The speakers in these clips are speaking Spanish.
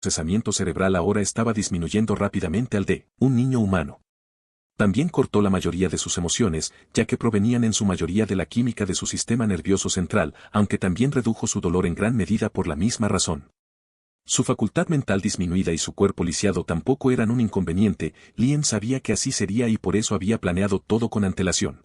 procesamiento cerebral ahora estaba disminuyendo rápidamente al de un niño humano. También cortó la mayoría de sus emociones, ya que provenían en su mayoría de la química de su sistema nervioso central, aunque también redujo su dolor en gran medida por la misma razón. Su facultad mental disminuida y su cuerpo lisiado tampoco eran un inconveniente. Liam sabía que así sería y por eso había planeado todo con antelación.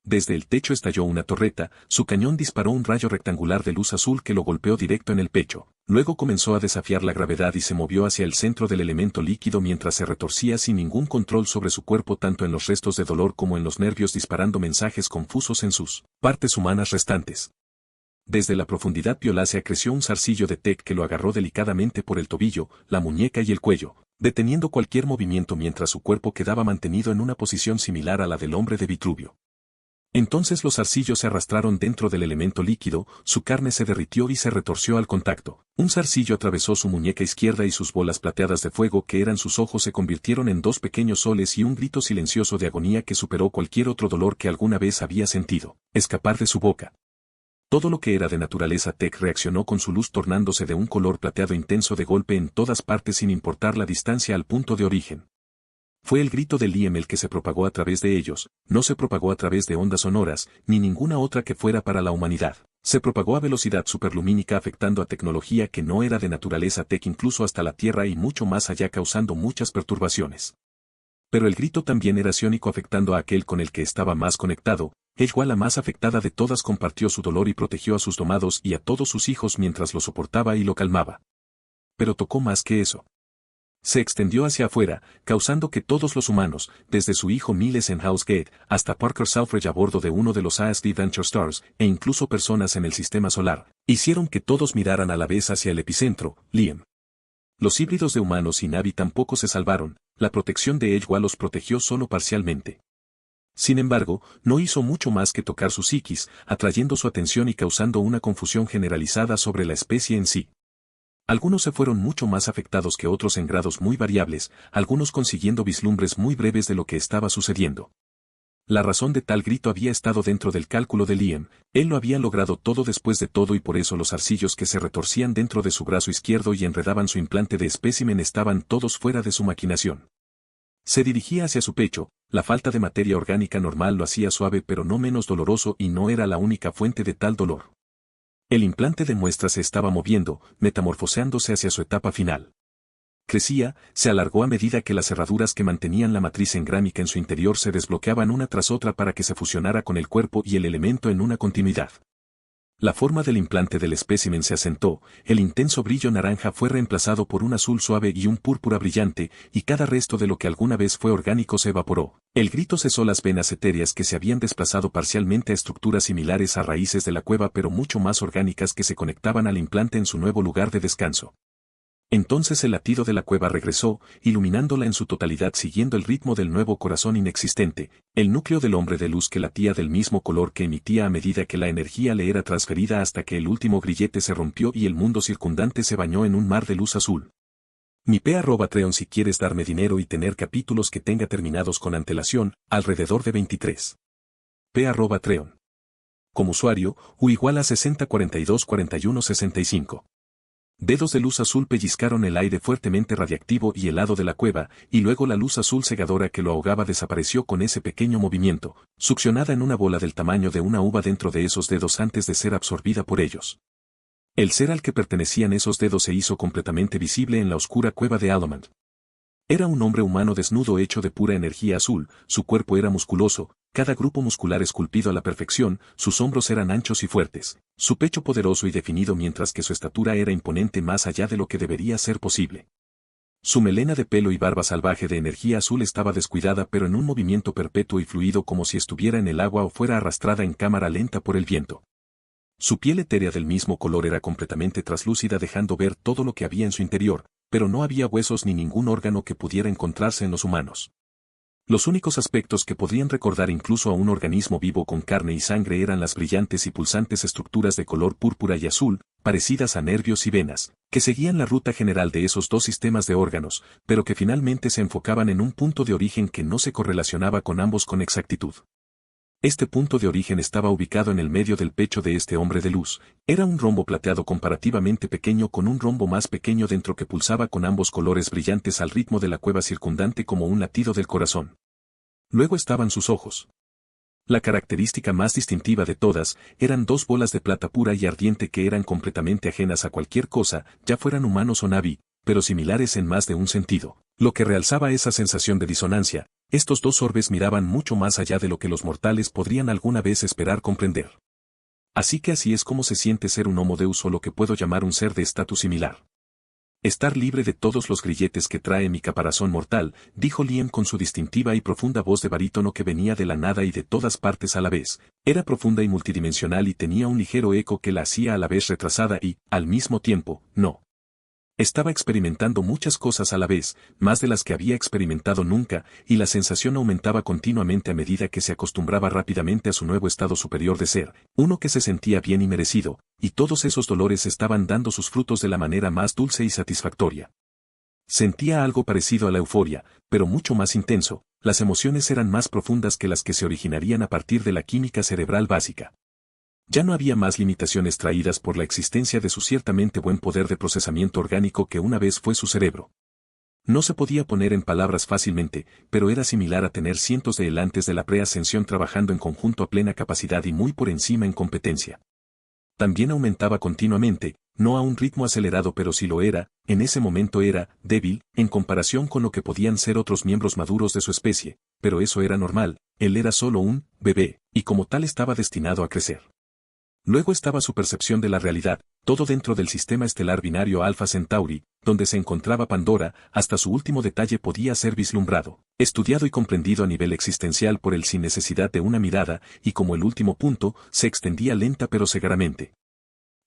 Desde el techo estalló una torreta, su cañón disparó un rayo rectangular de luz azul que lo golpeó directo en el pecho. Luego comenzó a desafiar la gravedad y se movió hacia el centro del elemento líquido mientras se retorcía sin ningún control sobre su cuerpo tanto en los restos de dolor como en los nervios disparando mensajes confusos en sus partes humanas restantes. Desde la profundidad violácea creció un zarcillo de Tech que lo agarró delicadamente por el tobillo, la muñeca y el cuello, deteniendo cualquier movimiento mientras su cuerpo quedaba mantenido en una posición similar a la del hombre de Vitruvio. Entonces los zarcillos se arrastraron dentro del elemento líquido, su carne se derritió y se retorció al contacto. Un zarcillo atravesó su muñeca izquierda y sus bolas plateadas de fuego que eran sus ojos se convirtieron en dos pequeños soles y un grito silencioso de agonía que superó cualquier otro dolor que alguna vez había sentido escapar de su boca. Todo lo que era de naturaleza Tech reaccionó con su luz tornándose de un color plateado intenso de golpe en todas partes sin importar la distancia al punto de origen. Fue el grito de Liam el que se propagó a través de ellos, no se propagó a través de ondas sonoras, ni ninguna otra que fuera para la humanidad. Se propagó a velocidad superlumínica afectando a tecnología que no era de naturaleza Tech incluso hasta la Tierra y mucho más allá causando muchas perturbaciones. Pero el grito también era ciónico afectando a aquel con el que estaba más conectado. Ella, la más afectada de todas, compartió su dolor y protegió a sus domados y a todos sus hijos mientras lo soportaba y lo calmaba. Pero tocó más que eso. Se extendió hacia afuera, causando que todos los humanos, desde su hijo Miles en House Gate, hasta Parker Selfridge a bordo de uno de los ASD Venture Stars, e incluso personas en el sistema solar, hicieron que todos miraran a la vez hacia el epicentro, Liam. Los híbridos de humanos y Navi tampoco se salvaron, la protección de Ella los protegió solo parcialmente. Sin embargo, no hizo mucho más que tocar su psiquis, atrayendo su atención y causando una confusión generalizada sobre la especie en sí. Algunos se fueron mucho más afectados que otros en grados muy variables, algunos consiguiendo vislumbres muy breves de lo que estaba sucediendo. La razón de tal grito había estado dentro del cálculo de Liam, él lo había logrado todo después de todo y por eso los zarcillos que se retorcían dentro de su brazo izquierdo y enredaban su implante de espécimen estaban todos fuera de su maquinación. Se dirigía hacia su pecho, la falta de materia orgánica normal lo hacía suave pero no menos doloroso y no era la única fuente de tal dolor. El implante de muestra se estaba moviendo, metamorfoseándose hacia su etapa final. Crecía, se alargó a medida que las cerraduras que mantenían la matriz engrámica en su interior se desbloqueaban una tras otra para que se fusionara con el cuerpo y el elemento en una continuidad. La forma del implante del espécimen se asentó, el intenso brillo naranja fue reemplazado por un azul suave y un púrpura brillante, y cada resto de lo que alguna vez fue orgánico se evaporó. El grito cesó las venas etéreas que se habían desplazado parcialmente a estructuras similares a raíces de la cueva pero mucho más orgánicas que se conectaban al implante en su nuevo lugar de descanso. Entonces el latido de la cueva regresó, iluminándola en su totalidad siguiendo el ritmo del nuevo corazón inexistente, el núcleo del hombre de luz que latía del mismo color que emitía a medida que la energía le era transferida hasta que el último grillete se rompió y el mundo circundante se bañó en un mar de luz azul. Mi P@Treon si quieres darme dinero y tener capítulos que tenga terminados con antelación, alrededor de 23. P@Treon. Como usuario, U igual a 60424165. Dedos de luz azul pellizcaron el aire fuertemente radiactivo y helado de la cueva, y luego la luz azul cegadora que lo ahogaba desapareció con ese pequeño movimiento, succionada en una bola del tamaño de una uva dentro de esos dedos antes de ser absorbida por ellos. El ser al que pertenecían esos dedos se hizo completamente visible en la oscura cueva de Alamant. Era un hombre humano desnudo hecho de pura energía azul, su cuerpo era musculoso, cada grupo muscular esculpido a la perfección, sus hombros eran anchos y fuertes, su pecho poderoso y definido mientras que su estatura era imponente más allá de lo que debería ser posible. Su melena de pelo y barba salvaje de energía azul estaba descuidada pero en un movimiento perpetuo y fluido como si estuviera en el agua o fuera arrastrada en cámara lenta por el viento. Su piel etérea del mismo color era completamente traslúcida dejando ver todo lo que había en su interior, pero no había huesos ni ningún órgano que pudiera encontrarse en los humanos. Los únicos aspectos que podrían recordar incluso a un organismo vivo con carne y sangre eran las brillantes y pulsantes estructuras de color púrpura y azul, parecidas a nervios y venas, que seguían la ruta general de esos dos sistemas de órganos, pero que finalmente se enfocaban en un punto de origen que no se correlacionaba con ambos con exactitud. Este punto de origen estaba ubicado en el medio del pecho de este hombre de luz. Era un rombo plateado comparativamente pequeño con un rombo más pequeño dentro que pulsaba con ambos colores brillantes al ritmo de la cueva circundante como un latido del corazón. Luego estaban sus ojos. La característica más distintiva de todas, eran dos bolas de plata pura y ardiente que eran completamente ajenas a cualquier cosa, ya fueran humanos o Na'vi, pero similares en más de un sentido. Lo que realzaba esa sensación de disonancia, estos dos orbes miraban mucho más allá de lo que los mortales podrían alguna vez esperar comprender. Así que así es como se siente ser un Homo Deus o lo que puedo llamar un ser de estatus similar. Estar libre de todos los grilletes que trae mi caparazón mortal, dijo Liam con su distintiva y profunda voz de barítono que venía de la nada y de todas partes a la vez. Era profunda y multidimensional y tenía un ligero eco que la hacía a la vez retrasada y, al mismo tiempo, no. Estaba experimentando muchas cosas a la vez, más de las que había experimentado nunca, y la sensación aumentaba continuamente a medida que se acostumbraba rápidamente a su nuevo estado superior de ser, uno que se sentía bien y merecido, y todos esos dolores estaban dando sus frutos de la manera más dulce y satisfactoria. Sentía algo parecido a la euforia, pero mucho más intenso, las emociones eran más profundas que las que se originarían a partir de la química cerebral básica. Ya no había más limitaciones traídas por la existencia de su ciertamente buen poder de procesamiento orgánico que una vez fue su cerebro. No se podía poner en palabras fácilmente, pero era similar a tener cientos de elantes de la preascensión trabajando en conjunto a plena capacidad y muy por encima en competencia. También aumentaba continuamente, no a un ritmo acelerado pero si lo era, en ese momento era, débil, en comparación con lo que podían ser otros miembros maduros de su especie, pero eso era normal, él era solo un bebé, y como tal estaba destinado a crecer. Luego estaba su percepción de la realidad, todo dentro del sistema estelar binario Alpha Centauri, donde se encontraba Pandora, hasta su último detalle podía ser vislumbrado, estudiado y comprendido a nivel existencial por él sin necesidad de una mirada, y como el último punto, se extendía lenta pero cegaramente.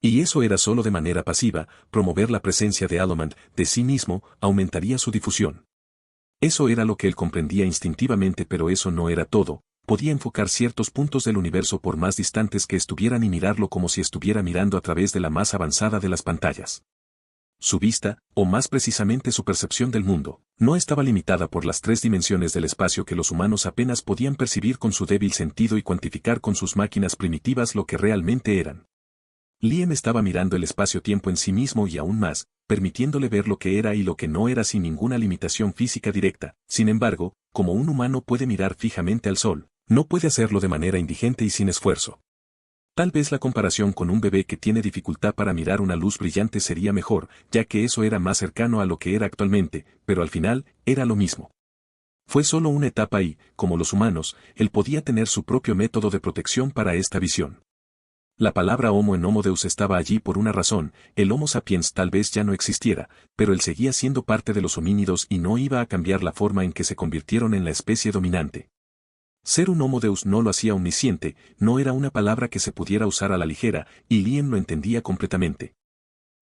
Y eso era solo de manera pasiva, promover la presencia de Alomand, de sí mismo, aumentaría su difusión. Eso era lo que él comprendía instintivamente pero eso no era todo. Podía enfocar ciertos puntos del universo por más distantes que estuvieran y mirarlo como si estuviera mirando a través de la más avanzada de las pantallas. Su vista, o más precisamente su percepción del mundo, no estaba limitada por las 3 dimensiones del espacio que los humanos apenas podían percibir con su débil sentido y cuantificar con sus máquinas primitivas lo que realmente eran. Liam estaba mirando el espacio-tiempo en sí mismo y aún más, permitiéndole ver lo que era y lo que no era sin ninguna limitación física directa. Sin embargo, como un humano puede mirar fijamente al sol, no puede hacerlo de manera indigente y sin esfuerzo. Tal vez la comparación con un bebé que tiene dificultad para mirar una luz brillante sería mejor, ya que eso era más cercano a lo que era actualmente, pero al final, era lo mismo. Fue solo una etapa y, como los humanos, él podía tener su propio método de protección para esta visión. La palabra Homo en Homo Deus estaba allí por una razón, el Homo sapiens tal vez ya no existiera, pero él seguía siendo parte de los homínidos y no iba a cambiar la forma en que se convirtieron en la especie dominante. Ser un Homo Deus no lo hacía omnisciente, no era una palabra que se pudiera usar a la ligera, y Liam lo entendía completamente.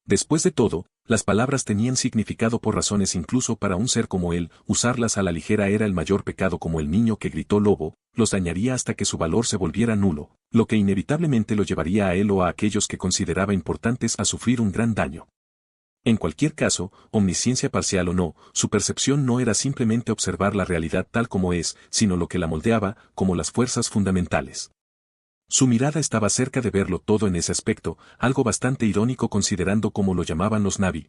Después de todo, las palabras tenían significado por razones incluso para un ser como él, usarlas a la ligera era el mayor pecado como el niño que gritó lobo, los dañaría hasta que su valor se volviera nulo, lo que inevitablemente lo llevaría a él o a aquellos que consideraba importantes a sufrir un gran daño. En cualquier caso, omnisciencia parcial o no, su percepción no era simplemente observar la realidad tal como es, sino lo que la moldeaba, como las fuerzas fundamentales. Su mirada estaba cerca de verlo todo en ese aspecto, algo bastante irónico considerando como lo llamaban los Na'vi.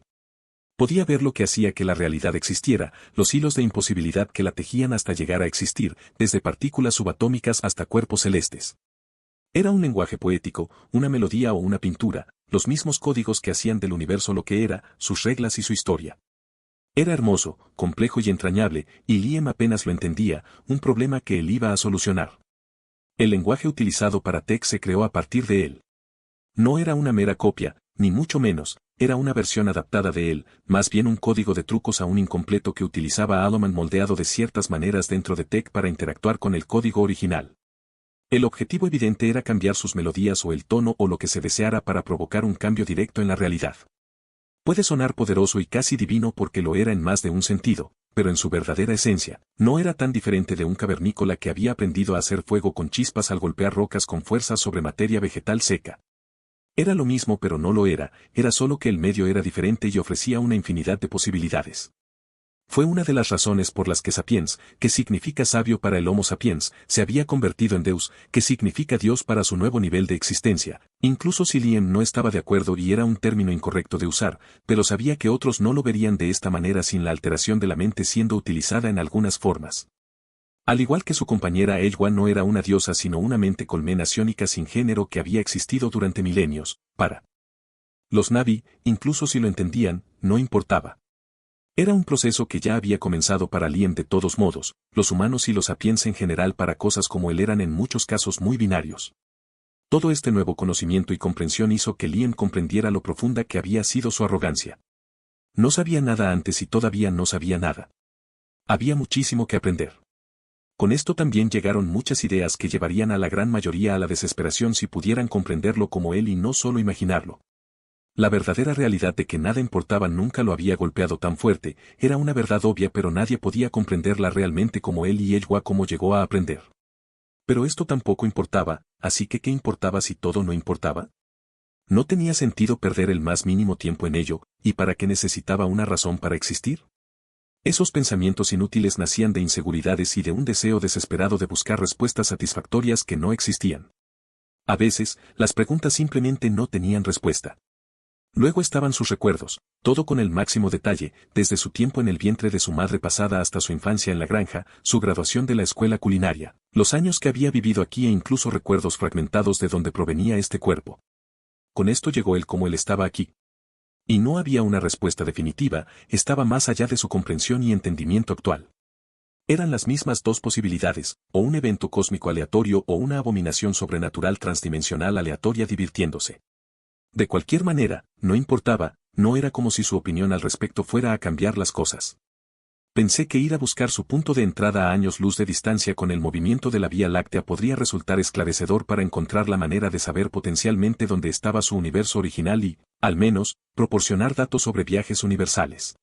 Podía ver lo que hacía que la realidad existiera, los hilos de imposibilidad que la tejían hasta llegar a existir, desde partículas subatómicas hasta cuerpos celestes. Era un lenguaje poético, una melodía o una pintura, los mismos códigos que hacían del universo lo que era, sus reglas y su historia. Era hermoso, complejo y entrañable, y Liam apenas lo entendía, un problema que él iba a solucionar. El lenguaje utilizado para Tech se creó a partir de él. No era una mera copia, ni mucho menos, era una versión adaptada de él, más bien un código de trucos aún incompleto que utilizaba Alomand moldeado de ciertas maneras dentro de Tech para interactuar con el código original. El objetivo evidente era cambiar sus melodías o el tono o lo que se deseara para provocar un cambio directo en la realidad. Puede sonar poderoso y casi divino porque lo era en más de un sentido, pero en su verdadera esencia, no era tan diferente de un cavernícola que había aprendido a hacer fuego con chispas al golpear rocas con fuerza sobre materia vegetal seca. Era lo mismo pero no lo era solo que el medio era diferente y ofrecía una infinidad de posibilidades. Fue una de las razones por las que Sapiens, que significa sabio para el Homo sapiens, se había convertido en Deus, que significa Dios para su nuevo nivel de existencia. Incluso si Liam no estaba de acuerdo y era un término incorrecto de usar, pero sabía que otros no lo verían de esta manera sin la alteración de la mente siendo utilizada en algunas formas. Al igual que su compañera Eywa no era una diosa sino una mente colmena ciónica sin género que había existido durante milenios, para los Na'vi, incluso si lo entendían, no importaba. Era un proceso que ya había comenzado para Liam de todos modos, los humanos y los sapiens en general para cosas como él eran en muchos casos muy binarios. Todo este nuevo conocimiento y comprensión hizo que Liam comprendiera lo profunda que había sido su arrogancia. No sabía nada antes y todavía no sabía nada. Había muchísimo que aprender. Con esto también llegaron muchas ideas que llevarían a la gran mayoría a la desesperación si pudieran comprenderlo como él y no solo imaginarlo. La verdadera realidad de que nada importaba nunca lo había golpeado tan fuerte, era una verdad obvia pero nadie podía comprenderla realmente como él y Eywa como llegó a aprender. Pero esto tampoco importaba, así que ¿qué importaba si todo no importaba? No tenía sentido perder el más mínimo tiempo en ello, ¿y para qué necesitaba una razón para existir? Esos pensamientos inútiles nacían de inseguridades y de un deseo desesperado de buscar respuestas satisfactorias que no existían. A veces, las preguntas simplemente no tenían respuesta. Luego estaban sus recuerdos, todo con el máximo detalle, desde su tiempo en el vientre de su madre pasada hasta su infancia en la granja, su graduación de la escuela culinaria, los años que había vivido aquí e incluso recuerdos fragmentados de donde provenía este cuerpo. Con esto llegó él como él estaba aquí. Y no había una respuesta definitiva, estaba más allá de su comprensión y entendimiento actual. Eran las mismas dos posibilidades, o un evento cósmico aleatorio o una abominación sobrenatural transdimensional aleatoria divirtiéndose. De cualquier manera, no importaba, no era como si su opinión al respecto fuera a cambiar las cosas. Pensé que ir a buscar su punto de entrada a años luz de distancia con el movimiento de la Vía Láctea podría resultar esclarecedor para encontrar la manera de saber potencialmente dónde estaba su universo original y, al menos, proporcionar datos sobre viajes universales.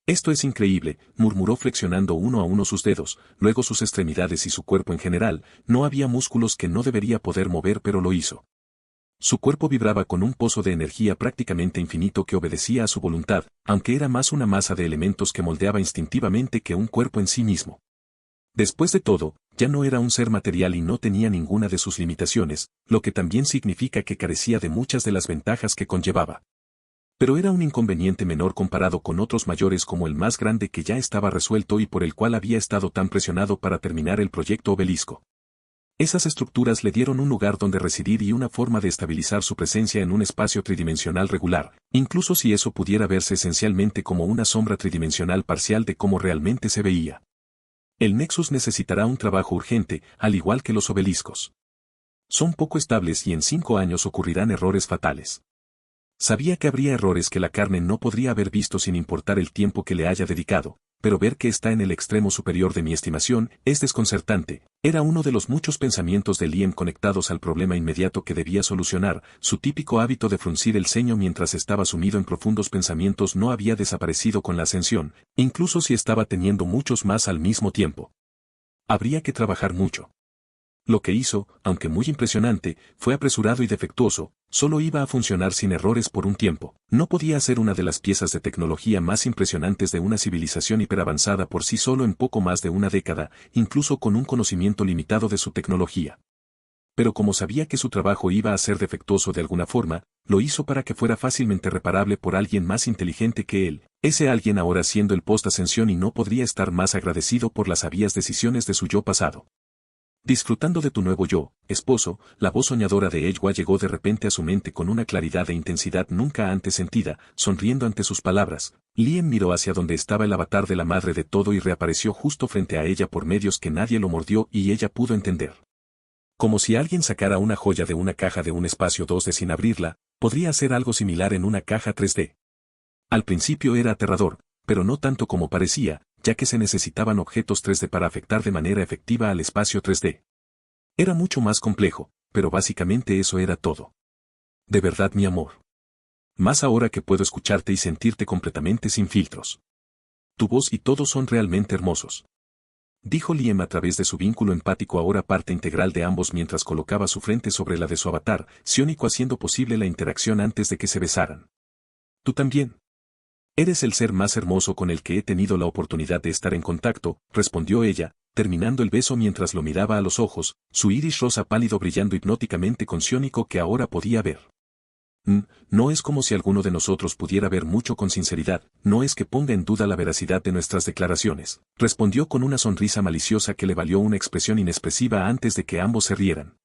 Esto es increíble, murmuró flexionando uno a uno sus dedos, luego sus extremidades y su cuerpo en general, no había músculos que no debería poder mover pero lo hizo. Su cuerpo vibraba con un pozo de energía prácticamente infinito que obedecía a su voluntad, aunque era más una masa de elementos que moldeaba instintivamente que un cuerpo en sí mismo. Después de todo, ya no era un ser material y no tenía ninguna de sus limitaciones, lo que también significa que carecía de muchas de las ventajas que conllevaba. Pero era un inconveniente menor comparado con otros mayores como el más grande que ya estaba resuelto y por el cual había estado tan presionado para terminar el proyecto Obelisco. Esas estructuras le dieron un lugar donde residir y una forma de estabilizar su presencia en un espacio tridimensional regular, incluso si eso pudiera verse esencialmente como una sombra tridimensional parcial de cómo realmente se veía. El Nexus necesitará un trabajo urgente, al igual que los obeliscos. Son poco estables y en 5 años ocurrirán errores fatales. Sabía que habría errores que la carne no podría haber visto sin importar el tiempo que le haya dedicado, pero ver que está en el extremo superior de mi estimación es desconcertante. Era uno de los muchos pensamientos de Liam conectados al problema inmediato que debía solucionar. Su típico hábito de fruncir el ceño mientras estaba sumido en profundos pensamientos no había desaparecido con la ascensión, incluso si estaba teniendo muchos más al mismo tiempo. Habría que trabajar mucho. Lo que hizo, aunque muy impresionante, fue apresurado y defectuoso, solo iba a funcionar sin errores por un tiempo. No podía ser una de las piezas de tecnología más impresionantes de una civilización hiperavanzada por sí solo en poco más de una década, incluso con un conocimiento limitado de su tecnología. Pero como sabía que su trabajo iba a ser defectuoso de alguna forma, lo hizo para que fuera fácilmente reparable por alguien más inteligente que él. Ese alguien ahora siendo el post-ascensión y no podría estar más agradecido por las sabias decisiones de su yo pasado. Disfrutando de tu nuevo yo, esposo, la voz soñadora de Eywa llegó de repente a su mente con una claridad e intensidad nunca antes sentida, sonriendo ante sus palabras. Liam miró hacia donde estaba el avatar de la madre de todo y reapareció justo frente a ella por medios que nadie lo mordió y ella pudo entender. Como si alguien sacara una joya de una caja de un espacio 2D sin abrirla, podría hacer algo similar en una caja 3D. Al principio era aterrador, pero no tanto como parecía, ya que se necesitaban objetos 3D para afectar de manera efectiva al espacio 3D. Era mucho más complejo, pero básicamente eso era todo. De verdad, mi amor. Más ahora que puedo escucharte y sentirte completamente sin filtros. Tu voz y todo son realmente hermosos. Dijo Liam a través de su vínculo empático ahora parte integral de ambos mientras colocaba su frente sobre la de su avatar, ciónico haciendo posible la interacción antes de que se besaran. Tú también. Eres el ser más hermoso con el que he tenido la oportunidad de estar en contacto, respondió ella, terminando el beso mientras lo miraba a los ojos, su iris rosa pálido brillando hipnóticamente con ciánico que ahora podía ver. No es como si alguno de nosotros pudiera ver mucho con sinceridad, no es que ponga en duda la veracidad de nuestras declaraciones, respondió con una sonrisa maliciosa que le valió una expresión inexpresiva antes de que ambos se rieran.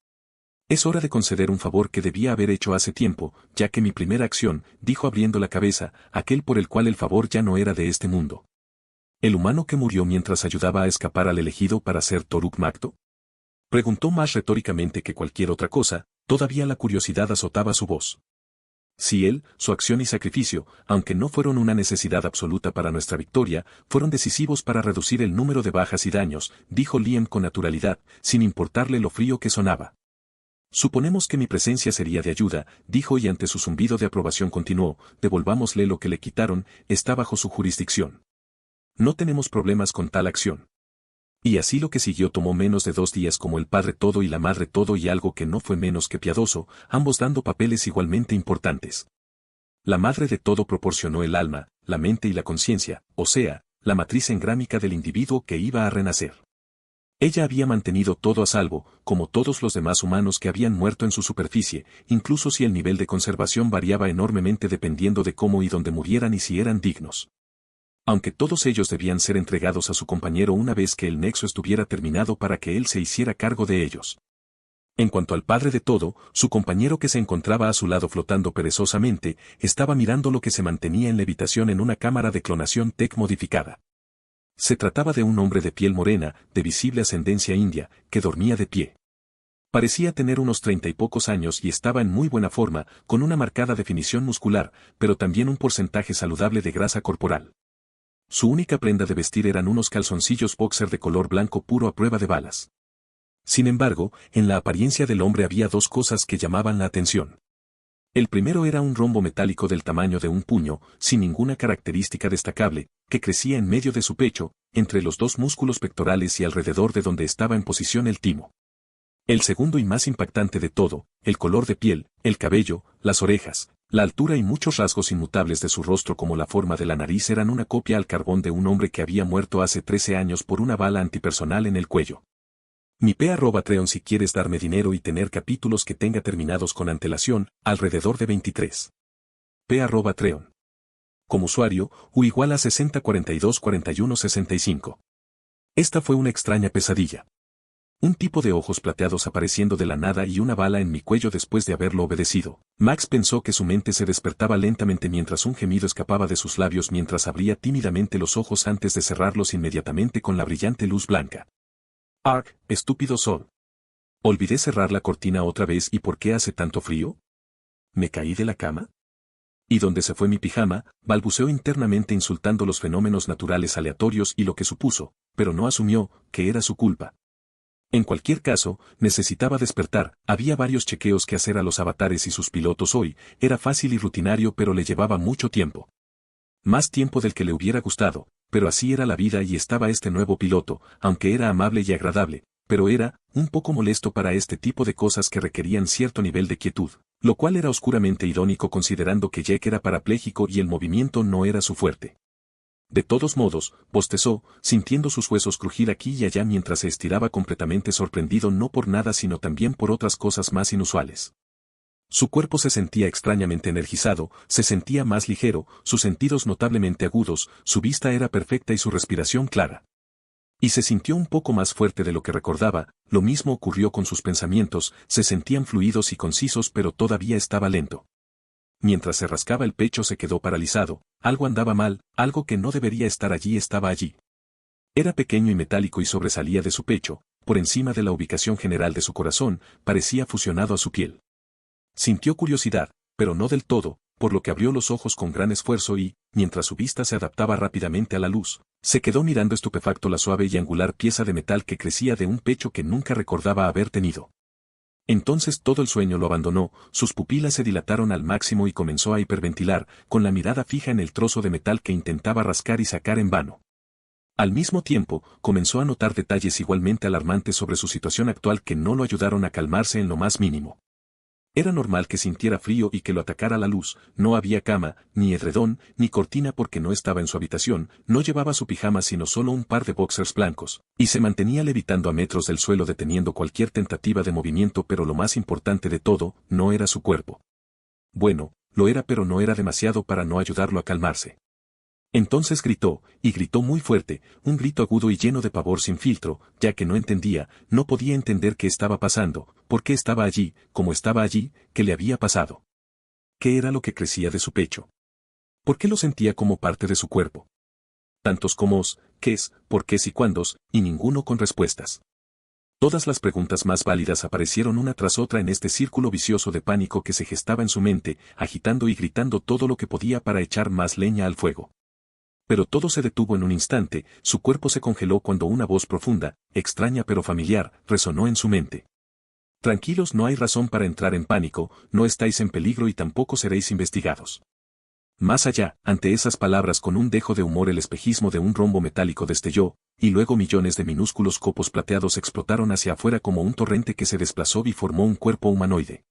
Es hora de conceder un favor que debía haber hecho hace tiempo, ya que mi primera acción, dijo abriendo la cabeza, aquel por el cual el favor ya no era de este mundo. ¿El humano que murió mientras ayudaba a escapar al elegido para ser Toruk Makto? Preguntó más retóricamente que cualquier otra cosa, todavía la curiosidad azotaba su voz. Si él, su acción y sacrificio, aunque no fueron una necesidad absoluta para nuestra victoria, fueron decisivos para reducir el número de bajas y daños, dijo Liam con naturalidad, sin importarle lo frío que sonaba. Suponemos que mi presencia sería de ayuda, dijo y ante su zumbido de aprobación continuó, devolvámosle lo que le quitaron, está bajo su jurisdicción. No tenemos problemas con tal acción. Y así lo que siguió tomó menos de 2 días como el Padre Todo y la Madre Todo y algo que no fue menos que piadoso, ambos dando papeles igualmente importantes. La Madre de Todo proporcionó el alma, la mente y la conciencia, o sea, la matriz engrámica del individuo que iba a renacer. Ella había mantenido todo a salvo, como todos los demás humanos que habían muerto en su superficie, incluso si el nivel de conservación variaba enormemente dependiendo de cómo y dónde murieran y si eran dignos. Aunque todos ellos debían ser entregados a su compañero una vez que el nexo estuviera terminado para que él se hiciera cargo de ellos. En cuanto al Padre de Todo, su compañero que se encontraba a su lado flotando perezosamente, estaba mirando lo que se mantenía en levitación en una cámara de clonación tech modificada. Se trataba de un hombre de piel morena, de visible ascendencia india, que dormía de pie. Parecía tener unos 30 y pocos años y estaba en muy buena forma, con una marcada definición muscular, pero también un porcentaje saludable de grasa corporal. Su única prenda de vestir eran unos calzoncillos boxer de color blanco puro a prueba de balas. Sin embargo, en la apariencia del hombre había 2 cosas que llamaban la atención. El primero era un rombo metálico del tamaño de un puño, sin ninguna característica destacable, que crecía en medio de su pecho, entre los 2 músculos pectorales y alrededor de donde estaba en posición el timo. El segundo y más impactante de todo, el color de piel, el cabello, las orejas, la altura y muchos rasgos inmutables de su rostro como la forma de la nariz eran una copia al carbón de un hombre que había muerto hace 13 años por una bala antipersonal en el cuello. Mi P@Treon si quieres darme dinero y tener capítulos que tenga terminados con antelación, alrededor de 23. P@Treon. Como usuario, U igual a 60424165. Esta fue una extraña pesadilla. Un tipo de ojos plateados apareciendo de la nada y una bala en mi cuello después de haberlo obedecido. Max pensó que su mente se despertaba lentamente mientras un gemido escapaba de sus labios mientras abría tímidamente los ojos antes de cerrarlos inmediatamente con la brillante luz blanca. Ark, estúpido Sol. Olvidé cerrar la cortina otra vez y ¿por qué hace tanto frío? ¿Me caí de la cama? ¿Y dónde se fue mi pijama? Balbuceó internamente insultando los fenómenos naturales aleatorios y lo que supuso, pero no asumió, que era su culpa. En cualquier caso, necesitaba despertar, había varios chequeos que hacer a los avatares y sus pilotos hoy, era fácil y rutinario pero le llevaba mucho tiempo. Más tiempo del que le hubiera gustado, pero así era la vida y estaba este nuevo piloto, aunque era amable y agradable, pero era, un poco molesto para este tipo de cosas que requerían cierto nivel de quietud, lo cual era oscuramente irónico considerando que Jack era parapléjico y el movimiento no era su fuerte. De todos modos, bostezó, sintiendo sus huesos crujir aquí y allá mientras se estiraba completamente sorprendido no por nada sino también por otras cosas más inusuales. Su cuerpo se sentía extrañamente energizado, se sentía más ligero, sus sentidos notablemente agudos, su vista era perfecta y su respiración clara. Y se sintió un poco más fuerte de lo que recordaba, lo mismo ocurrió con sus pensamientos, se sentían fluidos y concisos pero todavía estaba lento. Mientras se rascaba el pecho se quedó paralizado, algo andaba mal, algo que no debería estar allí estaba allí. Era pequeño y metálico y sobresalía de su pecho, por encima de la ubicación general de su corazón, parecía fusionado a su piel. Sintió curiosidad, pero no del todo, por lo que abrió los ojos con gran esfuerzo y, mientras su vista se adaptaba rápidamente a la luz, se quedó mirando estupefacto la suave y angular pieza de metal que crecía de un pecho que nunca recordaba haber tenido. Entonces todo el sueño lo abandonó, sus pupilas se dilataron al máximo y comenzó a hiperventilar, con la mirada fija en el trozo de metal que intentaba rascar y sacar en vano. Al mismo tiempo, comenzó a notar detalles igualmente alarmantes sobre su situación actual que no lo ayudaron a calmarse en lo más mínimo. Era normal que sintiera frío y que lo atacara la luz, no había cama, ni edredón, ni cortina porque no estaba en su habitación, no llevaba su pijama sino solo un par de boxers blancos, y se mantenía levitando a metros del suelo deteniendo cualquier tentativa de movimiento, pero lo más importante de todo, no era su cuerpo. Bueno, lo era pero no era demasiado para no ayudarlo a calmarse. Entonces gritó, y gritó muy fuerte, un grito agudo y lleno de pavor sin filtro, ya que no entendía, no podía entender qué estaba pasando, por qué estaba allí, cómo estaba allí, qué le había pasado. ¿Qué era lo que crecía de su pecho? ¿Por qué lo sentía como parte de su cuerpo? Tantos comos, qués, porqués y cuándos, y ninguno con respuestas. Todas las preguntas más válidas aparecieron una tras otra en este círculo vicioso de pánico que se gestaba en su mente, agitando y gritando todo lo que podía para echar más leña al fuego. Pero todo se detuvo en un instante, su cuerpo se congeló cuando una voz profunda, extraña pero familiar, resonó en su mente. Tranquilos, no hay razón para entrar en pánico, no estáis en peligro y tampoco seréis investigados. Más allá, ante esas palabras con un dejo de humor el espejismo de un rombo metálico destelló, y luego millones de minúsculos copos plateados explotaron hacia afuera como un torrente que se desplazó y formó un cuerpo humanoide.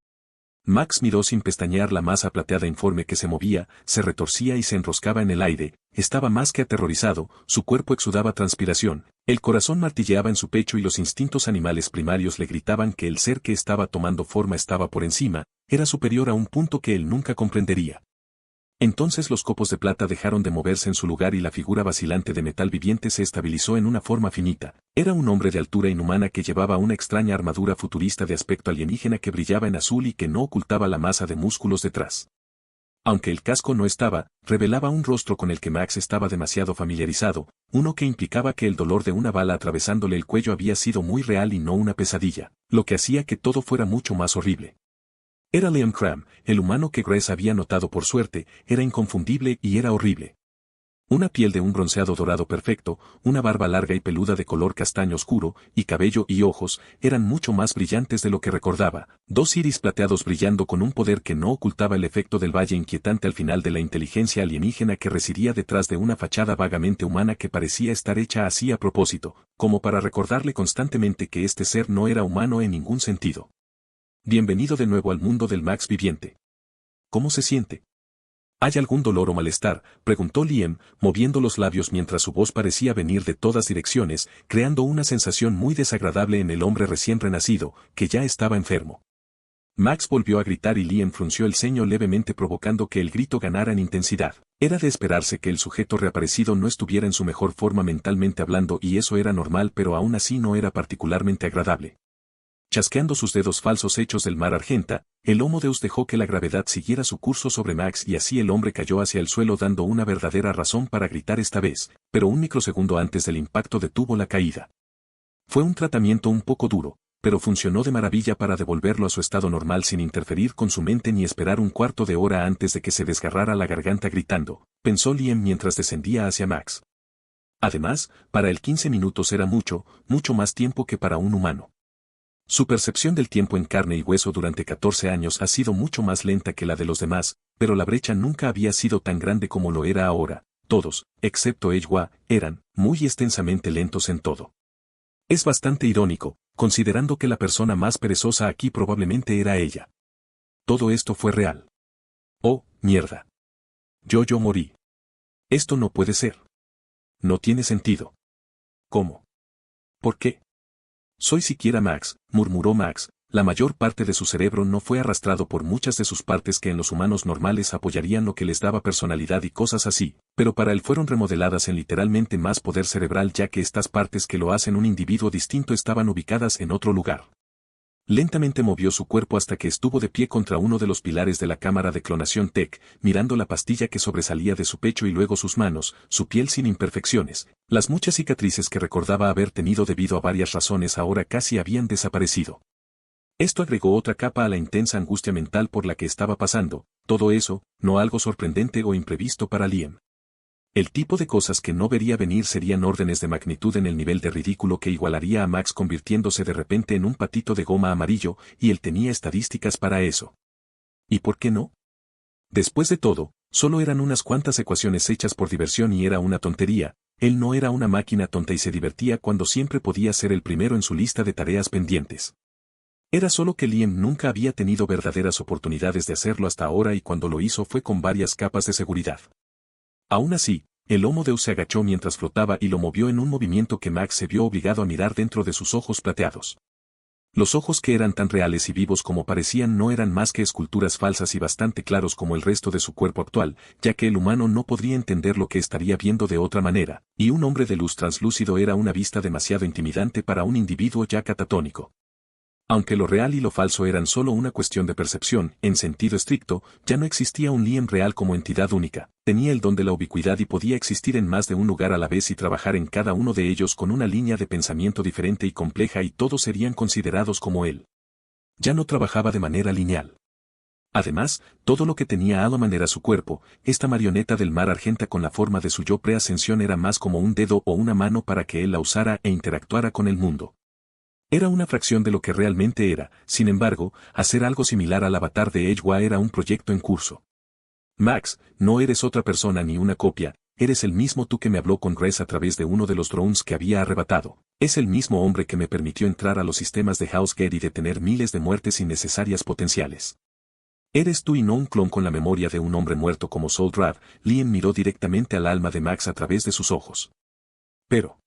Max miró sin pestañear la masa plateada informe que se movía, se retorcía y se enroscaba en el aire, estaba más que aterrorizado, su cuerpo exudaba transpiración, el corazón martilleaba en su pecho y los instintos animales primarios le gritaban que el ser que estaba tomando forma estaba por encima, era superior a un punto que él nunca comprendería. Entonces los copos de plata dejaron de moverse en su lugar y la figura vacilante de metal viviente se estabilizó en una forma finita. Era un hombre de altura inhumana que llevaba una extraña armadura futurista de aspecto alienígena que brillaba en azul y que no ocultaba la masa de músculos detrás. Aunque el casco no estaba, revelaba un rostro con el que Max estaba demasiado familiarizado, uno que implicaba que el dolor de una bala atravesándole el cuello había sido muy real y no una pesadilla, lo que hacía que todo fuera mucho más horrible. Era Liam Cram, el humano que Grace había notado por suerte, era inconfundible y era horrible. Una piel de un bronceado dorado perfecto, una barba larga y peluda de color castaño oscuro, y cabello y ojos, eran mucho más brillantes de lo que recordaba, dos iris plateados brillando con un poder que no ocultaba el efecto del valle inquietante al final de la inteligencia alienígena que residía detrás de una fachada vagamente humana que parecía estar hecha así a propósito, como para recordarle constantemente que este ser no era humano en ningún sentido. Bienvenido de nuevo al mundo del Max viviente. ¿Cómo se siente? ¿Hay algún dolor o malestar?, preguntó Liam, moviendo los labios mientras su voz parecía venir de todas direcciones, creando una sensación muy desagradable en el hombre recién renacido, que ya estaba enfermo. Max volvió a gritar y Liam frunció el ceño levemente provocando que el grito ganara en intensidad. Era de esperarse que el sujeto reaparecido no estuviera en su mejor forma mentalmente hablando y eso era normal pero aún así no era particularmente agradable. Chasqueando sus dedos falsos hechos del mar argenta, el Homo Deus dejó que la gravedad siguiera su curso sobre Max y así el hombre cayó hacia el suelo dando una verdadera razón para gritar esta vez, pero un microsegundo antes del impacto detuvo la caída. Fue un tratamiento un poco duro, pero funcionó de maravilla para devolverlo a su estado normal sin interferir con su mente ni esperar un cuarto de hora antes de que se desgarrara la garganta gritando, pensó Liam mientras descendía hacia Max. Además, para él 15 minutos era mucho, mucho más tiempo que para un humano. Su percepción del tiempo en carne y hueso durante 14 años ha sido mucho más lenta que la de los demás, pero la brecha nunca había sido tan grande como lo era ahora. Todos, excepto Ejwa, eran muy extensamente lentos en todo. Es bastante irónico, considerando que la persona más perezosa aquí probablemente era ella. Todo esto fue real. Oh, mierda. Yo morí. Esto no puede ser. No tiene sentido. ¿Cómo? ¿Por qué? Soy siquiera Max, murmuró Max, la mayor parte de su cerebro no fue arrastrado por muchas de sus partes que en los humanos normales apoyarían lo que les daba personalidad y cosas así, pero para él fueron remodeladas en literalmente más poder cerebral ya que estas partes que lo hacen un individuo distinto estaban ubicadas en otro lugar. Lentamente movió su cuerpo hasta que estuvo de pie contra uno de los pilares de la cámara de clonación Tech, mirando la pastilla que sobresalía de su pecho y luego sus manos, su piel sin imperfecciones, las muchas cicatrices que recordaba haber tenido debido a varias razones ahora casi habían desaparecido. Esto agregó otra capa a la intensa angustia mental por la que estaba pasando, todo eso, no algo sorprendente o imprevisto para Liam. El tipo de cosas que no vería venir serían órdenes de magnitud en el nivel de ridículo que igualaría a Max convirtiéndose de repente en un patito de goma amarillo, y él tenía estadísticas para eso. ¿Y por qué no? Después de todo, solo eran unas cuantas ecuaciones hechas por diversión y era una tontería, él no era una máquina tonta y se divertía cuando siempre podía ser el primero en su lista de tareas pendientes. Era solo que Liam nunca había tenido verdaderas oportunidades de hacerlo hasta ahora y cuando lo hizo fue con varias capas de seguridad. Aún así, el Homo Deus se agachó mientras flotaba y lo movió en un movimiento que Max se vio obligado a mirar dentro de sus ojos plateados. Los ojos que eran tan reales y vivos como parecían no eran más que esculturas falsas y bastante claros como el resto de su cuerpo actual, ya que el humano no podría entender lo que estaría viendo de otra manera, y un hombre de luz translúcido era una vista demasiado intimidante para un individuo ya catatónico. Aunque lo real y lo falso eran solo una cuestión de percepción, en sentido estricto, ya no existía un Liam real como entidad única, tenía el don de la ubicuidad y podía existir en más de un lugar a la vez y trabajar en cada uno de ellos con una línea de pensamiento diferente y compleja y todos serían considerados como él. Ya no trabajaba de manera lineal. Además, todo lo que tenía Aloman era su cuerpo, esta marioneta del mar argenta con la forma de su yo pre-ascensión era más como un dedo o una mano para que él la usara e interactuara con el mundo. Era una fracción de lo que realmente era, sin embargo, hacer algo similar al avatar de Eywa era un proyecto en curso. Max, no eres otra persona ni una copia, eres el mismo tú que me habló con Rez a través de uno de los drones que había arrebatado, es el mismo hombre que me permitió entrar a los sistemas de Housegate y detener miles de muertes innecesarias potenciales. Eres tú y no un clon con la memoria de un hombre muerto como Soul Rad. Liam miró directamente al alma de Max a través de sus ojos. Pero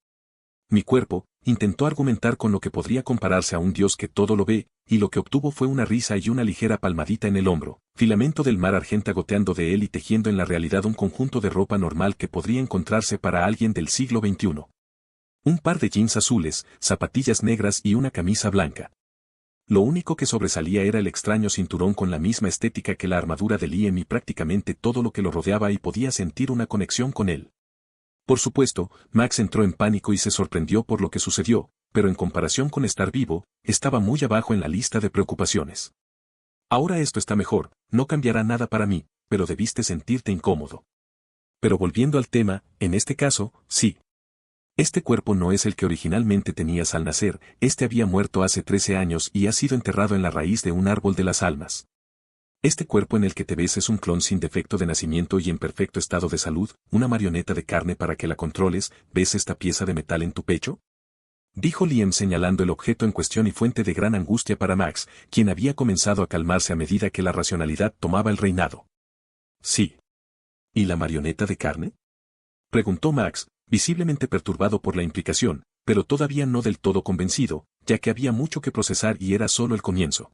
mi cuerpo, intentó argumentar con lo que podría compararse a un dios que todo lo ve, y lo que obtuvo fue una risa y una ligera palmadita en el hombro, filamento del mar argenta goteando de él y tejiendo en la realidad un conjunto de ropa normal que podría encontrarse para alguien del siglo XXI. Un par de jeans azules, zapatillas negras y una camisa blanca. Lo único que sobresalía era el extraño cinturón con la misma estética que la armadura de Liam y prácticamente todo lo que lo rodeaba y podía sentir una conexión con él. Por supuesto, Max entró en pánico y se sorprendió por lo que sucedió, pero en comparación con estar vivo, estaba muy abajo en la lista de preocupaciones. Ahora esto está mejor, no cambiará nada para mí, pero debiste sentirte incómodo. Pero volviendo al tema, en este caso, sí. Este cuerpo no es el que originalmente tenías al nacer, este había muerto hace 13 años y ha sido enterrado en la raíz de un árbol de las almas. Este cuerpo en el que te ves es un clon sin defecto de nacimiento y en perfecto estado de salud, una marioneta de carne para que la controles. ¿Ves esta pieza de metal en tu pecho?, dijo Liam señalando el objeto en cuestión y fuente de gran angustia para Max, quien había comenzado a calmarse a medida que la racionalidad tomaba el reinado. Sí. ¿Y la marioneta de carne?, preguntó Max, visiblemente perturbado por la implicación, pero todavía no del todo convencido, ya que había mucho que procesar y era solo el comienzo.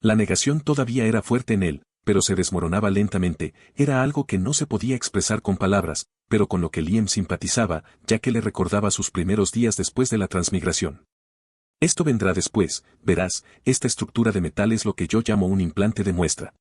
La negación todavía era fuerte en él, pero se desmoronaba lentamente, era algo que no se podía expresar con palabras, pero con lo que Liam simpatizaba, ya que le recordaba sus primeros días después de la transmigración. Esto vendrá después, verás, esta estructura de metal es lo que yo llamo un implante de muestra.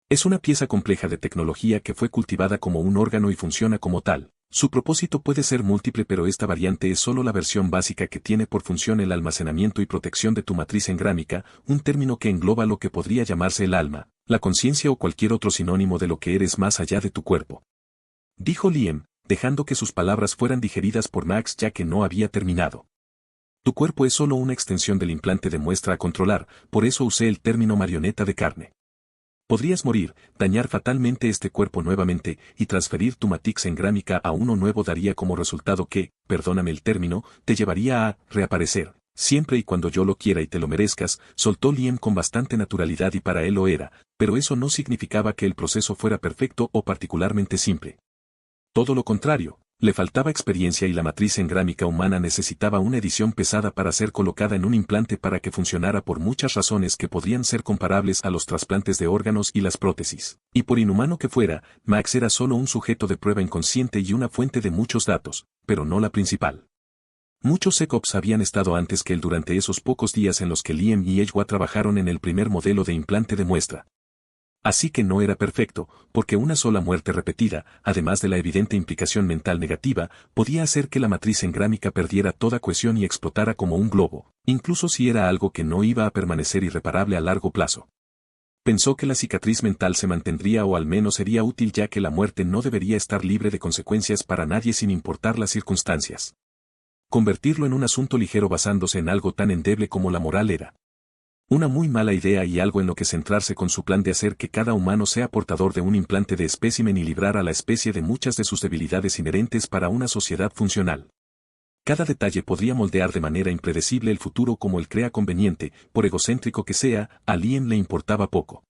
Es una pieza compleja de tecnología que fue cultivada como un órgano y funciona como tal. Su propósito puede ser múltiple, pero esta variante es solo la versión básica que tiene por función el almacenamiento y protección de tu matriz engrámica, un término que engloba lo que podría llamarse el alma, la conciencia o cualquier otro sinónimo de lo que eres más allá de tu cuerpo. Dijo Liam, dejando que sus palabras fueran digeridas por Max ya que no había terminado. Tu cuerpo es solo una extensión del implante de muestra a controlar, por eso usé el término marioneta de carne. Podrías morir, dañar fatalmente este cuerpo nuevamente, y transferir tu matrix engrámica a uno nuevo daría como resultado que, perdóname el término, te llevaría a reaparecer, siempre y cuando yo lo quiera y te lo merezcas, soltó Liam con bastante naturalidad y para él lo era, pero eso no significaba que el proceso fuera perfecto o particularmente simple. Todo lo contrario. Le faltaba experiencia y la matriz engrámica humana necesitaba una edición pesada para ser colocada en un implante para que funcionara por muchas razones que podrían ser comparables a los trasplantes de órganos y las prótesis. Y por inhumano que fuera, Max era solo un sujeto de prueba inconsciente y una fuente de muchos datos, pero no la principal. Muchos SecOps habían estado antes que él durante esos pocos días en los que Liam y Eywa trabajaron en el primer modelo de implante de muestra. Así que no era perfecto, porque una sola muerte repetida, además de la evidente implicación mental negativa, podía hacer que la matriz engrámica perdiera toda cohesión y explotara como un globo, incluso si era algo que no iba a permanecer irreparable a largo plazo. Pensó que la cicatriz mental se mantendría o al menos sería útil ya que la muerte no debería estar libre de consecuencias para nadie sin importar las circunstancias. Convertirlo en un asunto ligero basándose en algo tan endeble como la moral era una muy mala idea y algo en lo que centrarse con su plan de hacer que cada humano sea portador de un implante de espécimen y librar a la especie de muchas de sus debilidades inherentes para una sociedad funcional. Cada detalle podría moldear de manera impredecible el futuro como él crea conveniente, por egocéntrico que sea, a Liam le importaba poco.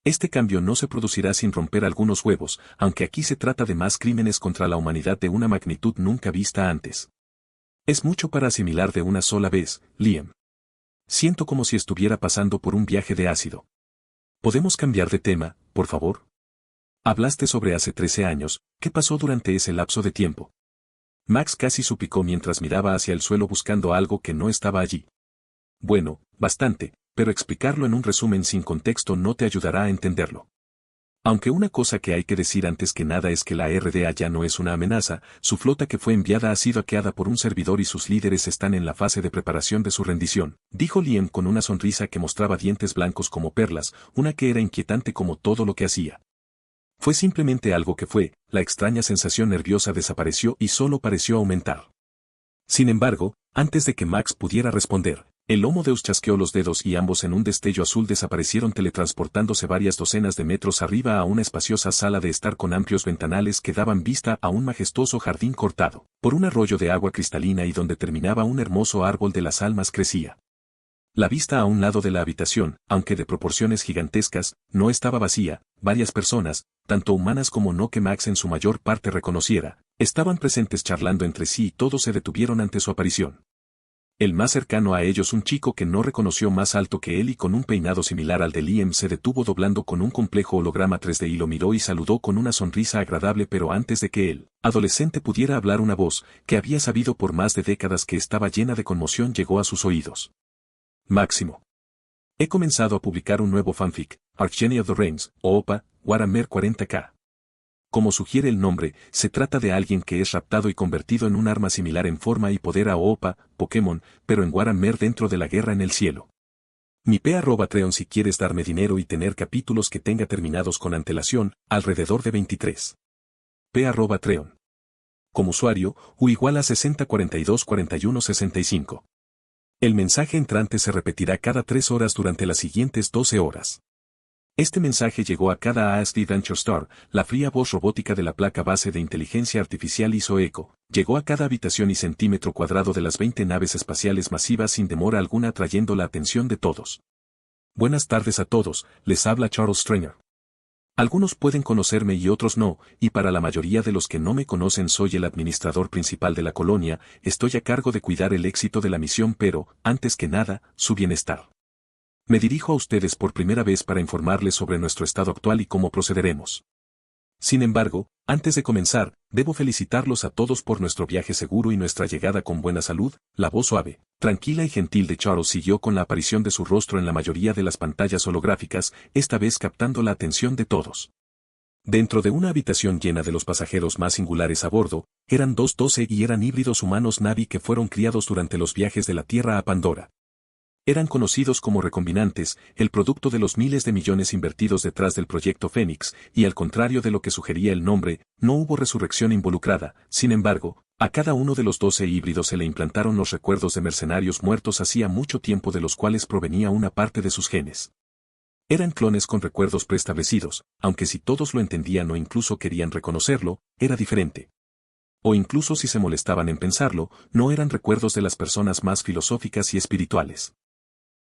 Este cambio no se producirá sin romper algunos huevos, aunque aquí se trata de más crímenes contra la humanidad de una magnitud nunca vista antes. Es mucho para asimilar de una sola vez, Liam. Siento como si estuviera pasando por un viaje de ácido. ¿Podemos cambiar de tema, por favor? Hablaste sobre hace 13 años, ¿qué pasó durante ese lapso de tiempo? Max casi suplicó mientras miraba hacia el suelo buscando algo que no estaba allí. Bueno, bastante, pero explicarlo en un resumen sin contexto no te ayudará a entenderlo. Aunque una cosa que hay que decir antes que nada es que la RDA ya no es una amenaza, su flota que fue enviada ha sido hackeada por un servidor y sus líderes están en la fase de preparación de su rendición, dijo Liam con una sonrisa que mostraba dientes blancos como perlas, una que era inquietante como todo lo que hacía. Fue simplemente algo que fue, la extraña sensación nerviosa desapareció y solo pareció aumentar. Sin embargo, antes de que Max pudiera responder, el Homo Deus chasqueó los dedos y ambos en un destello azul desaparecieron teletransportándose varias docenas de metros arriba a una espaciosa sala de estar con amplios ventanales que daban vista a un majestuoso jardín cortado por un arroyo de agua cristalina y donde terminaba un hermoso árbol de las almas crecía. La vista a un lado de la habitación, aunque de proporciones gigantescas, no estaba vacía, varias personas, tanto humanas como no que Max en su mayor parte reconociera, estaban presentes charlando entre sí y todos se detuvieron ante su aparición. El más cercano a ellos, un chico que no reconoció más alto que él y con un peinado similar al de Liam, se detuvo doblando con un complejo holograma 3D y lo miró y saludó con una sonrisa agradable, pero antes de que él, adolescente, pudiera hablar, una voz, que había sabido por más de décadas que estaba llena de conmoción, llegó a sus oídos. Máximo. He comenzado a publicar un nuevo fanfic, Archgenie of the Realms, o OPA, Warhammer 40K. Como sugiere el nombre, se trata de alguien que es raptado y convertido en un arma similar en forma y poder a OPA, Pokémon, pero en Warhammer dentro de la guerra en el cielo. Mi P@Treon si quieres darme dinero y tener capítulos que tenga terminados con antelación, alrededor de 23. P@Treon. Como usuario, U igual a 60424165. El mensaje entrante se repetirá cada 3 horas durante las siguientes 12 horas. Este mensaje llegó a cada ASD Venture Star, la fría voz robótica de la placa base de inteligencia artificial hizo eco, llegó a cada habitación y centímetro cuadrado de las 20 naves espaciales masivas sin demora alguna, atrayendo la atención de todos. Buenas tardes a todos, les habla Charles Stringer. Algunos pueden conocerme y otros no, y para la mayoría de los que no me conocen soy el administrador principal de la colonia, estoy a cargo de cuidar el éxito de la misión, pero, antes que nada, su bienestar. Me dirijo a ustedes por primera vez para informarles sobre nuestro estado actual y cómo procederemos. Sin embargo, antes de comenzar, debo felicitarlos a todos por nuestro viaje seguro y nuestra llegada con buena salud. La voz suave, tranquila y gentil de Charles siguió con la aparición de su rostro en la mayoría de las pantallas holográficas, esta vez captando la atención de todos. Dentro de una habitación llena de los pasajeros más singulares a bordo, eran 212 y eran híbridos humanos Navi que fueron criados durante los viajes de la Tierra a Pandora. Eran conocidos como recombinantes, el producto de los miles de millones invertidos detrás del proyecto Fénix, y al contrario de lo que sugería el nombre, no hubo resurrección involucrada. Sin embargo, a cada uno de los 12 híbridos se le implantaron los recuerdos de mercenarios muertos hacía mucho tiempo de los cuales provenía una parte de sus genes. Eran clones con recuerdos preestablecidos, aunque si todos lo entendían o incluso querían reconocerlo, era diferente. O incluso si se molestaban en pensarlo, no eran recuerdos de las personas más filosóficas y espirituales.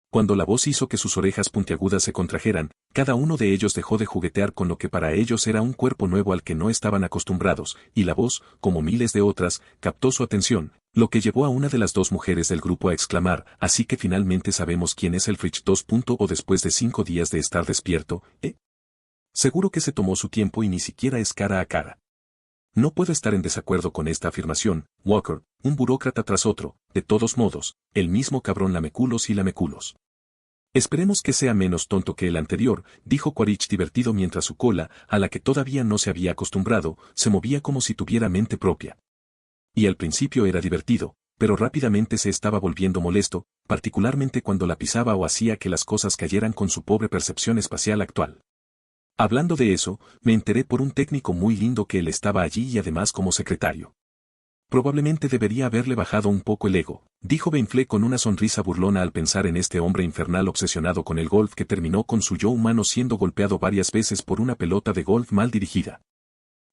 Cuando la voz hizo que sus orejas puntiagudas se contrajeran, cada uno de ellos dejó de juguetear con lo que para ellos era un cuerpo nuevo al que no estaban acostumbrados, y la voz, como miles de otras, captó su atención, lo que llevó a una de las dos mujeres del grupo a exclamar, así que finalmente sabemos quién es el Fridge 2. O después de 5 días de estar despierto, Seguro que se tomó su tiempo y ni siquiera es cara a cara. No puedo estar en desacuerdo con esta afirmación, Walker, un burócrata tras otro, de todos modos, el mismo cabrón lameculos y lameculos. Esperemos que sea menos tonto que el anterior, dijo Quaritch divertido mientras su cola, a la que todavía no se había acostumbrado, se movía como si tuviera mente propia. Y al principio era divertido, pero rápidamente se estaba volviendo molesto, particularmente cuando la pisaba o hacía que las cosas cayeran con su pobre percepción espacial actual. Hablando de eso, me enteré por un técnico muy lindo que él estaba allí y además como secretario. Probablemente debería haberle bajado un poco el ego, dijo Benfle con una sonrisa burlona al pensar en este hombre infernal obsesionado con el golf que terminó con su yo humano siendo golpeado varias veces por una pelota de golf mal dirigida.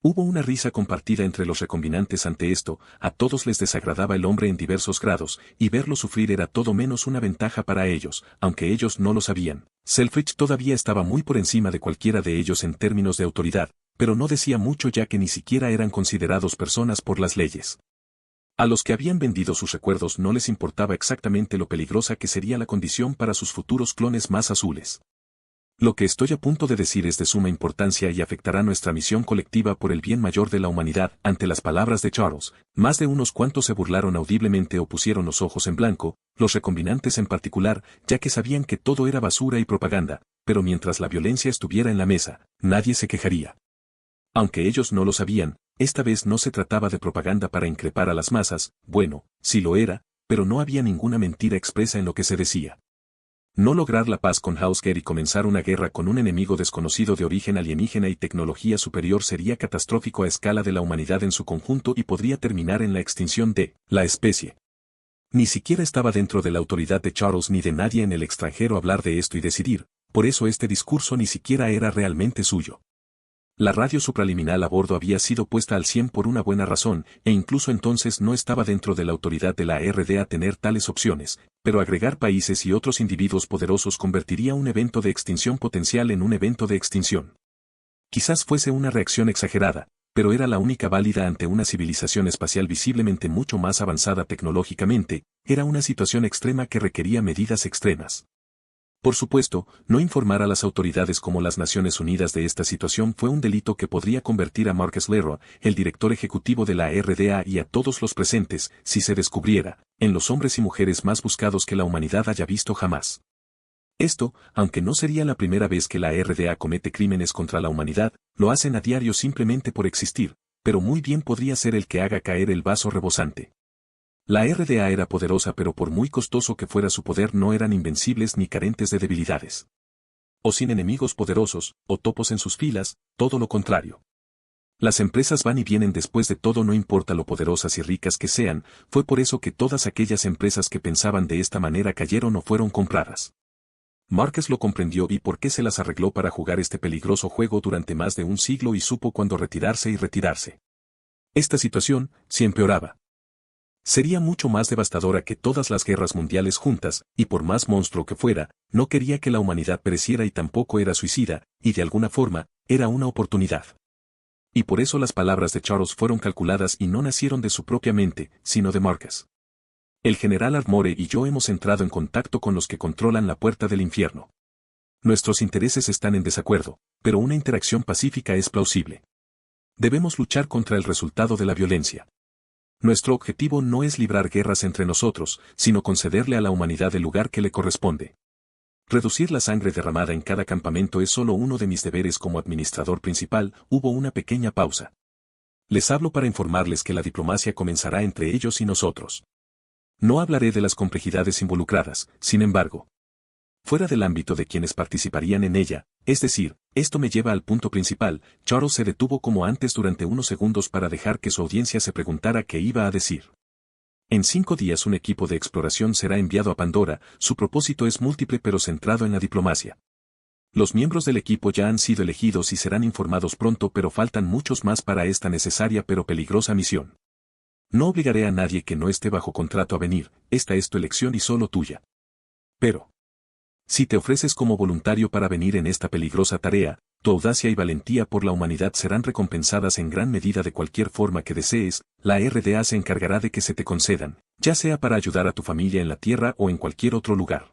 Hubo una risa compartida entre los recombinantes ante esto, a todos les desagradaba el hombre en diversos grados, y verlo sufrir era todo menos una ventaja para ellos, aunque ellos no lo sabían. Selfridge todavía estaba muy por encima de cualquiera de ellos en términos de autoridad, pero no decía mucho ya que ni siquiera eran considerados personas por las leyes. A los que habían vendido sus recuerdos no les importaba exactamente lo peligrosa que sería la condición para sus futuros clones más azules. Lo que estoy a punto de decir es de suma importancia y afectará nuestra misión colectiva por el bien mayor de la humanidad. Ante las palabras de Charles, más de unos cuantos se burlaron audiblemente o pusieron los ojos en blanco, los recombinantes en particular, ya que sabían que todo era basura y propaganda, pero mientras la violencia estuviera en la mesa, nadie se quejaría. Aunque ellos no lo sabían, esta vez no se trataba de propaganda para increpar a las masas, bueno, sí lo era, pero no había ninguna mentira expresa en lo que se decía. No lograr la paz con Hausger y comenzar una guerra con un enemigo desconocido de origen alienígena y tecnología superior sería catastrófico a escala de la humanidad en su conjunto y podría terminar en la extinción de la especie. Ni siquiera estaba dentro de la autoridad de Charles ni de nadie en el extranjero hablar de esto y decidir, por eso este discurso ni siquiera era realmente suyo. La radio supraliminal a bordo había sido puesta al 100 por una buena razón, e incluso entonces no estaba dentro de la autoridad de la RDA tener tales opciones, pero agregar países y otros individuos poderosos convertiría un evento de extinción potencial en un evento de extinción. Quizás fuese una reacción exagerada, pero era la única válida ante una civilización espacial visiblemente mucho más avanzada tecnológicamente, era una situación extrema que requería medidas extremas. Por supuesto, no informar a las autoridades como las Naciones Unidas de esta situación fue un delito que podría convertir a Marcus Leroy, el director ejecutivo de la RDA y a todos los presentes, si se descubriera, en los hombres y mujeres más buscados que la humanidad haya visto jamás. Esto, aunque no sería la primera vez que la RDA comete crímenes contra la humanidad, lo hacen a diario simplemente por existir, pero muy bien podría ser el que haga caer el vaso rebosante. La RDA era poderosa pero por muy costoso que fuera su poder no eran invencibles ni carentes de debilidades. O sin enemigos poderosos, o topos en sus filas, todo lo contrario. Las empresas van y vienen después de todo no importa lo poderosas y ricas que sean, fue por eso que todas aquellas empresas que pensaban de esta manera cayeron o fueron compradas. Marcus lo comprendió y por qué se las arregló para jugar este peligroso juego durante más de un siglo y supo cuándo retirarse y retirarse. Esta situación, si empeoraba, sería mucho más devastadora que todas las guerras mundiales juntas, y por más monstruo que fuera, no quería que la humanidad pereciera y tampoco era suicida, y de alguna forma, era una oportunidad. Y por eso las palabras de Charles fueron calculadas y no nacieron de su propia mente, sino de Marcus. El general Armore y yo hemos entrado en contacto con los que controlan la puerta del infierno. Nuestros intereses están en desacuerdo, pero una interacción pacífica es plausible. Debemos luchar contra el resultado de la violencia. Nuestro objetivo no es librar guerras entre nosotros, sino concederle a la humanidad el lugar que le corresponde. Reducir la sangre derramada en cada campamento es solo uno de mis deberes como administrador principal. Hubo una pequeña pausa. Les hablo para informarles que la diplomacia comenzará entre ellos y nosotros. No hablaré de las complejidades involucradas, sin embargo. Fuera del ámbito de quienes participarían en ella, es decir, esto me lleva al punto principal. Charles se detuvo como antes durante unos segundos para dejar que su audiencia se preguntara qué iba a decir. En 5 días un equipo de exploración será enviado a Pandora, su propósito es múltiple pero centrado en la diplomacia. Los miembros del equipo ya han sido elegidos y serán informados pronto pero faltan muchos más para esta necesaria pero peligrosa misión. No obligaré a nadie que no esté bajo contrato a venir, esta es tu elección y solo tuya. Pero, si te ofreces como voluntario para venir en esta peligrosa tarea, tu audacia y valentía por la humanidad serán recompensadas en gran medida de cualquier forma que desees. La RDA se encargará de que se te concedan, ya sea para ayudar a tu familia en la Tierra o en cualquier otro lugar.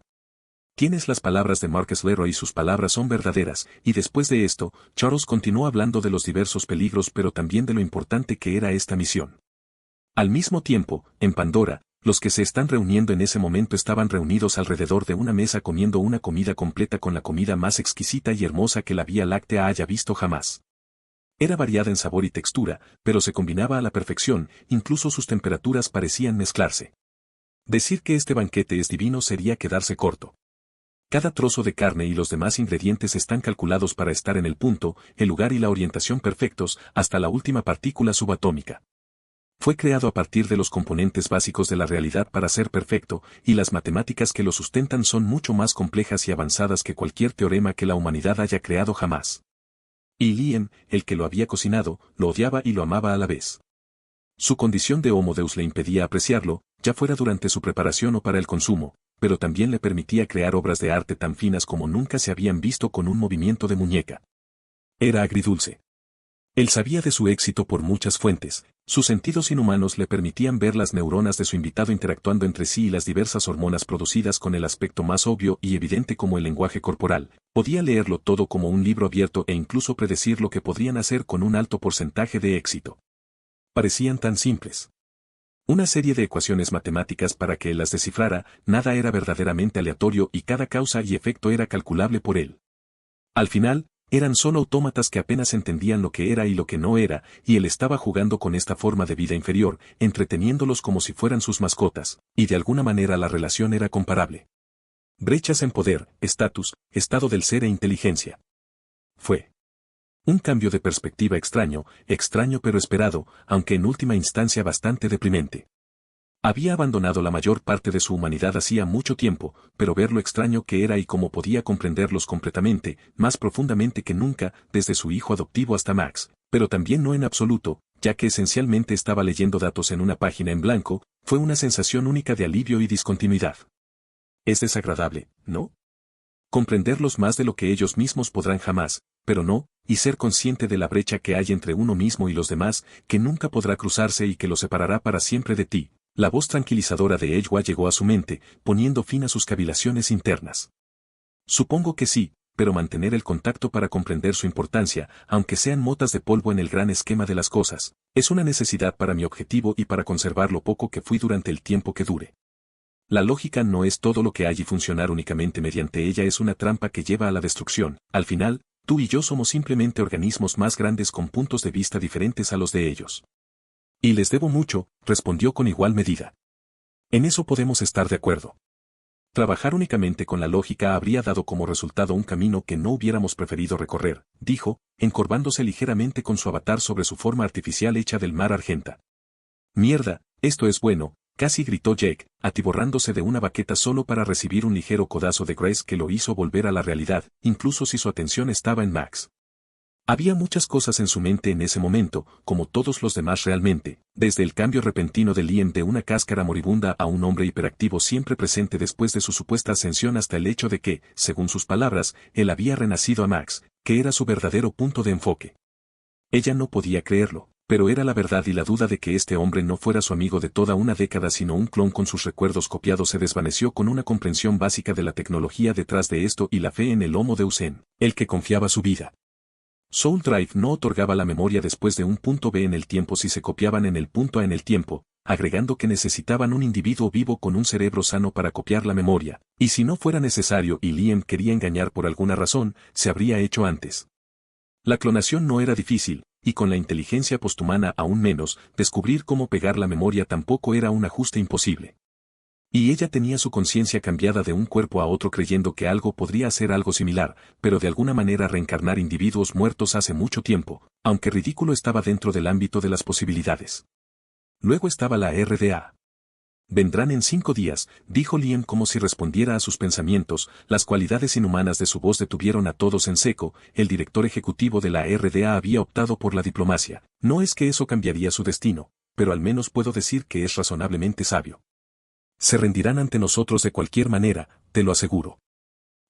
Tienes las palabras de Marcus Leroy y sus palabras son verdaderas, y después de esto, Charles continuó hablando de los diversos peligros pero también de lo importante que era esta misión. Al mismo tiempo, en Pandora, los que se están reuniendo en ese momento estaban reunidos alrededor de una mesa comiendo una comida completa con la comida más exquisita y hermosa que la Vía Láctea haya visto jamás. Era variada en sabor y textura, pero se combinaba a la perfección, incluso sus temperaturas parecían mezclarse. Decir que este banquete es divino sería quedarse corto. Cada trozo de carne y los demás ingredientes están calculados para estar en el punto, el lugar y la orientación perfectos, hasta la última partícula subatómica. Fue creado a partir de los componentes básicos de la realidad para ser perfecto, y las matemáticas que lo sustentan son mucho más complejas y avanzadas que cualquier teorema que la humanidad haya creado jamás. Y Liam, el que lo había cocinado, lo odiaba y lo amaba a la vez. Su condición de Homo Deus le impedía apreciarlo, ya fuera durante su preparación o para el consumo, pero también le permitía crear obras de arte tan finas como nunca se habían visto con un movimiento de muñeca. Era agridulce. Él sabía de su éxito por muchas fuentes. Sus sentidos inhumanos le permitían ver las neuronas de su invitado interactuando entre sí y las diversas hormonas producidas con el aspecto más obvio y evidente como el lenguaje corporal. Podía leerlo todo como un libro abierto e incluso predecir lo que podrían hacer con un alto porcentaje de éxito. Parecían tan simples. Una serie de ecuaciones matemáticas para que él las descifrara, nada era verdaderamente aleatorio y cada causa y efecto era calculable por él. Al final, eran solo autómatas que apenas entendían lo que era y lo que no era, y él estaba jugando con esta forma de vida inferior, entreteniéndolos como si fueran sus mascotas, y de alguna manera la relación era comparable. Brechas en poder, estatus, estado del ser e inteligencia. Fue un cambio de perspectiva extraño pero esperado, aunque en última instancia bastante deprimente. Había abandonado la mayor parte de su humanidad hacía mucho tiempo, pero ver lo extraño que era y cómo podía comprenderlos completamente, más profundamente que nunca, desde su hijo adoptivo hasta Max, pero también no en absoluto, ya que esencialmente estaba leyendo datos en una página en blanco, fue una sensación única de alivio y discontinuidad. Es desagradable, ¿no? Comprenderlos más de lo que ellos mismos podrán jamás, pero no, y ser consciente de la brecha que hay entre uno mismo y los demás, que nunca podrá cruzarse y que lo separará para siempre de ti. La voz tranquilizadora de Edgewater llegó a su mente, poniendo fin a sus cavilaciones internas. Supongo que sí, pero mantener el contacto para comprender su importancia, aunque sean motas de polvo en el gran esquema de las cosas, es una necesidad para mi objetivo y para conservar lo poco que fui durante el tiempo que dure. La lógica no es todo lo que hay y funcionar únicamente mediante ella es una trampa que lleva a la destrucción. Al final, tú y yo somos simplemente organismos más grandes con puntos de vista diferentes a los de ellos. Y les debo mucho, respondió con igual medida. En eso podemos estar de acuerdo. Trabajar únicamente con la lógica habría dado como resultado un camino que no hubiéramos preferido recorrer, dijo, encorvándose ligeramente con su avatar sobre su forma artificial hecha del mar argenta. Mierda, esto es bueno, casi gritó Jake, atiborrándose de una baqueta solo para recibir un ligero codazo de Grace que lo hizo volver a la realidad, incluso si su atención estaba en Max. Había muchas cosas en su mente en ese momento, como todos los demás realmente, desde el cambio repentino de Liam de una cáscara moribunda a un hombre hiperactivo siempre presente después de su supuesta ascensión hasta el hecho de que, según sus palabras, él había renacido a Max, que era su verdadero punto de enfoque. Ella no podía creerlo, pero era la verdad y la duda de que este hombre no fuera su amigo de toda una década sino un clon con sus recuerdos copiados se desvaneció con una comprensión básica de la tecnología detrás de esto y la fe en el Homo Deus en el que confiaba su vida. Soul Drive no otorgaba la memoria después de un punto B en el tiempo si se copiaban en el punto A en el tiempo, agregando que necesitaban un individuo vivo con un cerebro sano para copiar la memoria, y si no fuera necesario y Liam quería engañar por alguna razón, se habría hecho antes. La clonación no era difícil, y con la inteligencia posthumana aún menos, descubrir cómo pegar la memoria tampoco era un ajuste imposible. Y ella tenía su conciencia cambiada de un cuerpo a otro creyendo que algo podría hacer algo similar, pero de alguna manera reencarnar individuos muertos hace mucho tiempo, aunque ridículo estaba dentro del ámbito de las posibilidades. Luego estaba la RDA. Vendrán en 5 días, dijo Liam como si respondiera a sus pensamientos, las cualidades inhumanas de su voz detuvieron a todos en seco, el director ejecutivo de la RDA había optado por la diplomacia, no es que eso cambiaría su destino, pero al menos puedo decir que es razonablemente sabio. Se rendirán ante nosotros de cualquier manera, te lo aseguro.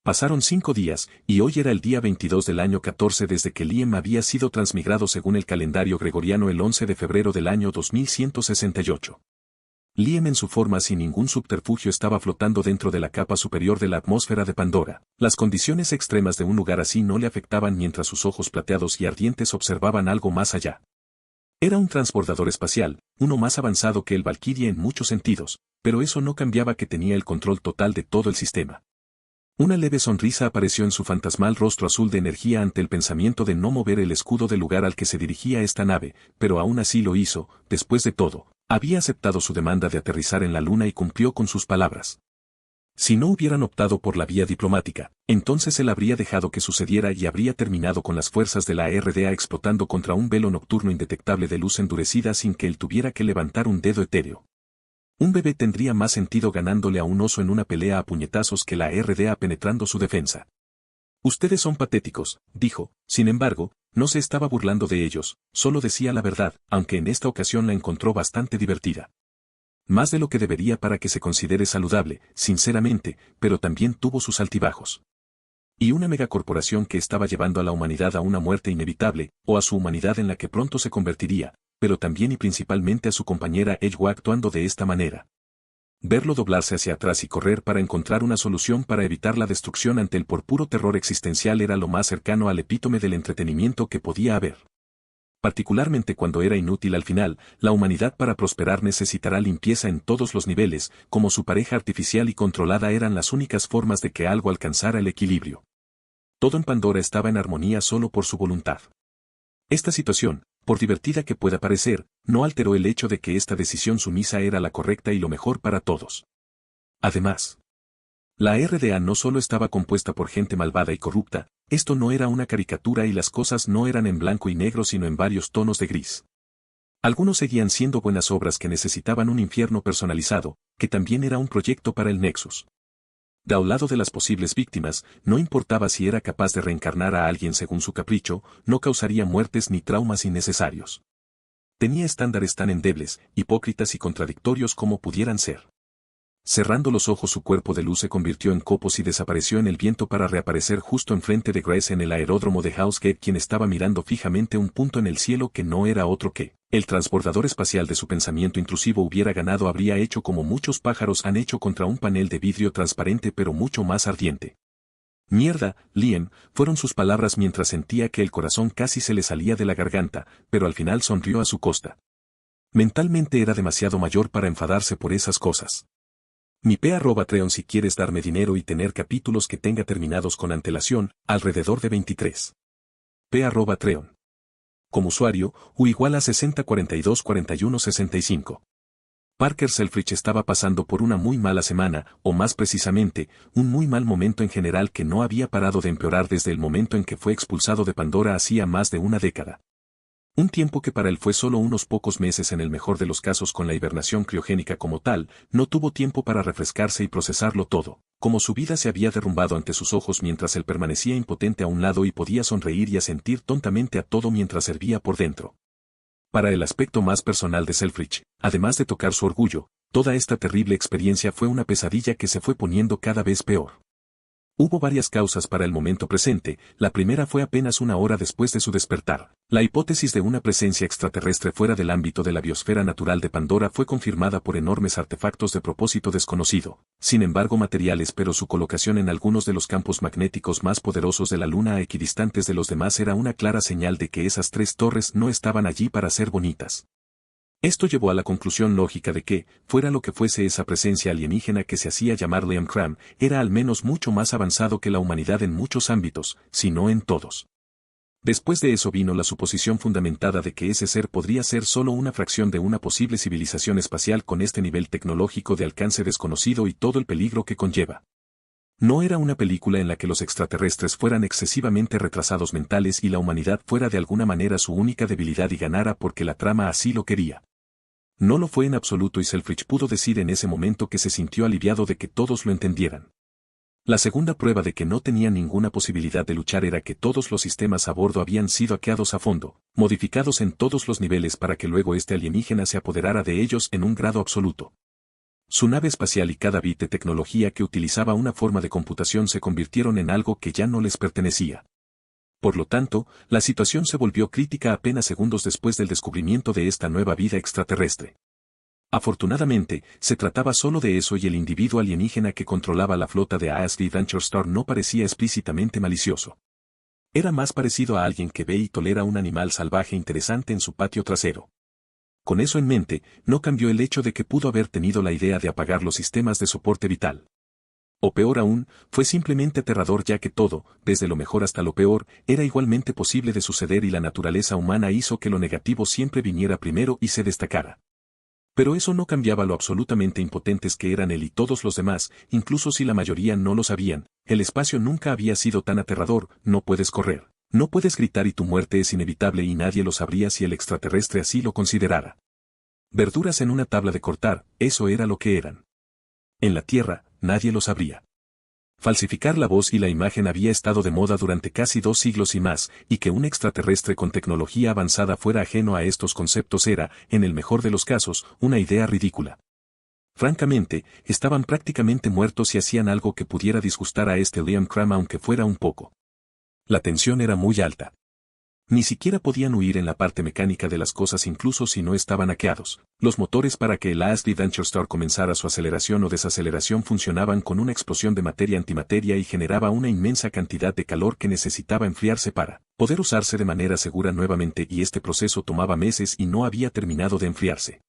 Pasaron 5 días, y hoy era el día 22 del año 14 desde que Liam había sido transmigrado según el calendario gregoriano el 11 de febrero del año 2168. Liam en su forma sin ningún subterfugio estaba flotando dentro de la capa superior de la atmósfera de Pandora. Las condiciones extremas de un lugar así no le afectaban mientras sus ojos plateados y ardientes observaban algo más allá. Era un transbordador espacial, uno más avanzado que el Valkyrie en muchos sentidos, pero eso no cambiaba que tenía el control total de todo el sistema. Una leve sonrisa apareció en su fantasmal rostro azul de energía ante el pensamiento de no mover el escudo del lugar al que se dirigía esta nave, pero aún así lo hizo, después de todo, había aceptado su demanda de aterrizar en la Luna y cumplió con sus palabras. Si no hubieran optado por la vía diplomática, entonces él habría dejado que sucediera y habría terminado con las fuerzas de la RDA explotando contra un velo nocturno indetectable de luz endurecida sin que él tuviera que levantar un dedo etéreo. Un bebé tendría más sentido ganándole a un oso en una pelea a puñetazos que la RDA penetrando su defensa. Ustedes son patéticos, dijo, sin embargo, No se estaba burlando de ellos, solo decía la verdad, aunque en esta ocasión la encontró bastante divertida. Más de lo que debería para que se considere saludable, sinceramente, pero también tuvo sus altibajos. Y una megacorporación que estaba llevando a la humanidad a una muerte inevitable, o a su humanidad en la que pronto se convertiría, pero también y principalmente a su compañera Eywa actuando de esta manera. Verlo doblarse hacia atrás y correr para encontrar una solución para evitar la destrucción ante el por puro terror existencial era lo más cercano al epítome del entretenimiento que podía haber. Particularmente cuando era inútil al final, la humanidad para prosperar necesitará limpieza en todos los niveles, como su pareja artificial y controlada eran las únicas formas de que algo alcanzara el equilibrio. Todo en Pandora estaba en armonía solo por su voluntad. Esta situación, por divertida que pueda parecer, no alteró el hecho de que esta decisión sumisa era la correcta y lo mejor para todos. Además, la RDA no solo estaba compuesta por gente malvada y corrupta, esto no era una caricatura y las cosas no eran en blanco y negro sino en varios tonos de gris. Algunos seguían siendo buenas obras que necesitaban un infierno personalizado, que también era un proyecto para el Nexus. De al lado de las posibles víctimas, no importaba si era capaz de reencarnar a alguien según su capricho, no causaría muertes ni traumas innecesarios. Tenía estándares tan endebles, hipócritas y contradictorios como pudieran ser. Cerrando los ojos su cuerpo de luz se convirtió en copos y desapareció en el viento para reaparecer justo enfrente de Grace en el aeródromo de Housegate, quien estaba mirando fijamente un punto en el cielo que no era otro que el transbordador espacial de su pensamiento intrusivo hubiera ganado habría hecho como muchos pájaros han hecho contra un panel de vidrio transparente pero mucho más ardiente. Mierda, Liam, fueron sus palabras mientras sentía que el corazón casi se le salía de la garganta, pero al final sonrió a su costa. Mentalmente era demasiado mayor para enfadarse por esas cosas. Mi P@Treon si quieres darme dinero y tener capítulos que tenga terminados con antelación, alrededor de 23. P@Treon. Como usuario, U igual a 60424165. Parker Selfridge estaba pasando por una muy mala semana, o más precisamente, un muy mal momento en general que no había parado de empeorar desde el momento en que fue expulsado de Pandora hacía más de una década. Un tiempo que para él fue solo unos pocos meses en el mejor de los casos con la hibernación criogénica como tal, no tuvo tiempo para refrescarse y procesarlo todo, como su vida se había derrumbado ante sus ojos mientras él permanecía impotente a un lado y podía sonreír y asentir tontamente a todo mientras hervía por dentro. Para el aspecto más personal de Selfridge, además de tocar su orgullo, toda esta terrible experiencia fue una pesadilla que se fue poniendo cada vez peor. Hubo varias causas para el momento presente, la primera fue apenas una hora después de su despertar. La hipótesis de una presencia extraterrestre fuera del ámbito de la biosfera natural de Pandora fue confirmada por enormes artefactos de propósito desconocido, sin embargo materiales, pero su colocación en algunos de los campos magnéticos más poderosos de la Luna a equidistantes de los demás era una clara señal de que esas tres torres no estaban allí para ser bonitas. Esto llevó a la conclusión lógica de que, fuera lo que fuese esa presencia alienígena que se hacía llamar Liam Cram, era al menos mucho más avanzado que la humanidad en muchos ámbitos, si no en todos. Después de eso vino la suposición fundamentada de que ese ser podría ser solo una fracción de una posible civilización espacial con este nivel tecnológico de alcance desconocido y todo el peligro que conlleva. No era una película en la que los extraterrestres fueran excesivamente retrasados mentales y la humanidad fuera de alguna manera su única debilidad y ganara porque la trama así lo quería. No lo fue en absoluto y Selfridge pudo decir en ese momento que se sintió aliviado de que todos lo entendieran. La segunda prueba de que no tenía ninguna posibilidad de luchar era que todos los sistemas a bordo habían sido hackeados a fondo, modificados en todos los niveles para que luego este alienígena se apoderara de ellos en un grado absoluto. Su nave espacial y cada bit de tecnología que utilizaba una forma de computación se convirtieron en algo que ya no les pertenecía. Por lo tanto, la situación se volvió crítica apenas segundos después del descubrimiento de esta nueva vida extraterrestre. Afortunadamente, se trataba solo de eso y el individuo alienígena que controlaba la flota de ASG Venture Star no parecía explícitamente malicioso. Era más parecido a alguien que ve y tolera un animal salvaje interesante en su patio trasero. Con eso en mente, no cambió el hecho de que pudo haber tenido la idea de apagar los sistemas de soporte vital. O peor aún, fue simplemente aterrador ya que todo, desde lo mejor hasta lo peor, era igualmente posible de suceder y la naturaleza humana hizo que lo negativo siempre viniera primero y se destacara. Pero eso no cambiaba lo absolutamente impotentes que eran él y todos los demás, incluso si la mayoría no lo sabían, el espacio nunca había sido tan aterrador, no puedes correr, no puedes gritar y tu muerte es inevitable y nadie lo sabría si el extraterrestre así lo considerara. Verduras en una tabla de cortar, eso era lo que eran. En la Tierra, nadie lo sabría. Falsificar la voz y la imagen había estado de moda durante casi 2 siglos y más, y que un extraterrestre con tecnología avanzada fuera ajeno a estos conceptos era, en el mejor de los casos, una idea ridícula. Francamente, estaban prácticamente muertos y hacían algo que pudiera disgustar a este Liam Cram aunque fuera un poco. La tensión era muy alta. Ni siquiera podían huir en la parte mecánica de las cosas incluso si no estaban hackeados. Los motores para que el ASD Venture Star comenzara su aceleración o desaceleración funcionaban con una explosión de materia-antimateria y generaba una inmensa cantidad de calor que necesitaba enfriarse para poder usarse de manera segura nuevamente y este proceso tomaba meses y no había terminado de enfriarse.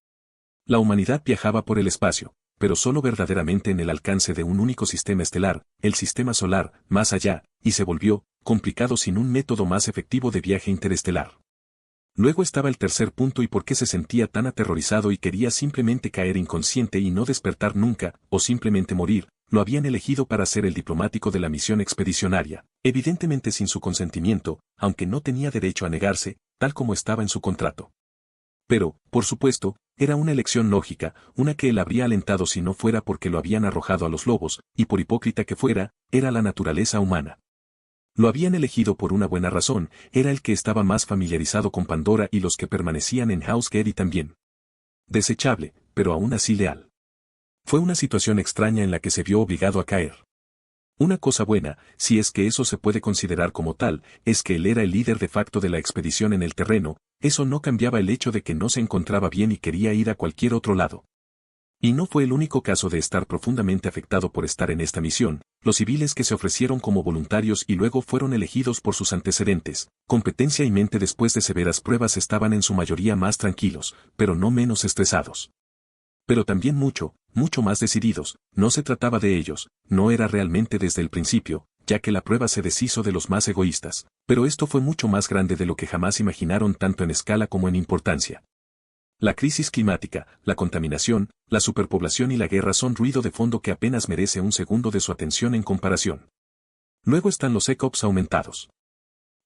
La humanidad viajaba por el espacio, pero solo verdaderamente en el alcance de un único sistema estelar, el sistema solar, más allá, y se volvió complicado sin un método más efectivo de viaje interestelar. Luego estaba el tercer punto y por qué se sentía tan aterrorizado y quería simplemente caer inconsciente y no despertar nunca, o simplemente morir, lo habían elegido para ser el diplomático de la misión expedicionaria, evidentemente sin su consentimiento, aunque no tenía derecho a negarse, tal como estaba en su contrato. Pero, por supuesto, era una elección lógica, una que él habría alentado si no fuera porque lo habían arrojado a los lobos, y por hipócrita que fuera, era la naturaleza humana. Lo habían elegido por una buena razón, era el que estaba más familiarizado con Pandora y los que permanecían en House Gate también. Desechable, pero aún así leal. Fue una situación extraña en la que se vio obligado a caer. Una cosa buena, si es que eso se puede considerar como tal, es que él era el líder de facto de la expedición en el terreno, eso no cambiaba el hecho de que no se encontraba bien y quería ir a cualquier otro lado. Y no fue el único caso de estar profundamente afectado por estar en esta misión, los civiles que se ofrecieron como voluntarios y luego fueron elegidos por sus antecedentes, competencia y mente después de severas pruebas estaban en su mayoría más tranquilos, pero no menos estresados. Pero también mucho más decididos, no se trataba de ellos, no era realmente desde el principio, ya que la prueba se deshizo de los más egoístas, pero esto fue mucho más grande de lo que jamás imaginaron tanto en escala como en importancia. La crisis climática, la contaminación, la superpoblación y la guerra son ruido de fondo que apenas merece un segundo de su atención en comparación. Luego están los ECOPs aumentados.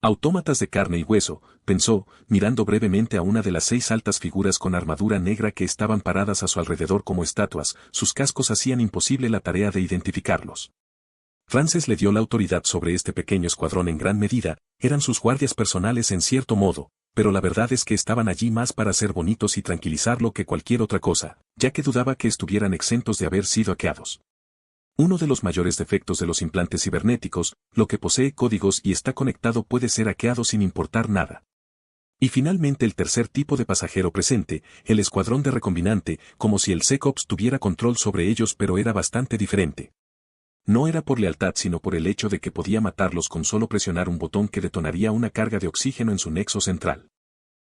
Autómatas de carne y hueso, pensó, mirando brevemente a una de las 6 altas figuras con armadura negra que estaban paradas a su alrededor como estatuas, sus cascos hacían imposible la tarea de identificarlos. Frances le dio la autoridad sobre este pequeño escuadrón en gran medida, eran sus guardias personales en cierto modo, pero la verdad es que estaban allí más para ser bonitos y tranquilizarlo que cualquier otra cosa, ya que dudaba que estuvieran exentos de haber sido hackeados. Uno de los mayores defectos de los implantes cibernéticos, lo que posee códigos y está conectado puede ser hackeado sin importar nada. Y finalmente el tercer tipo de pasajero presente, el escuadrón de recombinante, como si el SecOps tuviera control sobre ellos pero era bastante diferente. No era por lealtad sino por el hecho de que podía matarlos con solo presionar un botón que detonaría una carga de oxígeno en su nexo central.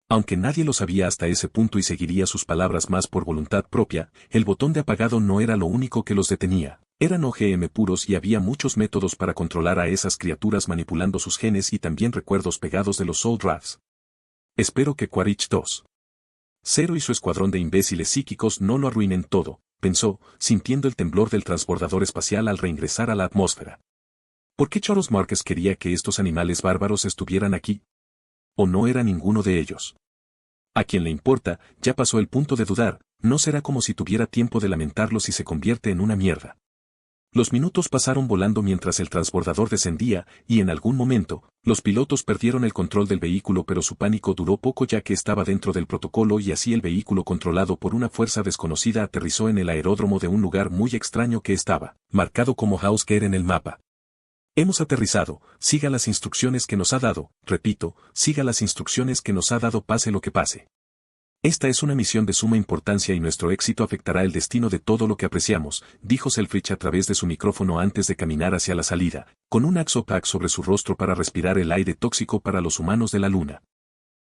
Aunque nadie lo sabía hasta ese punto y seguiría sus palabras más por voluntad propia, el botón de apagado no era lo único que los detenía. Eran OGM puros y había muchos métodos para controlar a esas criaturas manipulando sus genes y también recuerdos pegados de los Soul Drafts. Espero que Quaritch 2. Zero y su escuadrón de imbéciles psíquicos no lo arruinen todo, pensó, sintiendo el temblor del transbordador espacial al reingresar a la atmósfera. ¿Por qué Choros Márquez quería que estos animales bárbaros estuvieran aquí? ¿O no era ninguno de ellos? A quien le importa, ya pasó el punto de dudar, no será como si tuviera tiempo de lamentarlo si se convierte en una mierda. Los minutos pasaron volando mientras el transbordador descendía, y en algún momento, los pilotos perdieron el control del vehículo pero su pánico duró poco ya que estaba dentro del protocolo y así el vehículo controlado por una fuerza desconocida aterrizó en el aeródromo de un lugar muy extraño que estaba, marcado como House Gate en el mapa. Hemos aterrizado, siga las instrucciones que nos ha dado, repito, siga las instrucciones que nos ha dado pase lo que pase. Esta es una misión de suma importancia y nuestro éxito afectará el destino de todo lo que apreciamos, dijo Selfridge a través de su micrófono antes de caminar hacia la salida, con un Axopack sobre su rostro para respirar el aire tóxico para los humanos de la luna.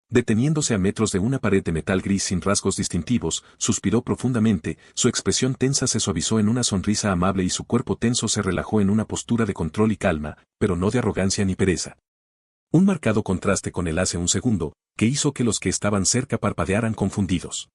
Deteniéndose a metros de una pared de metal gris sin rasgos distintivos, suspiró profundamente, su expresión tensa se suavizó en una sonrisa amable y su cuerpo tenso se relajó en una postura de control y calma, pero no de arrogancia ni pereza. Un marcado contraste con el hace un segundo, que hizo que los que estaban cerca parpadearan confundidos.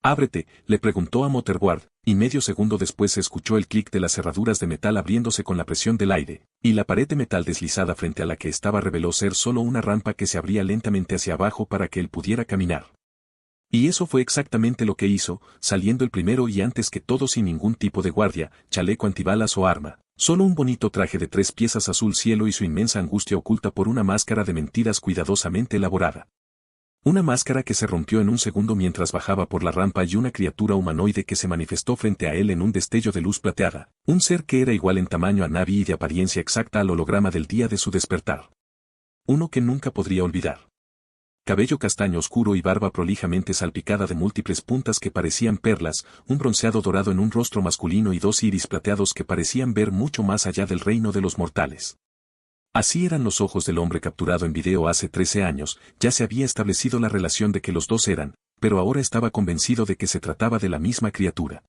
«Ábrete», le preguntó a Motherward, y medio segundo después se escuchó el clic de las cerraduras de metal abriéndose con la presión del aire, y la pared de metal deslizada frente a la que estaba reveló ser solo una rampa que se abría lentamente hacia abajo para que él pudiera caminar. Y eso fue exactamente lo que hizo, saliendo el primero y antes que todo sin ningún tipo de guardia, chaleco antibalas o arma, Solo un bonito traje de 3 piezas azul cielo y su inmensa angustia oculta por una máscara de mentiras cuidadosamente elaborada. Una máscara que se rompió en un segundo mientras bajaba por la rampa y una criatura humanoide que se manifestó frente a él en un destello de luz plateada, un ser que era igual en tamaño a Navi y de apariencia exacta al holograma del día de su despertar. Uno que nunca podría olvidar. Cabello castaño oscuro y barba prolijamente salpicada de múltiples puntas que parecían perlas, un bronceado dorado en un rostro masculino y 2 iris plateados que parecían ver mucho más allá del reino de los mortales. Así eran los ojos del hombre capturado en video hace 13 años, ya se había establecido la relación de que los dos eran, pero ahora estaba convencido de que se trataba de la misma criatura.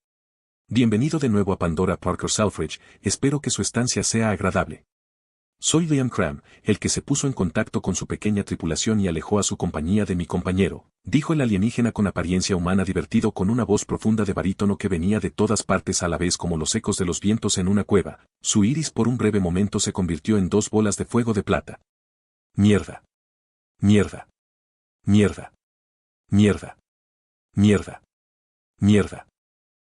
Bienvenido de nuevo a Pandora Parker Selfridge, espero que su estancia sea agradable. Soy Liam Cram, el que se puso en contacto con su pequeña tripulación y alejó a su compañía de mi compañero, dijo el alienígena con apariencia humana divertido con una voz profunda de barítono que venía de todas partes a la vez como los ecos de los vientos en una cueva. Su iris por un breve momento se convirtió en 2 bolas de fuego de plata. Mierda. Mierda. Mierda. Mierda. Mierda. Mierda.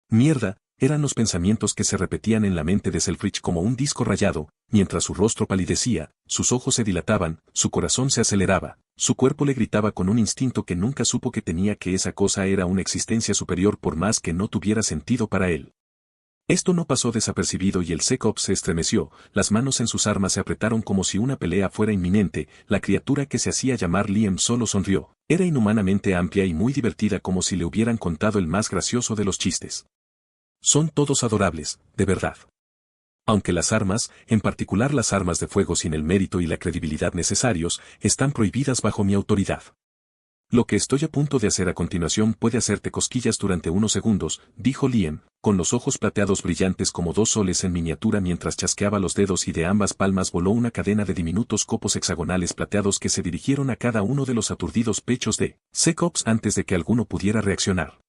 Mierda. Eran los pensamientos que se repetían en la mente de Selfridge como un disco rayado, mientras su rostro palidecía, sus ojos se dilataban, su corazón se aceleraba, su cuerpo le gritaba con un instinto que nunca supo que tenía que esa cosa era una existencia superior por más que no tuviera sentido para él. Esto no pasó desapercibido y el Secop se estremeció, las manos en sus armas se apretaron como si una pelea fuera inminente, la criatura que se hacía llamar Liam solo sonrió, era inhumanamente amplia y muy divertida como si le hubieran contado el más gracioso de los chistes. Son todos adorables, de verdad. Aunque las armas, en particular las armas de fuego sin el mérito y la credibilidad necesarios, están prohibidas bajo mi autoridad. Lo que estoy a punto de hacer a continuación puede hacerte cosquillas durante unos segundos, dijo Liam, con los ojos plateados brillantes como 2 soles en miniatura mientras chasqueaba los dedos y de ambas palmas voló una cadena de diminutos copos hexagonales plateados que se dirigieron a cada uno de los aturdidos pechos de Secops antes de que alguno pudiera reaccionar.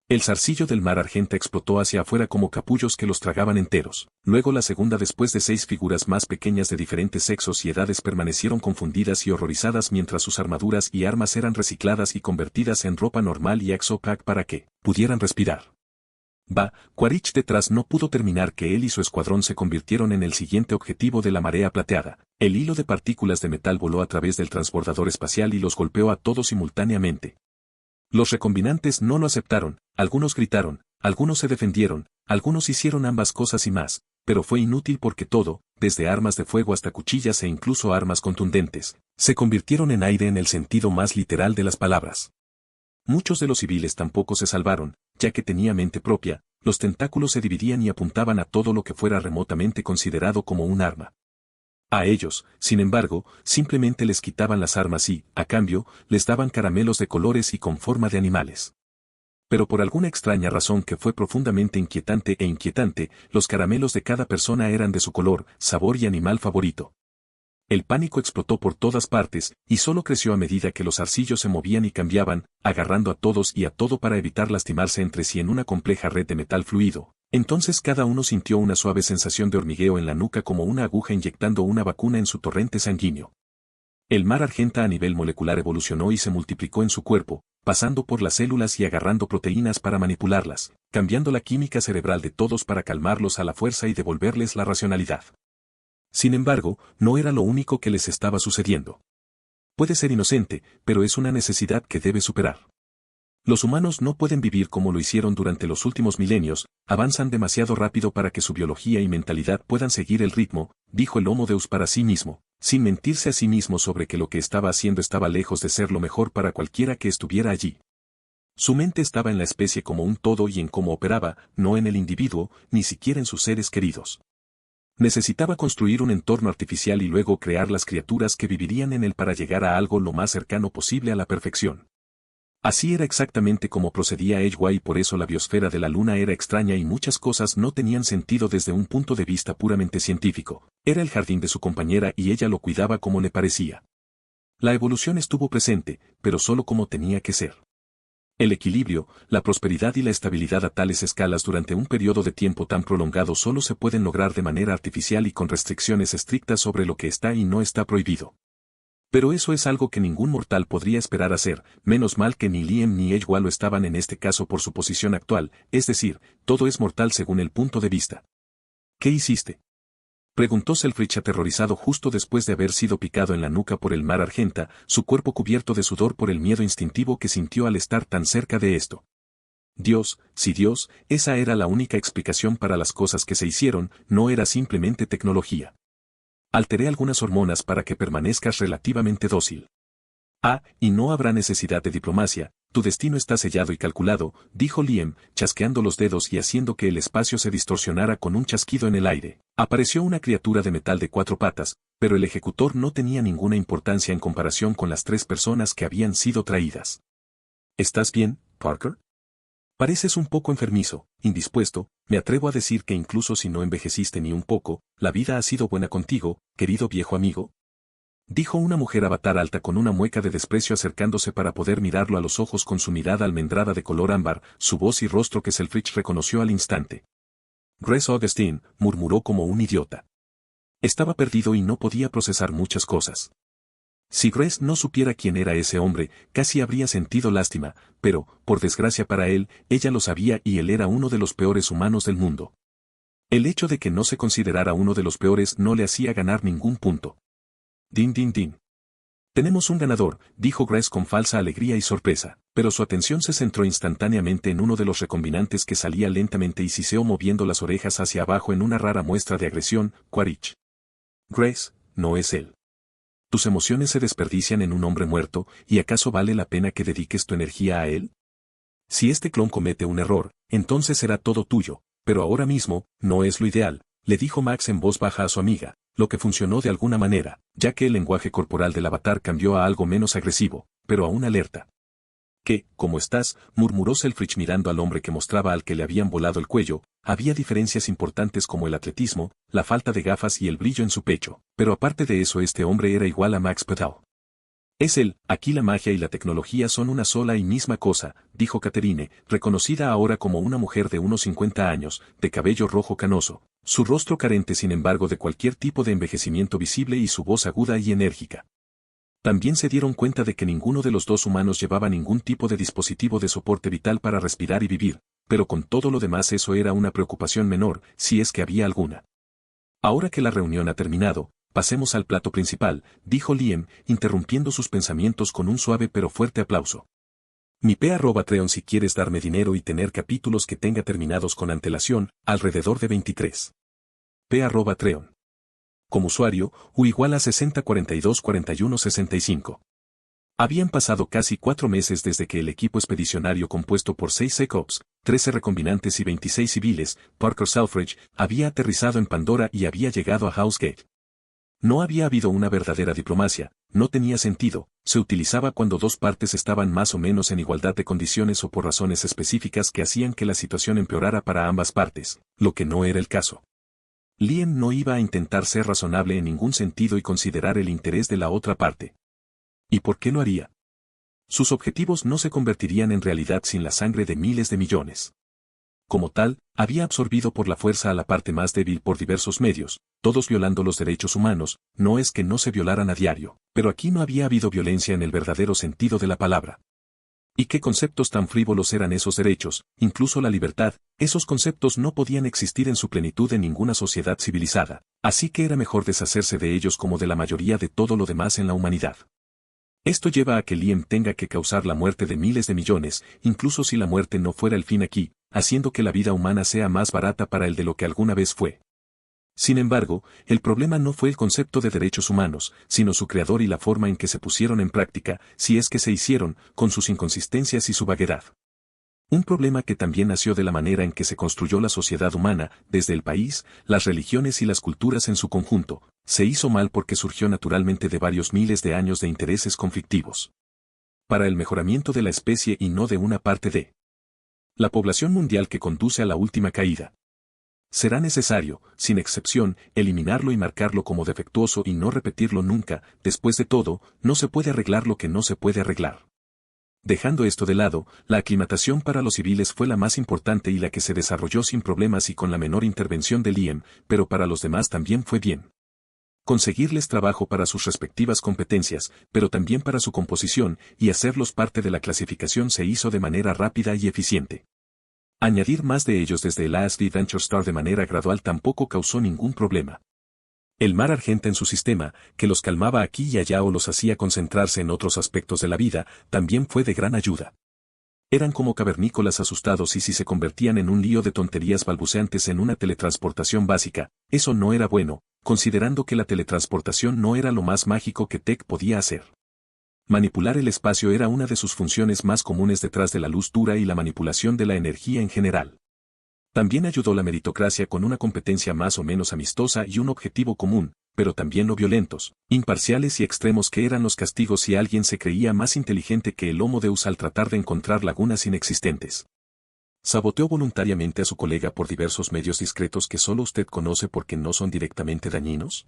El zarcillo del mar argenta explotó hacia afuera como capullos que los tragaban enteros. Luego la segunda después de 6 figuras más pequeñas de diferentes sexos y edades permanecieron confundidas y horrorizadas mientras sus armaduras y armas eran recicladas y convertidas en ropa normal y exopack para que pudieran respirar. Quaritch detrás no pudo terminar que él y su escuadrón se convirtieron en el siguiente objetivo de la marea plateada. El hilo de partículas de metal voló a través del transbordador espacial y los golpeó a todos simultáneamente. Los recombinantes no lo aceptaron, algunos gritaron, algunos se defendieron, algunos hicieron ambas cosas y más, pero fue inútil porque todo, desde armas de fuego hasta cuchillas e incluso armas contundentes, se convirtieron en aire en el sentido más literal de las palabras. Muchos de los civiles tampoco se salvaron, ya que tenía mente propia, los tentáculos se dividían y apuntaban a todo lo que fuera remotamente considerado como un arma. A ellos, sin embargo, simplemente les quitaban las armas y, a cambio, les daban caramelos de colores y con forma de animales. Pero por alguna extraña razón que fue profundamente inquietante, los caramelos de cada persona eran de su color, sabor y animal favorito. El pánico explotó por todas partes, y solo creció a medida que los arcillos se movían y cambiaban, agarrando a todos y a todo para evitar lastimarse entre sí en una compleja red de metal fluido. Entonces cada uno sintió una suave sensación de hormigueo en la nuca como una aguja inyectando una vacuna en su torrente sanguíneo. El mar argenta a nivel molecular evolucionó y se multiplicó en su cuerpo, pasando por las células y agarrando proteínas para manipularlas, cambiando la química cerebral de todos para calmarlos a la fuerza y devolverles la racionalidad. Sin embargo, no era lo único que les estaba sucediendo. Puede ser inocente, pero es una necesidad que debe superar. Los humanos no pueden vivir como lo hicieron durante los últimos milenios, avanzan demasiado rápido para que su biología y mentalidad puedan seguir el ritmo, dijo el Homo Deus para sí mismo, sin mentirse a sí mismo sobre que lo que estaba haciendo estaba lejos de ser lo mejor para cualquiera que estuviera allí. Su mente estaba en la especie como un todo y en cómo operaba, no en el individuo, ni siquiera en sus seres queridos. Necesitaba construir un entorno artificial y luego crear las criaturas que vivirían en él para llegar a algo lo más cercano posible a la perfección. Así era exactamente como procedía Edgeway y por eso la biosfera de la Luna era extraña y muchas cosas no tenían sentido desde un punto de vista puramente científico. Era el jardín de su compañera y ella lo cuidaba como le parecía. La evolución estuvo presente, pero solo como tenía que ser. El equilibrio, la prosperidad y la estabilidad a tales escalas durante un periodo de tiempo tan prolongado solo se pueden lograr de manera artificial y con restricciones estrictas sobre lo que está y no está prohibido. Pero eso es algo que ningún mortal podría esperar hacer, menos mal que ni Liam ni Edgeway lo estaban en este caso por su posición actual, es decir, todo es mortal según el punto de vista. ¿Qué hiciste? Preguntó Selfridge aterrorizado justo después de haber sido picado en la nuca por el mar Argenta, su cuerpo cubierto de sudor por el miedo instintivo que sintió al estar tan cerca de esto. Dios, si Dios, esa era la única explicación para las cosas que se hicieron, no era simplemente tecnología. Alteré algunas hormonas para que permanezcas relativamente dócil. Ah, y no habrá necesidad de diplomacia, tu destino está sellado y calculado, dijo Liam, chasqueando los dedos y haciendo que el espacio se distorsionara con un chasquido en el aire. Apareció una criatura de metal de 4 patas, pero el ejecutor no tenía ninguna importancia en comparación con las 3 personas que habían sido traídas. ¿Estás bien, Parker? Pareces un poco enfermizo, indispuesto, me atrevo a decir que incluso si no envejeciste ni un poco, la vida ha sido buena contigo, querido viejo amigo. Dijo una mujer avatar alta con una mueca de desprecio acercándose para poder mirarlo a los ojos con su mirada almendrada de color ámbar, su voz y rostro que Selfridge reconoció al instante. Grace Augustine, murmuró como un idiota. Estaba perdido y no podía procesar muchas cosas. Si Grace no supiera quién era ese hombre, casi habría sentido lástima, pero, por desgracia para él, ella lo sabía y él era uno de los peores humanos del mundo. El hecho de que no se considerara uno de los peores no le hacía ganar ningún punto. Din din din. Tenemos un ganador, dijo Grace con falsa alegría y sorpresa, pero su atención se centró instantáneamente en uno de los recombinantes que salía lentamente y siseó moviendo las orejas hacia abajo en una rara muestra de agresión, Quaritch. Grace, no es él. ¿Tus emociones se desperdician en un hombre muerto, y acaso vale la pena que dediques tu energía a él? Si este clon comete un error, entonces será todo tuyo, pero ahora mismo, no es lo ideal, le dijo Max en voz baja a su amiga, lo que funcionó de alguna manera, ya que el lenguaje corporal del avatar cambió a algo menos agresivo, pero aún alerta. ¿Qué, cómo estás?, murmuró Selfridge mirando al hombre que mostraba al que le habían volado el cuello. Había diferencias importantes como el atletismo, la falta de gafas y el brillo en su pecho, pero aparte de eso este hombre era igual a Max Pedal. Es él, aquí la magia y la tecnología son una sola y misma cosa, dijo Catherine, reconocida ahora como una mujer de unos 50 años, de cabello rojo canoso, su rostro carente sin embargo de cualquier tipo de envejecimiento visible y su voz aguda y enérgica. También se dieron cuenta de que ninguno de los dos humanos llevaba ningún tipo de dispositivo de soporte vital para respirar y vivir, pero con todo lo demás eso era una preocupación menor, si es que había alguna. Ahora que la reunión ha terminado, pasemos al plato principal, dijo Liam, interrumpiendo sus pensamientos con un suave pero fuerte aplauso. Mi P@Treon si quieres darme dinero y tener capítulos que tenga terminados con antelación, alrededor de 23. P@Treon. Como usuario, U igual a 60424165. Habían pasado casi 4 meses desde que el equipo expedicionario compuesto por 6 SecOps, 13 recombinantes y 26 civiles, Parker Selfridge, había aterrizado en Pandora y había llegado a Housegate. No había habido una verdadera diplomacia, no tenía sentido, se utilizaba cuando dos partes estaban más o menos en igualdad de condiciones o por razones específicas que hacían que la situación empeorara para ambas partes, lo que no era el caso. Liam no iba a intentar ser razonable en ningún sentido y considerar el interés de la otra parte. ¿Y por qué lo haría? Sus objetivos no se convertirían en realidad sin la sangre de miles de millones. Como tal, había absorbido por la fuerza a la parte más débil por diversos medios, todos violando los derechos humanos, no es que no se violaran a diario, pero aquí no había habido violencia en el verdadero sentido de la palabra. ¿Y qué conceptos tan frívolos eran esos derechos, incluso la libertad? Esos conceptos no podían existir en su plenitud en ninguna sociedad civilizada, así que era mejor deshacerse de ellos como de la mayoría de todo lo demás en la humanidad. Esto lleva a que Liam tenga que causar la muerte de miles de millones, incluso si la muerte no fuera el fin aquí, haciendo que la vida humana sea más barata para él de lo que alguna vez fue. Sin embargo, el problema no fue el concepto de derechos humanos, sino su creador y la forma en que se pusieron en práctica, si es que se hicieron, con sus inconsistencias y su vaguedad. Un problema que también nació de la manera en que se construyó la sociedad humana, desde el país, las religiones y las culturas en su conjunto, se hizo mal porque surgió naturalmente de varios miles de años de intereses conflictivos. Para el mejoramiento de la especie y no de una parte de la población mundial que conduce a la última caída. Será necesario, sin excepción, eliminarlo y marcarlo como defectuoso y no repetirlo nunca. Después de todo, no se puede arreglar lo que no se puede arreglar. Dejando esto de lado, la aclimatación para los civiles fue la más importante y la que se desarrolló sin problemas y con la menor intervención de Liam, pero para los demás también fue bien. Conseguirles trabajo para sus respectivas competencias, pero también para su composición, y hacerlos parte de la clasificación se hizo de manera rápida y eficiente. Añadir más de ellos desde el ASV Venture Star de manera gradual tampoco causó ningún problema. El mar argenta en su sistema, que los calmaba aquí y allá o los hacía concentrarse en otros aspectos de la vida, también fue de gran ayuda. Eran como cavernícolas asustados y si se convertían en un lío de tonterías balbuceantes en una teletransportación básica, eso no era bueno, considerando que la teletransportación no era lo más mágico que Tech podía hacer. Manipular el espacio era una de sus funciones más comunes detrás de la luz dura y la manipulación de la energía en general. También ayudó la meritocracia con una competencia más o menos amistosa y un objetivo común, pero también no violentos, imparciales y extremos que eran los castigos si alguien se creía más inteligente que el Homo Deus al tratar de encontrar lagunas inexistentes. Saboteó voluntariamente a su colega por diversos medios discretos que solo usted conoce porque no son directamente dañinos.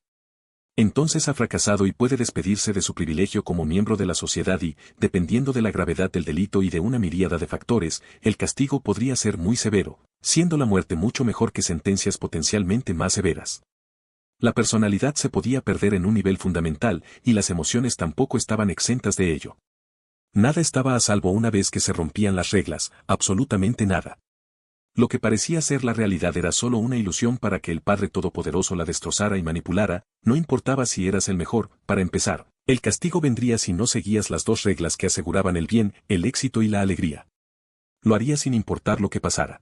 Entonces ha fracasado y puede despedirse de su privilegio como miembro de la sociedad y, dependiendo de la gravedad del delito y de una miríada de factores, el castigo podría ser muy severo, siendo la muerte mucho mejor que sentencias potencialmente más severas. La personalidad se podía perder en un nivel fundamental y las emociones tampoco estaban exentas de ello. Nada estaba a salvo una vez que se rompían las reglas, absolutamente nada. Lo que parecía ser la realidad era solo una ilusión para que el Padre Todopoderoso la destrozara y manipulara, no importaba si eras el mejor, para empezar, el castigo vendría si no seguías las dos reglas que aseguraban el bien, el éxito y la alegría. Lo haría sin importar lo que pasara.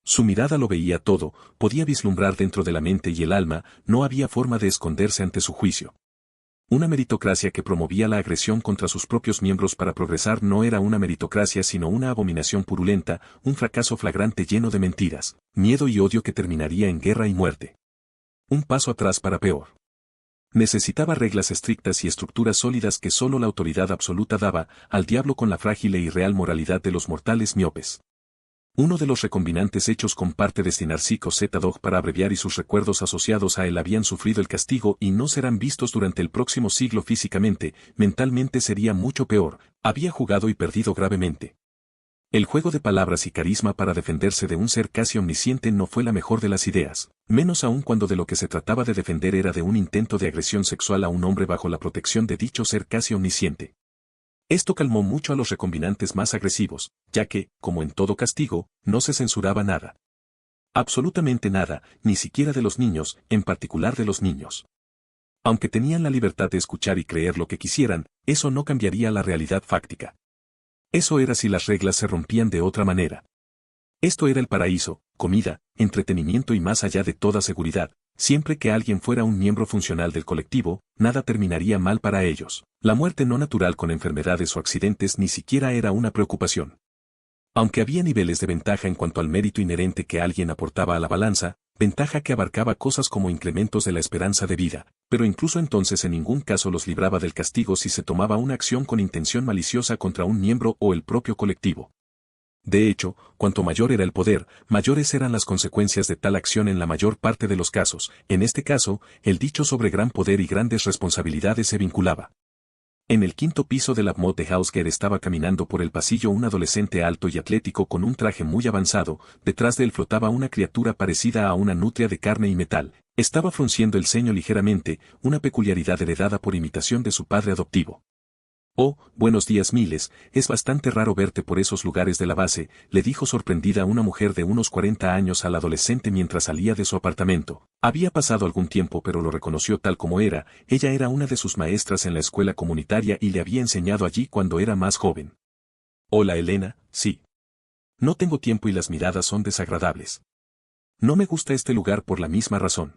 Su mirada lo veía todo, podía vislumbrar dentro de la mente y el alma, no había forma de esconderse ante su juicio. Una meritocracia que promovía la agresión contra sus propios miembros para progresar no era una meritocracia sino una abominación purulenta, un fracaso flagrante lleno de mentiras, miedo y odio que terminaría en guerra y muerte. Un paso atrás para peor. Necesitaba reglas estrictas y estructuras sólidas que solo la autoridad absoluta daba, al diablo con la frágil e irreal moralidad de los mortales miopes. Uno de los recombinantes hechos con parte de Sinarcico Z-Dog para abreviar y sus recuerdos asociados a él habían sufrido el castigo y no serán vistos durante el próximo siglo físicamente, mentalmente sería mucho peor, había jugado y perdido gravemente. El juego de palabras y carisma para defenderse de un ser casi omnisciente no fue la mejor de las ideas, menos aún cuando de lo que se trataba de defender era de un intento de agresión sexual a un hombre bajo la protección de dicho ser casi omnisciente. Esto calmó mucho a los recombinantes más agresivos, ya que, como en todo castigo, no se censuraba nada. Absolutamente nada, ni siquiera de los niños, en particular de los niños. Aunque tenían la libertad de escuchar y creer lo que quisieran, eso no cambiaría la realidad fáctica. Eso era si las reglas se rompían de otra manera. Esto era el paraíso, comida, entretenimiento y más allá de toda seguridad. Siempre que alguien fuera un miembro funcional del colectivo, nada terminaría mal para ellos. La muerte no natural con enfermedades o accidentes ni siquiera era una preocupación. Aunque había niveles de ventaja en cuanto al mérito inherente que alguien aportaba a la balanza, ventaja que abarcaba cosas como incrementos de la esperanza de vida, pero incluso entonces en ningún caso los libraba del castigo si se tomaba una acción con intención maliciosa contra un miembro o el propio colectivo. De hecho, cuanto mayor era el poder, mayores eran las consecuencias de tal acción en la mayor parte de los casos. En este caso, el dicho sobre gran poder y grandes responsabilidades se vinculaba. En el quinto piso de la Mod de Hausger estaba caminando por el pasillo un adolescente alto y atlético con un traje muy avanzado, detrás de él flotaba una criatura parecida a una nutria de carne y metal, estaba frunciendo el ceño ligeramente, una peculiaridad heredada por imitación de su padre adoptivo. Oh, buenos días Miles, es bastante raro verte por esos lugares de la base, le dijo sorprendida una mujer de unos 40 años al adolescente mientras salía de su apartamento. Había pasado algún tiempo pero lo reconoció tal como era, ella era una de sus maestras en la escuela comunitaria y le había enseñado allí cuando era más joven. Hola Elena, sí. No tengo tiempo y las miradas son desagradables. No me gusta este lugar por la misma razón.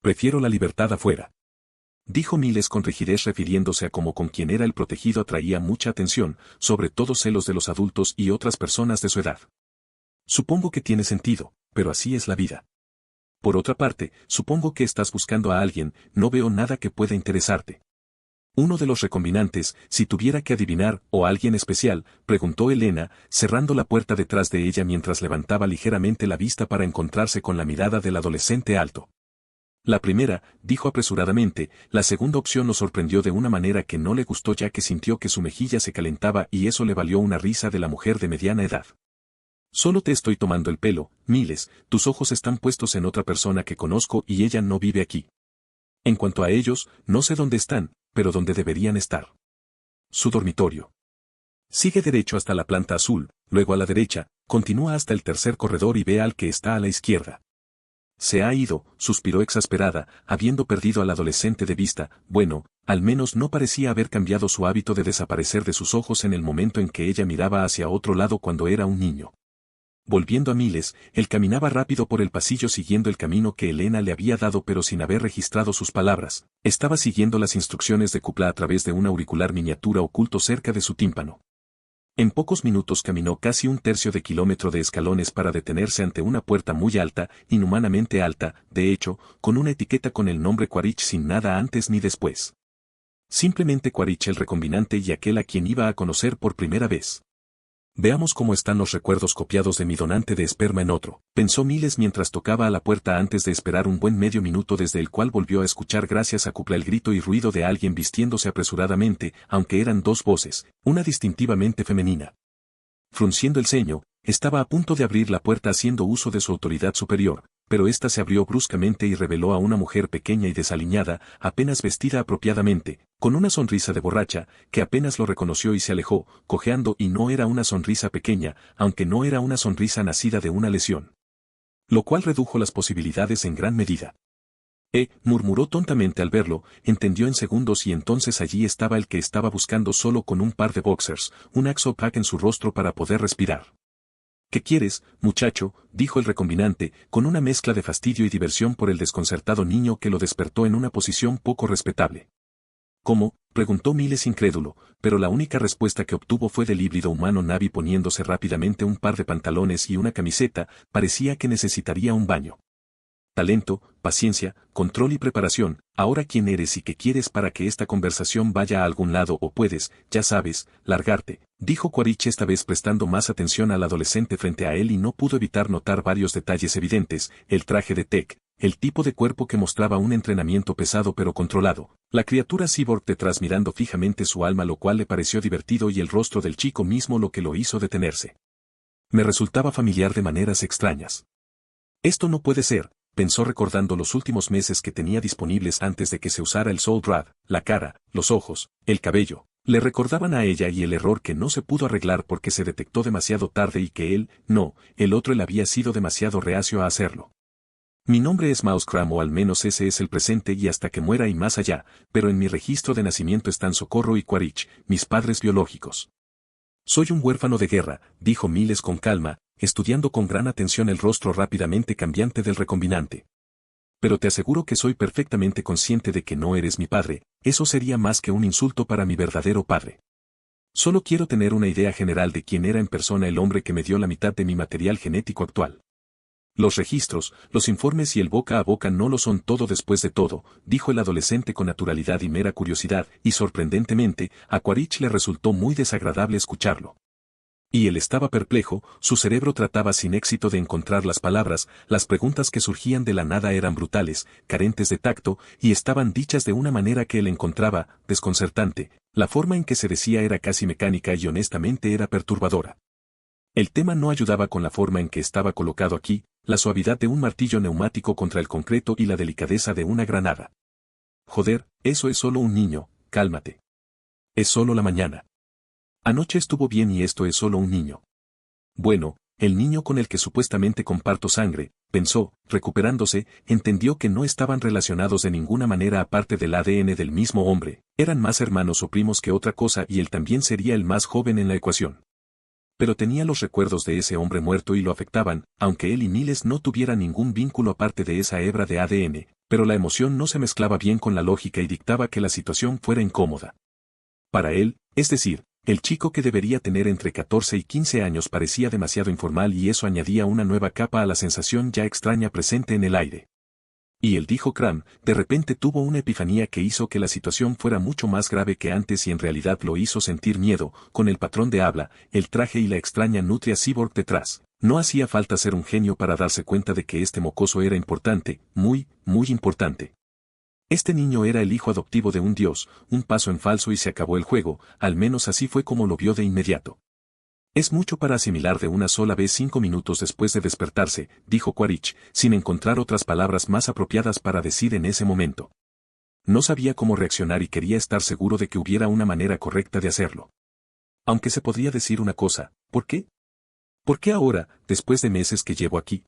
Prefiero la libertad afuera. Dijo Miles con rigidez refiriéndose a cómo con quien era el protegido atraía mucha atención, sobre todo celos de los adultos y otras personas de su edad. Supongo que tiene sentido, pero así es la vida. Por otra parte, supongo que estás buscando a alguien, no veo nada que pueda interesarte. Uno de los recombinantes, si tuviera que adivinar, o alguien especial, preguntó Elena, cerrando la puerta detrás de ella mientras levantaba ligeramente la vista para encontrarse con la mirada del adolescente alto. La primera, dijo apresuradamente, la segunda opción lo sorprendió de una manera que no le gustó ya que sintió que su mejilla se calentaba y eso le valió una risa de la mujer de mediana edad. Solo te estoy tomando el pelo, Miles, tus ojos están puestos en otra persona que conozco y ella no vive aquí. En cuanto a ellos, no sé dónde están, pero dónde deberían estar. Su dormitorio. Sigue derecho hasta la planta azul, luego a la derecha, continúa hasta el tercer corredor y ve al que está a la izquierda. Se ha ido, suspiró exasperada, habiendo perdido al adolescente de vista. Bueno, al menos no parecía haber cambiado su hábito de desaparecer de sus ojos en el momento en que ella miraba hacia otro lado cuando era un niño. Volviendo a Miles, él caminaba rápido por el pasillo siguiendo el camino que Elena le había dado pero sin haber registrado sus palabras. Estaba siguiendo las instrucciones de Cupla a través de un auricular miniatura oculto cerca de su tímpano. En pocos minutos caminó casi un tercio de kilómetro de escalones para detenerse ante una puerta muy alta, inhumanamente alta, de hecho, con una etiqueta con el nombre Quaritch sin nada antes ni después. Simplemente Quaritch el recombinante y aquel a quien iba a conocer por primera vez. Veamos cómo están los recuerdos copiados de mi donante de esperma en otro, pensó Miles mientras tocaba a la puerta antes de esperar un buen medio minuto desde el cual volvió a escuchar gracias a Cupla el grito y ruido de alguien vistiéndose apresuradamente, aunque eran dos voces, una distintivamente femenina. Frunciendo el ceño, estaba a punto de abrir la puerta haciendo uso de su autoridad superior, pero ésta se abrió bruscamente y reveló a una mujer pequeña y desaliñada, apenas vestida apropiadamente, con una sonrisa de borracha, que apenas lo reconoció y se alejó, cojeando y no era una sonrisa pequeña, aunque no era una sonrisa nacida de una lesión. Lo cual redujo las posibilidades en gran medida. Murmuró tontamente al verlo, entendió en segundos y entonces allí estaba el que estaba buscando solo con un par de boxers, un axopack en su rostro para poder respirar. ¿Qué quieres, muchacho?, dijo el recombinante, con una mezcla de fastidio y diversión por el desconcertado niño que lo despertó en una posición poco respetable. ¿Cómo?, preguntó Miles incrédulo, pero la única respuesta que obtuvo fue del híbrido humano Navi poniéndose rápidamente un par de pantalones y una camiseta, parecía que necesitaría un baño. Talento, paciencia, control y preparación, ahora quién eres y qué quieres para que esta conversación vaya a algún lado o puedes, ya sabes, largarte, dijo Quaritch esta vez prestando más atención al adolescente frente a él y no pudo evitar notar varios detalles evidentes, el traje de Tech, el tipo de cuerpo que mostraba un entrenamiento pesado pero controlado, la criatura cyborg detrás mirando fijamente su alma lo cual le pareció divertido y el rostro del chico mismo lo que lo hizo detenerse. Me resultaba familiar de maneras extrañas. Esto no puede ser, pensó recordando los últimos meses que tenía disponibles antes de que se usara el Soul Rad, la cara, los ojos, el cabello, le recordaban a ella y el error que no se pudo arreglar porque se detectó demasiado tarde y que él, no, el otro él había sido demasiado reacio a hacerlo. Mi nombre es Mousecram o al menos ese es el presente y hasta que muera y más allá, pero en mi registro de nacimiento están Socorro y Quaritch, mis padres biológicos. Soy un huérfano de guerra, dijo Miles con calma, estudiando con gran atención el rostro rápidamente cambiante del recombinante. Pero te aseguro que soy perfectamente consciente de que no eres mi padre, eso sería más que un insulto para mi verdadero padre. Solo quiero tener una idea general de quién era en persona el hombre que me dio la mitad de mi material genético actual. Los registros, los informes y el boca a boca no lo son todo después de todo, dijo el adolescente con naturalidad y mera curiosidad, y sorprendentemente, a Quaritch le resultó muy desagradable escucharlo. Y él estaba perplejo, su cerebro trataba sin éxito de encontrar las palabras, las preguntas que surgían de la nada eran brutales, carentes de tacto, y estaban dichas de una manera que él encontraba, desconcertante, la forma en que se decía era casi mecánica y honestamente era perturbadora. El tema no ayudaba con la forma en que estaba colocado aquí, la suavidad de un martillo neumático contra el concreto y la delicadeza de una granada. Joder, eso es solo un niño, cálmate. Es solo la mañana. Anoche estuvo bien y esto es solo un niño. Bueno, el niño con el que supuestamente comparto sangre, pensó, recuperándose, entendió que no estaban relacionados de ninguna manera aparte del ADN del mismo hombre, eran más hermanos o primos que otra cosa y él también sería el más joven en la ecuación. Pero tenía los recuerdos de ese hombre muerto y lo afectaban, aunque él y Miles no tuvieran ningún vínculo aparte de esa hebra de ADN, pero la emoción no se mezclaba bien con la lógica y dictaba que la situación fuera incómoda. Para él, es decir, el chico que debería tener entre 14 y 15 años parecía demasiado informal y eso añadía una nueva capa a la sensación ya extraña presente en el aire. Y él dijo Cram, de repente tuvo una epifanía que hizo que la situación fuera mucho más grave que antes y en realidad lo hizo sentir miedo, con el patrón de habla, el traje y la extraña nutria cyborg detrás. No hacía falta ser un genio para darse cuenta de que este mocoso era importante, muy, muy importante. Este niño era el hijo adoptivo de un dios, un paso en falso y se acabó el juego, al menos así fue como lo vio de inmediato. Es mucho para asimilar de una sola vez 5 minutos después de despertarse, dijo Quaritch, sin encontrar otras palabras más apropiadas para decir en ese momento. No sabía cómo reaccionar y quería estar seguro de que hubiera una manera correcta de hacerlo. Aunque se podría decir una cosa, ¿por qué? ¿Por qué ahora, después de meses que llevo aquí?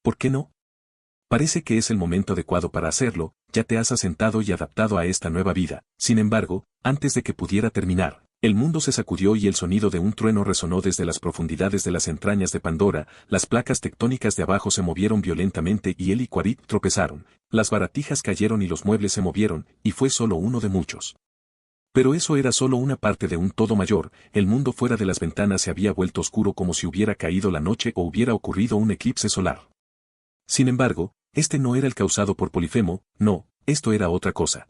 ¿Por qué no? Parece que es el momento adecuado para hacerlo, ya te has asentado y adaptado a esta nueva vida. Sin embargo, antes de que pudiera terminar, el mundo se sacudió y el sonido de un trueno resonó desde las profundidades de las entrañas de Pandora, las placas tectónicas de abajo se movieron violentamente y él y Quaritch tropezaron, las baratijas cayeron y los muebles se movieron, y fue solo uno de muchos. Pero eso era solo una parte de un todo mayor, el mundo fuera de las ventanas se había vuelto oscuro como si hubiera caído la noche o hubiera ocurrido un eclipse solar. Sin embargo, este no era el causado por Polifemo, no, esto era otra cosa.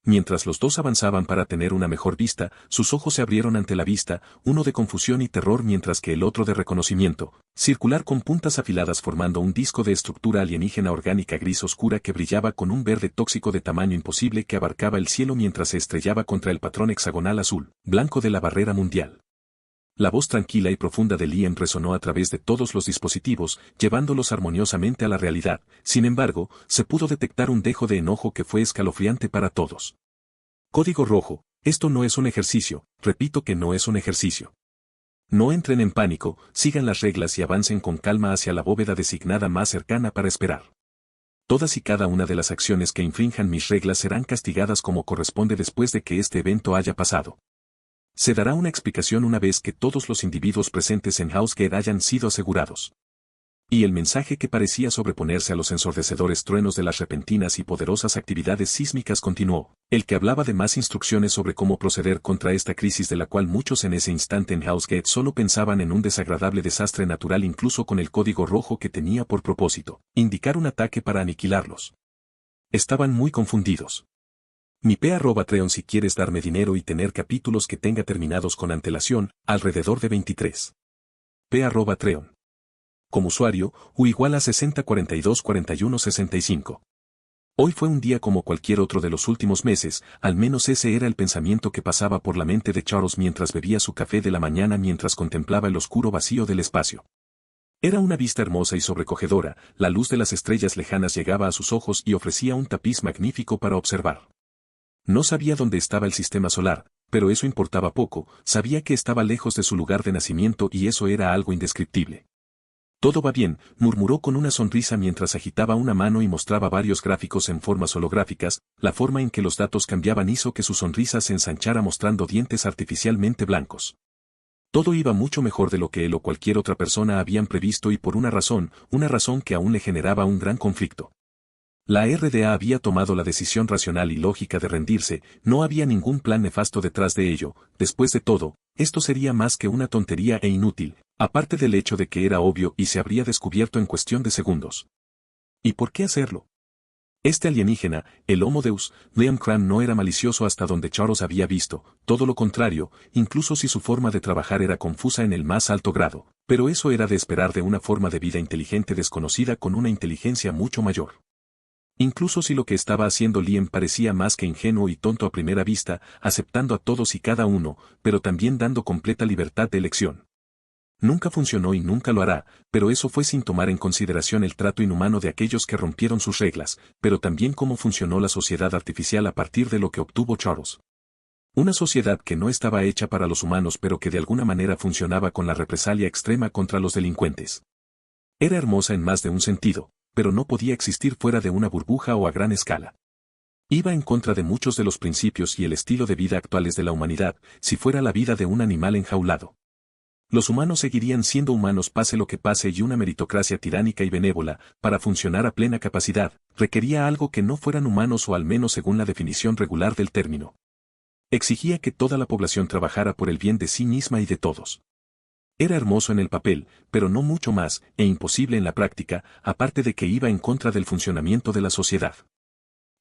Mientras los dos avanzaban para tener una mejor vista, sus ojos se abrieron ante la vista, uno de confusión y terror mientras que el otro de reconocimiento, circular con puntas afiladas formando un disco de estructura alienígena orgánica gris oscura que brillaba con un verde tóxico de tamaño imposible que abarcaba el cielo mientras se estrellaba contra el patrón hexagonal azul, blanco de la barrera mundial. La voz tranquila y profunda de Liam resonó a través de todos los dispositivos, llevándolos armoniosamente a la realidad. Sin embargo, se pudo detectar un dejo de enojo que fue escalofriante para todos. Código rojo, esto no es un ejercicio, repito que no es un ejercicio. No entren en pánico, sigan las reglas y avancen con calma hacia la bóveda designada más cercana para esperar. Todas y cada una de las acciones que infrinjan mis reglas serán castigadas como corresponde después de que este evento haya pasado. Se dará una explicación una vez que todos los individuos presentes en Housegate hayan sido asegurados. Y el mensaje que parecía sobreponerse a los ensordecedores truenos de las repentinas y poderosas actividades sísmicas continuó, el que hablaba de más instrucciones sobre cómo proceder contra esta crisis de la cual muchos en ese instante en Housegate solo pensaban en un desagradable desastre natural incluso con el código rojo que tenía por propósito, indicar un ataque para aniquilarlos. Estaban muy confundidos. Mi P@Treon si quieres darme dinero y tener capítulos que tenga terminados con antelación, alrededor de 23. P@Treon. Como usuario, U igual a 60424165. Hoy fue un día como cualquier otro de los últimos meses, al menos ese era el pensamiento que pasaba por la mente de Charles mientras bebía su café de la mañana mientras contemplaba el oscuro vacío del espacio. Era una vista hermosa y sobrecogedora, la luz de las estrellas lejanas llegaba a sus ojos y ofrecía un tapiz magnífico para observar. No sabía dónde estaba el sistema solar, pero eso importaba poco, sabía que estaba lejos de su lugar de nacimiento y eso era algo indescriptible. Todo va bien, murmuró con una sonrisa mientras agitaba una mano y mostraba varios gráficos en formas holográficas, la forma en que los datos cambiaban hizo que su sonrisa se ensanchara mostrando dientes artificialmente blancos. Todo iba mucho mejor de lo que él o cualquier otra persona habían previsto y por una razón que aún le generaba un gran conflicto. La RDA había tomado la decisión racional y lógica de rendirse, no había ningún plan nefasto detrás de ello, después de todo, esto sería más que una tontería e inútil, aparte del hecho de que era obvio y se habría descubierto en cuestión de segundos. ¿Y por qué hacerlo? Este alienígena, el Homo Deus, Liam Cram no era malicioso hasta donde Charles había visto, todo lo contrario, incluso si su forma de trabajar era confusa en el más alto grado, pero eso era de esperar de una forma de vida inteligente desconocida con una inteligencia mucho mayor. Incluso si lo que estaba haciendo Liam parecía más que ingenuo y tonto a primera vista, aceptando a todos y cada uno, pero también dando completa libertad de elección. Nunca funcionó y nunca lo hará, pero eso fue sin tomar en consideración el trato inhumano de aquellos que rompieron sus reglas, pero también cómo funcionó la sociedad artificial a partir de lo que obtuvo Charles. Una sociedad que no estaba hecha para los humanos pero que de alguna manera funcionaba con la represalia extrema contra los delincuentes. Era hermosa en más de un sentido, pero no podía existir fuera de una burbuja o a gran escala. Iba en contra de muchos de los principios y el estilo de vida actuales de la humanidad, si fuera la vida de un animal enjaulado. Los humanos seguirían siendo humanos pase lo que pase y una meritocracia tiránica y benévola, para funcionar a plena capacidad, requería algo que no fueran humanos o al menos según la definición regular del término. Exigía que toda la población trabajara por el bien de sí misma y de todos. Era hermoso en el papel, pero no mucho más, e imposible en la práctica, aparte de que iba en contra del funcionamiento de la sociedad.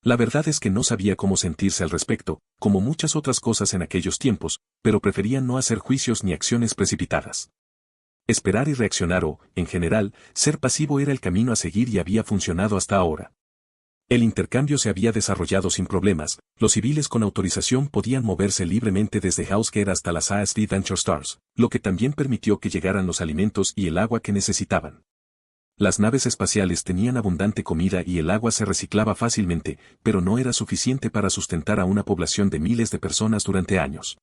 La verdad es que no sabía cómo sentirse al respecto, como muchas otras cosas en aquellos tiempos, pero prefería no hacer juicios ni acciones precipitadas. Esperar y reaccionar o, en general, ser pasivo era el camino a seguir y había funcionado hasta ahora. El intercambio se había desarrollado sin problemas, los civiles con autorización podían moverse libremente desde Housegate hasta las ASD Venture Stars, lo que también permitió que llegaran los alimentos y el agua que necesitaban. Las naves espaciales tenían abundante comida y el agua se reciclaba fácilmente, pero no era suficiente para sustentar a una población de miles de personas durante años.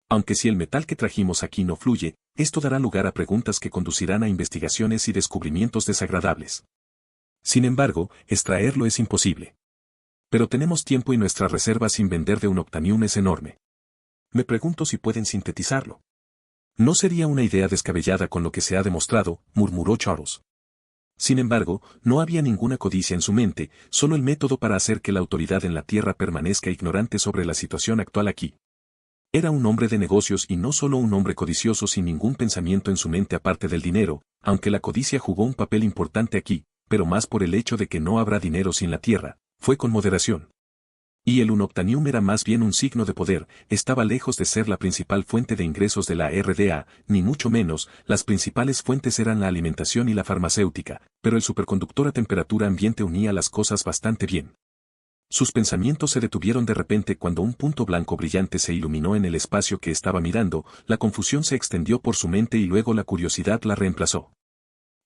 Aunque si el metal que trajimos aquí no fluye, esto dará lugar a preguntas que conducirán a investigaciones y descubrimientos desagradables. Sin embargo, extraerlo es imposible. Pero tenemos tiempo y nuestra reserva sin vender de unobtainium es enorme. Me pregunto si pueden sintetizarlo. No sería una idea descabellada con lo que se ha demostrado, murmuró Charles. Sin embargo, no había ninguna codicia en su mente, solo el método para hacer que la autoridad en la Tierra permanezca ignorante sobre la situación actual aquí. Era un hombre de negocios y no solo un hombre codicioso sin ningún pensamiento en su mente aparte del dinero, aunque la codicia jugó un papel importante aquí, pero más por el hecho de que no habrá dinero sin la Tierra, fue con moderación. Y el unobtainium era más bien un signo de poder, estaba lejos de ser la principal fuente de ingresos de la RDA, ni mucho menos, las principales fuentes eran la alimentación y la farmacéutica, pero el superconductor a temperatura ambiente unía las cosas bastante bien. Sus pensamientos se detuvieron de repente cuando un punto blanco brillante se iluminó en el espacio que estaba mirando, la confusión se extendió por su mente y luego la curiosidad la reemplazó.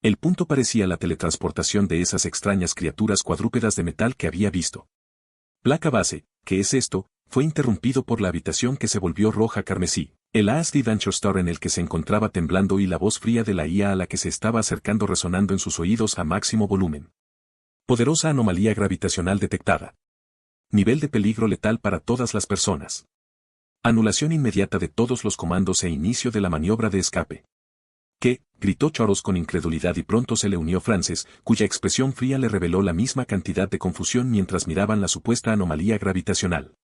El punto parecía la teletransportación de esas extrañas criaturas cuadrúpedas de metal que había visto. Placa base, ¿qué es esto? Fue interrumpido por la habitación que se volvió roja carmesí, el ASD Venture Store en el que se encontraba temblando y la voz fría de la IA a la que se estaba acercando resonando en sus oídos a máximo volumen. Poderosa anomalía gravitacional detectada. Nivel de peligro letal para todas las personas. Anulación inmediata de todos los comandos e inicio de la maniobra de escape. ¿Qué? Gritó Charles con incredulidad y pronto se le unió Frances, cuya expresión fría le reveló la misma cantidad de confusión mientras miraban la supuesta anomalía gravitacional.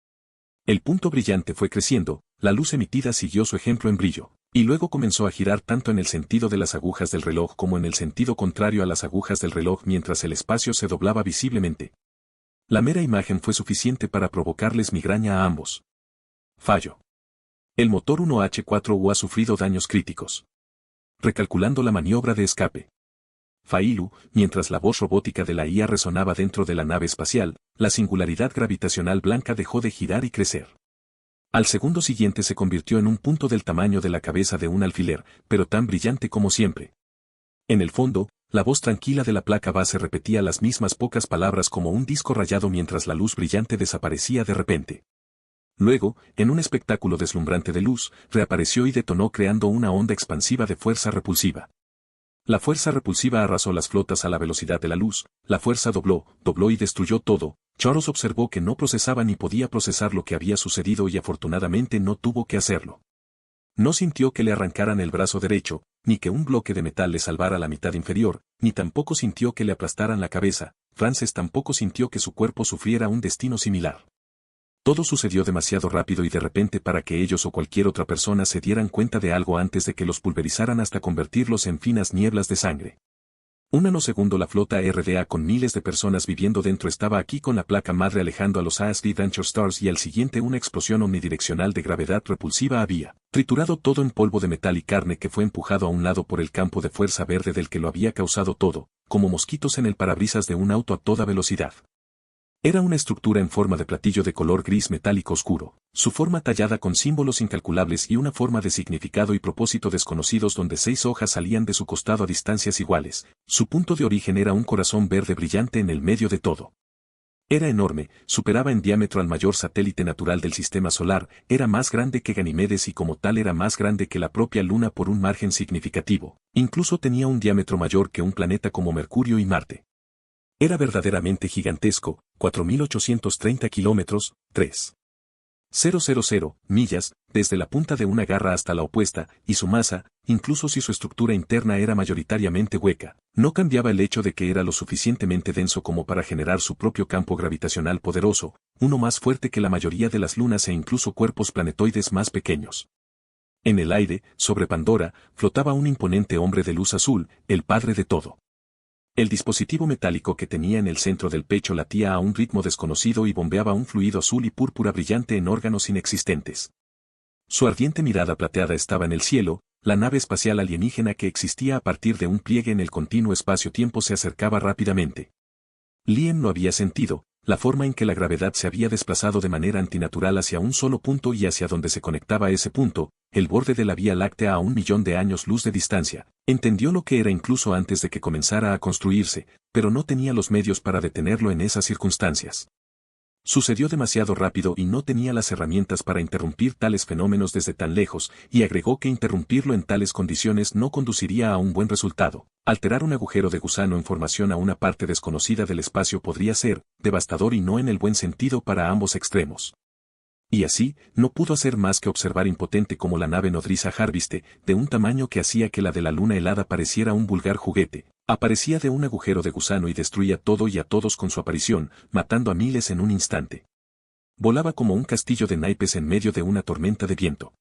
El punto brillante fue creciendo, la luz emitida siguió su ejemplo en brillo, y luego comenzó a girar tanto en el sentido de las agujas del reloj como en el sentido contrario a las agujas del reloj mientras el espacio se doblaba visiblemente. La mera imagen fue suficiente para provocarles migraña a ambos. Fallo. El motor 1H4U ha sufrido daños críticos. Recalculando la maniobra de escape. Failu, mientras la voz robótica de la IA resonaba dentro de la nave espacial, la singularidad gravitacional blanca dejó de girar y crecer. Al segundo siguiente se convirtió en un punto del tamaño de la cabeza de un alfiler, pero tan brillante como siempre. En el fondo, la voz tranquila de la placa base repetía las mismas pocas palabras como un disco rayado mientras la luz brillante desaparecía de repente. Luego, en un espectáculo deslumbrante de luz, reapareció y detonó creando una onda expansiva de fuerza repulsiva. La fuerza repulsiva arrasó las flotas a la velocidad de la luz, la fuerza dobló y destruyó todo. Charles observó que no procesaba ni podía procesar lo que había sucedido y afortunadamente no tuvo que hacerlo. No sintió que le arrancaran el brazo derecho, ni que un bloque de metal le salvara la mitad inferior, ni tampoco sintió que le aplastaran la cabeza. Frances tampoco sintió que su cuerpo sufriera un destino similar. Todo sucedió demasiado rápido y de repente para que ellos o cualquier otra persona se dieran cuenta de algo antes de que los pulverizaran hasta convertirlos en finas nieblas de sangre. Un nanosegundo la flota RDA con miles de personas viviendo dentro estaba aquí con la placa madre alejando a los ASD Venture Stars y al siguiente una explosión omnidireccional de gravedad repulsiva había triturado todo en polvo de metal y carne que fue empujado a un lado por el campo de fuerza verde del que lo había causado todo, como mosquitos en el parabrisas de un auto a toda velocidad. Era una estructura en forma de platillo de color gris metálico oscuro, su forma tallada con símbolos incalculables y una forma de significado y propósito desconocidos donde 6 hojas salían de su costado a distancias iguales. Su punto de origen era un corazón verde brillante en el medio de todo. Era enorme, superaba en diámetro al mayor satélite natural del sistema solar, era más grande que Ganimedes y como tal era más grande que la propia Luna por un margen significativo, incluso tenía un diámetro mayor que un planeta como Mercurio y Marte. Era verdaderamente gigantesco, 4.830 kilómetros, 3.000 millas, desde la punta de una garra hasta la opuesta, y su masa, incluso si su estructura interna era mayoritariamente hueca, no cambiaba el hecho de que era lo suficientemente denso como para generar su propio campo gravitacional poderoso, uno más fuerte que la mayoría de las lunas e incluso cuerpos planetoides más pequeños. En el aire, sobre Pandora, flotaba un imponente hombre de luz azul, el padre de todo. El dispositivo metálico que tenía en el centro del pecho latía a un ritmo desconocido y bombeaba un fluido azul y púrpura brillante en órganos inexistentes. Su ardiente mirada plateada estaba en el cielo, la nave espacial alienígena que existía a partir de un pliegue en el continuo espacio-tiempo se acercaba rápidamente. Liam lo había sentido, la forma en que la gravedad se había desplazado de manera antinatural hacia un solo punto y hacia donde se conectaba ese punto, el borde de la Vía Láctea a 1.000.000 de años luz de distancia. Entendió lo que era incluso antes de que comenzara a construirse, pero no tenía los medios para detenerlo en esas circunstancias. Sucedió demasiado rápido y no tenía las herramientas para interrumpir tales fenómenos desde tan lejos, y agregó que interrumpirlo en tales condiciones no conduciría a un buen resultado. Alterar un agujero de gusano en formación a una parte desconocida del espacio podría ser devastador y no en el buen sentido para ambos extremos. Y así, no pudo hacer más que observar impotente como la nave nodriza Harviste, de un tamaño que hacía que la de la luna helada pareciera un vulgar juguete, aparecía de un agujero de gusano y destruía todo y a todos con su aparición, matando a miles en un instante. Volaba como un castillo de naipes en medio de una tormenta de viento.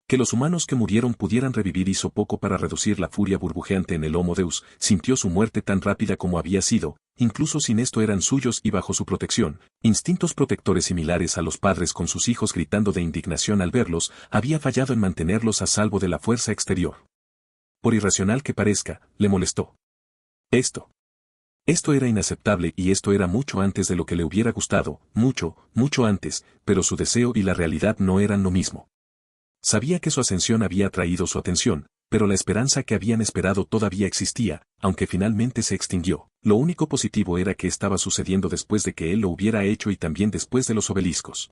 Que los humanos que murieron pudieran revivir hizo poco para reducir la furia burbujeante en el Homo Deus, sintió su muerte tan rápida como había sido, incluso sin esto eran suyos y bajo su protección, instintos protectores similares a los padres con sus hijos gritando de indignación al verlos, había fallado en mantenerlos a salvo de la fuerza exterior. Por irracional que parezca, le molestó. Esto era inaceptable y esto era mucho antes de lo que le hubiera gustado, mucho, mucho antes, pero su deseo y la realidad no eran lo mismo. Sabía que su ascensión había atraído su atención, pero la esperanza que habían esperado todavía existía, aunque finalmente se extinguió. Lo único positivo era que estaba sucediendo después de que él lo hubiera hecho y también después de los obeliscos.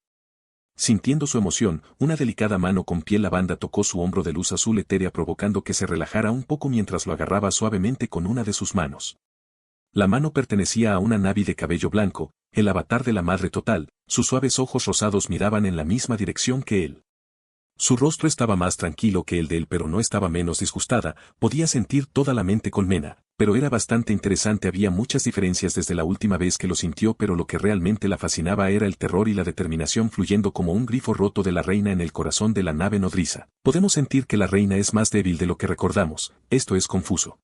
Sintiendo su emoción, una delicada mano con piel lavanda tocó su hombro de luz azul etérea provocando que se relajara un poco mientras lo agarraba suavemente con una de sus manos. La mano pertenecía a una Navi de cabello blanco, el avatar de la Madre Total, sus suaves ojos rosados miraban en la misma dirección que él. Su rostro estaba más tranquilo que el de él pero no estaba menos disgustada, podía sentir toda la mente colmena, pero era bastante interesante. Había muchas diferencias desde la última vez que lo sintió pero lo que realmente la fascinaba era el terror y la determinación fluyendo como un grifo roto de la reina en el corazón de la nave nodriza. Podemos sentir que la reina es más débil de lo que recordamos, esto es confuso.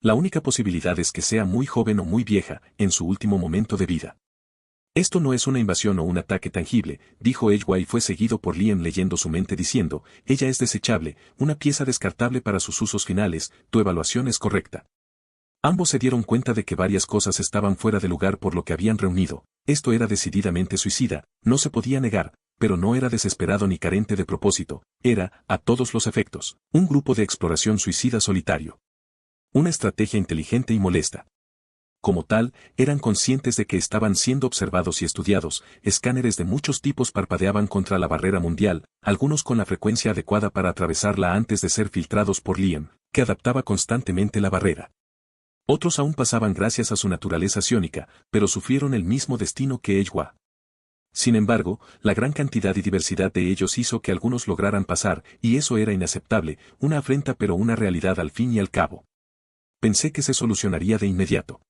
La única posibilidad es que sea muy joven o muy vieja, en su último momento de vida. Esto no es una invasión o un ataque tangible, dijo Edgeway y fue seguido por Liam leyendo su mente diciendo, ella es desechable, una pieza descartable para sus usos finales, tu evaluación es correcta. Ambos se dieron cuenta de que varias cosas estaban fuera de lugar por lo que habían reunido, esto era decididamente suicida, no se podía negar, pero no era desesperado ni carente de propósito, era, a todos los efectos, un grupo de exploración suicida solitario. Una estrategia inteligente y molesta. Como tal, eran conscientes de que estaban siendo observados y estudiados, escáneres de muchos tipos parpadeaban contra la barrera mundial, algunos con la frecuencia adecuada para atravesarla antes de ser filtrados por Liam, que adaptaba constantemente la barrera. Otros aún pasaban gracias a su naturaleza psiónica, pero sufrieron el mismo destino que Edgeway. Sin embargo, la gran cantidad y diversidad de ellos hizo que algunos lograran pasar, y eso era inaceptable, una afrenta pero una realidad al fin y al cabo. Pensé que se solucionaría de inmediato.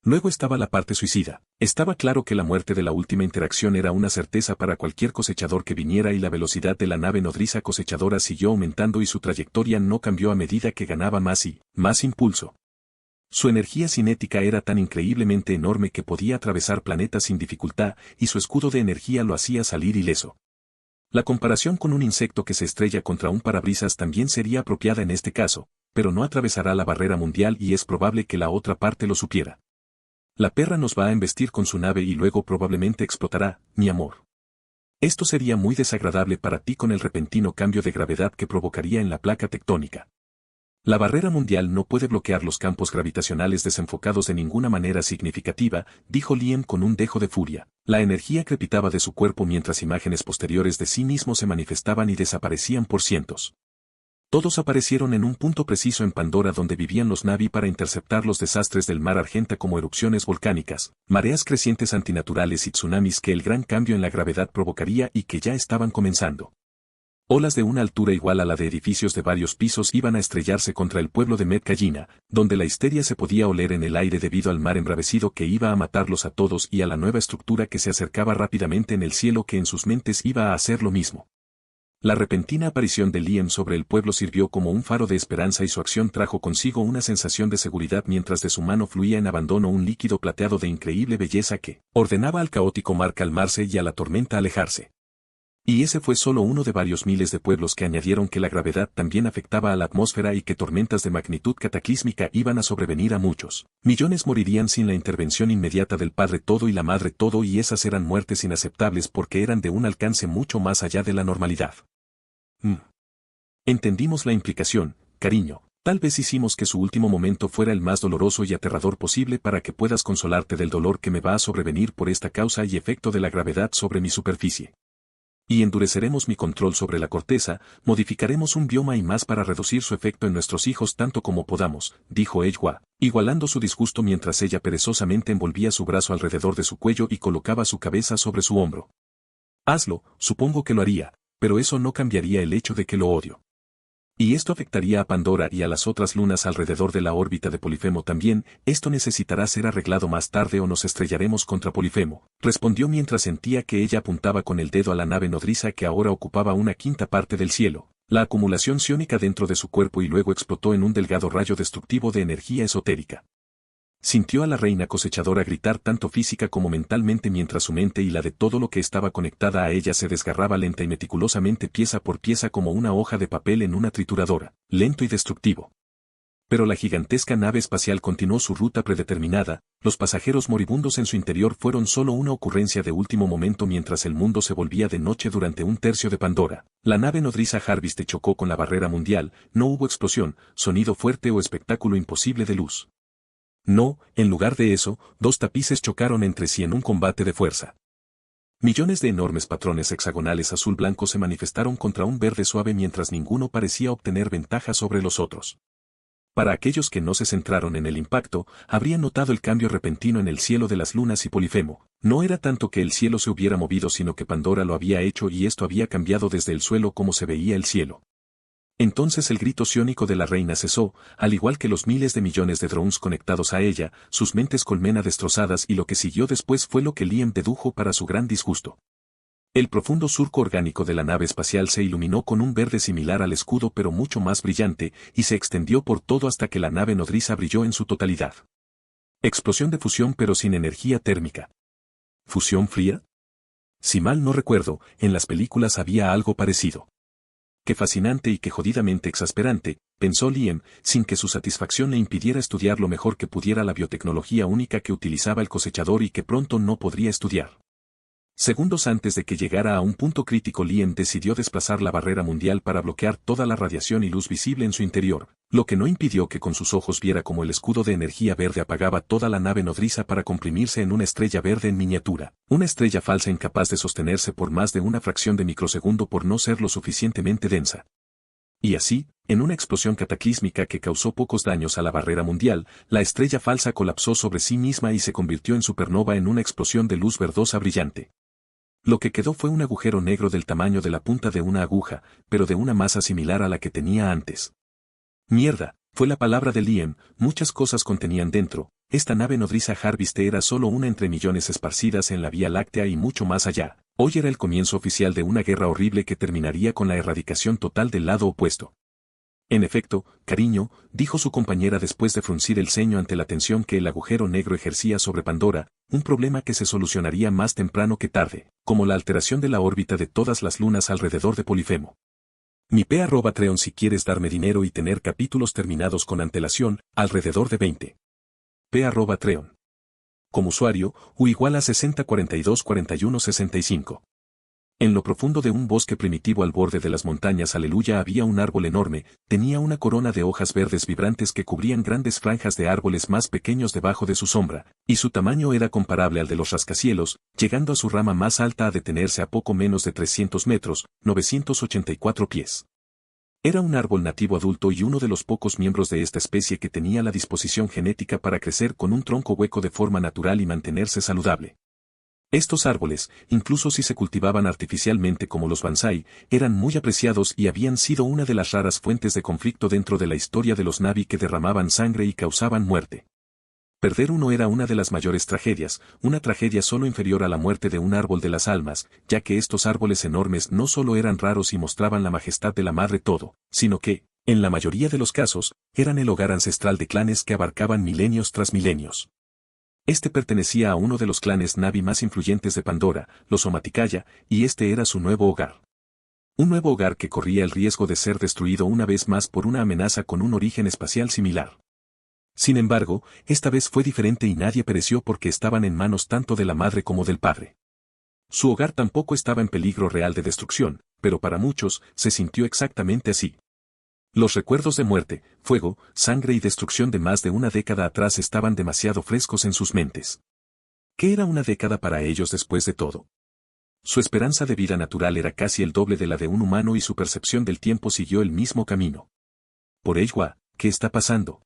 Luego estaba la parte suicida. Estaba claro que la muerte de la última interacción era una certeza para cualquier cosechador que viniera y la velocidad de la nave nodriza cosechadora siguió aumentando y su trayectoria no cambió a medida que ganaba más y más impulso. Su energía cinética era tan increíblemente enorme que podía atravesar planetas sin dificultad y su escudo de energía lo hacía salir ileso. La comparación con un insecto que se estrella contra un parabrisas también sería apropiada en este caso, pero no atravesará la barrera mundial y es probable que la otra parte lo supiera. La perra nos va a embestir con su nave y luego probablemente explotará, mi amor. Esto sería muy desagradable para ti con el repentino cambio de gravedad que provocaría en la placa tectónica. La barrera mundial no puede bloquear los campos gravitacionales desenfocados de ninguna manera significativa, dijo Liam con un dejo de furia. La energía crepitaba de su cuerpo mientras imágenes posteriores de sí mismo se manifestaban y desaparecían por cientos. Todos aparecieron en un punto preciso en Pandora donde vivían los Navi para interceptar los desastres del mar Argenta como erupciones volcánicas, mareas crecientes antinaturales y tsunamis que el gran cambio en la gravedad provocaría y que ya estaban comenzando. Olas de una altura igual a la de edificios de varios pisos iban a estrellarse contra el pueblo de Medcallina, donde la histeria se podía oler en el aire debido al mar embravecido que iba a matarlos a todos y a la nueva estructura que se acercaba rápidamente en el cielo que en sus mentes iba a hacer lo mismo. La repentina aparición de Liam sobre el pueblo sirvió como un faro de esperanza y su acción trajo consigo una sensación de seguridad mientras de su mano fluía en abandono un líquido plateado de increíble belleza que ordenaba al caótico mar calmarse y a la tormenta alejarse. Y ese fue solo uno de varios miles de pueblos que añadieron que la gravedad también afectaba a la atmósfera y que tormentas de magnitud cataclísmica iban a sobrevenir a muchos. Millones morirían sin la intervención inmediata del Padre Todo y la Madre Todo y esas eran muertes inaceptables porque eran de un alcance mucho más allá de la normalidad. Entendimos la implicación, cariño, Tal vez hicimos que su último momento fuera el más doloroso y aterrador posible para que puedas consolarte del dolor que me va a sobrevenir por esta causa y efecto de la gravedad sobre mi superficie. Y endureceremos mi control sobre la corteza, modificaremos un bioma y más para reducir su efecto en nuestros hijos tanto como podamos, dijo Ejwa, igualando su disgusto mientras ella perezosamente envolvía su brazo alrededor de su cuello y colocaba su cabeza sobre su hombro. Hazlo, supongo que lo haría, pero eso no cambiaría el hecho de que lo odio. Y esto afectaría a Pandora y a las otras lunas alrededor de la órbita de Polifemo también, esto necesitará ser arreglado más tarde o nos estrellaremos contra Polifemo, respondió mientras sentía que ella apuntaba con el dedo a la nave nodriza que ahora ocupaba una quinta parte del cielo, la acumulación psiónica dentro de su cuerpo y luego explotó en un delgado rayo destructivo de energía esotérica. Sintió a la reina cosechadora gritar tanto física como mentalmente mientras su mente y la de todo lo que estaba conectada a ella se desgarraba lenta y meticulosamente pieza por pieza como una hoja de papel en una trituradora, lento y destructivo. Pero la gigantesca nave espacial continuó su ruta predeterminada, los pasajeros moribundos en su interior fueron solo una ocurrencia de último momento mientras el mundo se volvía de noche durante un tercio de Pandora. La nave nodriza Harviste chocó con la barrera mundial, no hubo explosión, sonido fuerte o espectáculo imposible de luz. No, en lugar de eso, dos tapices chocaron entre sí en un combate de fuerza. Millones de enormes patrones hexagonales azul-blanco se manifestaron contra un verde suave mientras ninguno parecía obtener ventaja sobre los otros. Para aquellos que no se centraron en el impacto, habrían notado el cambio repentino en el cielo de las lunas y Polifemo. No era tanto que el cielo se hubiera movido sino que Pandora lo había hecho y esto había cambiado desde el suelo como se veía el cielo. Entonces el grito psiónico de la reina cesó, al igual que los miles de millones de drones conectados a ella, sus mentes colmena destrozadas y lo que siguió después fue lo que Liam dedujo para su gran disgusto. El profundo surco orgánico de la nave espacial se iluminó con un verde similar al escudo pero mucho más brillante, y se extendió por todo hasta que la nave nodriza brilló en su totalidad. Explosión de fusión pero sin energía térmica. ¿Fusión fría? Si mal no recuerdo, en las películas había algo parecido. Qué fascinante y qué jodidamente exasperante, pensó Liam, sin que su satisfacción le impidiera estudiar lo mejor que pudiera la biotecnología única que utilizaba el cosechador y que pronto no podría estudiar. Segundos antes de que llegara a un punto crítico, Liam decidió desplazar la barrera mundial para bloquear toda la radiación y luz visible en su interior, lo que no impidió que con sus ojos viera como el escudo de energía verde apagaba toda la nave nodriza para comprimirse en una estrella verde en miniatura, una estrella falsa incapaz de sostenerse por más de una fracción de microsegundo por no ser lo suficientemente densa. Y así, en una explosión cataclísmica que causó pocos daños a la barrera mundial, la estrella falsa colapsó sobre sí misma y se convirtió en supernova en una explosión de luz verdosa brillante. Lo que quedó fue un agujero negro del tamaño de la punta de una aguja, pero de una masa similar a la que tenía antes. Mierda, fue la palabra de Liam, muchas cosas contenían dentro, esta nave nodriza Harviste era solo una entre millones esparcidas en la Vía Láctea y mucho más allá. Hoy era el comienzo oficial de una guerra horrible que terminaría con la erradicación total del lado opuesto. En efecto, cariño, dijo su compañera después de fruncir el ceño ante la tensión que el agujero negro ejercía sobre Pandora, un problema que se solucionaría más temprano que tarde, como la alteración de la órbita de todas las lunas alrededor de Polifemo. Mi p@Treon si quieres darme dinero y tener capítulos terminados con antelación, alrededor de 20. p@Treon. Como usuario, U igual a 60424165. En lo profundo de un bosque primitivo al borde de las montañas Aleluya había un árbol enorme, tenía una corona de hojas verdes vibrantes que cubrían grandes franjas de árboles más pequeños debajo de su sombra, y su tamaño era comparable al de los rascacielos, llegando a su rama más alta a detenerse a poco menos de 300 metros, 984 pies. Era un árbol nativo adulto y uno de los pocos miembros de esta especie que tenía la disposición genética para crecer con un tronco hueco de forma natural y mantenerse saludable. Estos árboles, incluso si se cultivaban artificialmente como los bonsái, eran muy apreciados y habían sido una de las raras fuentes de conflicto dentro de la historia de los Na'vi que derramaban sangre y causaban muerte. Perder uno era una de las mayores tragedias, una tragedia solo inferior a la muerte de un árbol de las almas, ya que estos árboles enormes no solo eran raros y mostraban la majestad de la Madre Todo, sino que, en la mayoría de los casos, eran el hogar ancestral de clanes que abarcaban milenios tras milenios. Este pertenecía a uno de los clanes Na'vi más influyentes de Pandora, los Omaticaya, y este era su nuevo hogar. Un nuevo hogar que corría el riesgo de ser destruido una vez más por una amenaza con un origen espacial similar. Sin embargo, esta vez fue diferente y nadie pereció porque estaban en manos tanto de la madre como del padre. Su hogar tampoco estaba en peligro real de destrucción, pero para muchos, se sintió exactamente así. Los recuerdos de muerte, fuego, sangre y destrucción de más de una década atrás estaban demasiado frescos en sus mentes. ¿Qué era una década para ellos después de todo? Su esperanza de vida natural era casi el doble de la de un humano y su percepción del tiempo siguió el mismo camino. Por ello, ¿qué está pasando?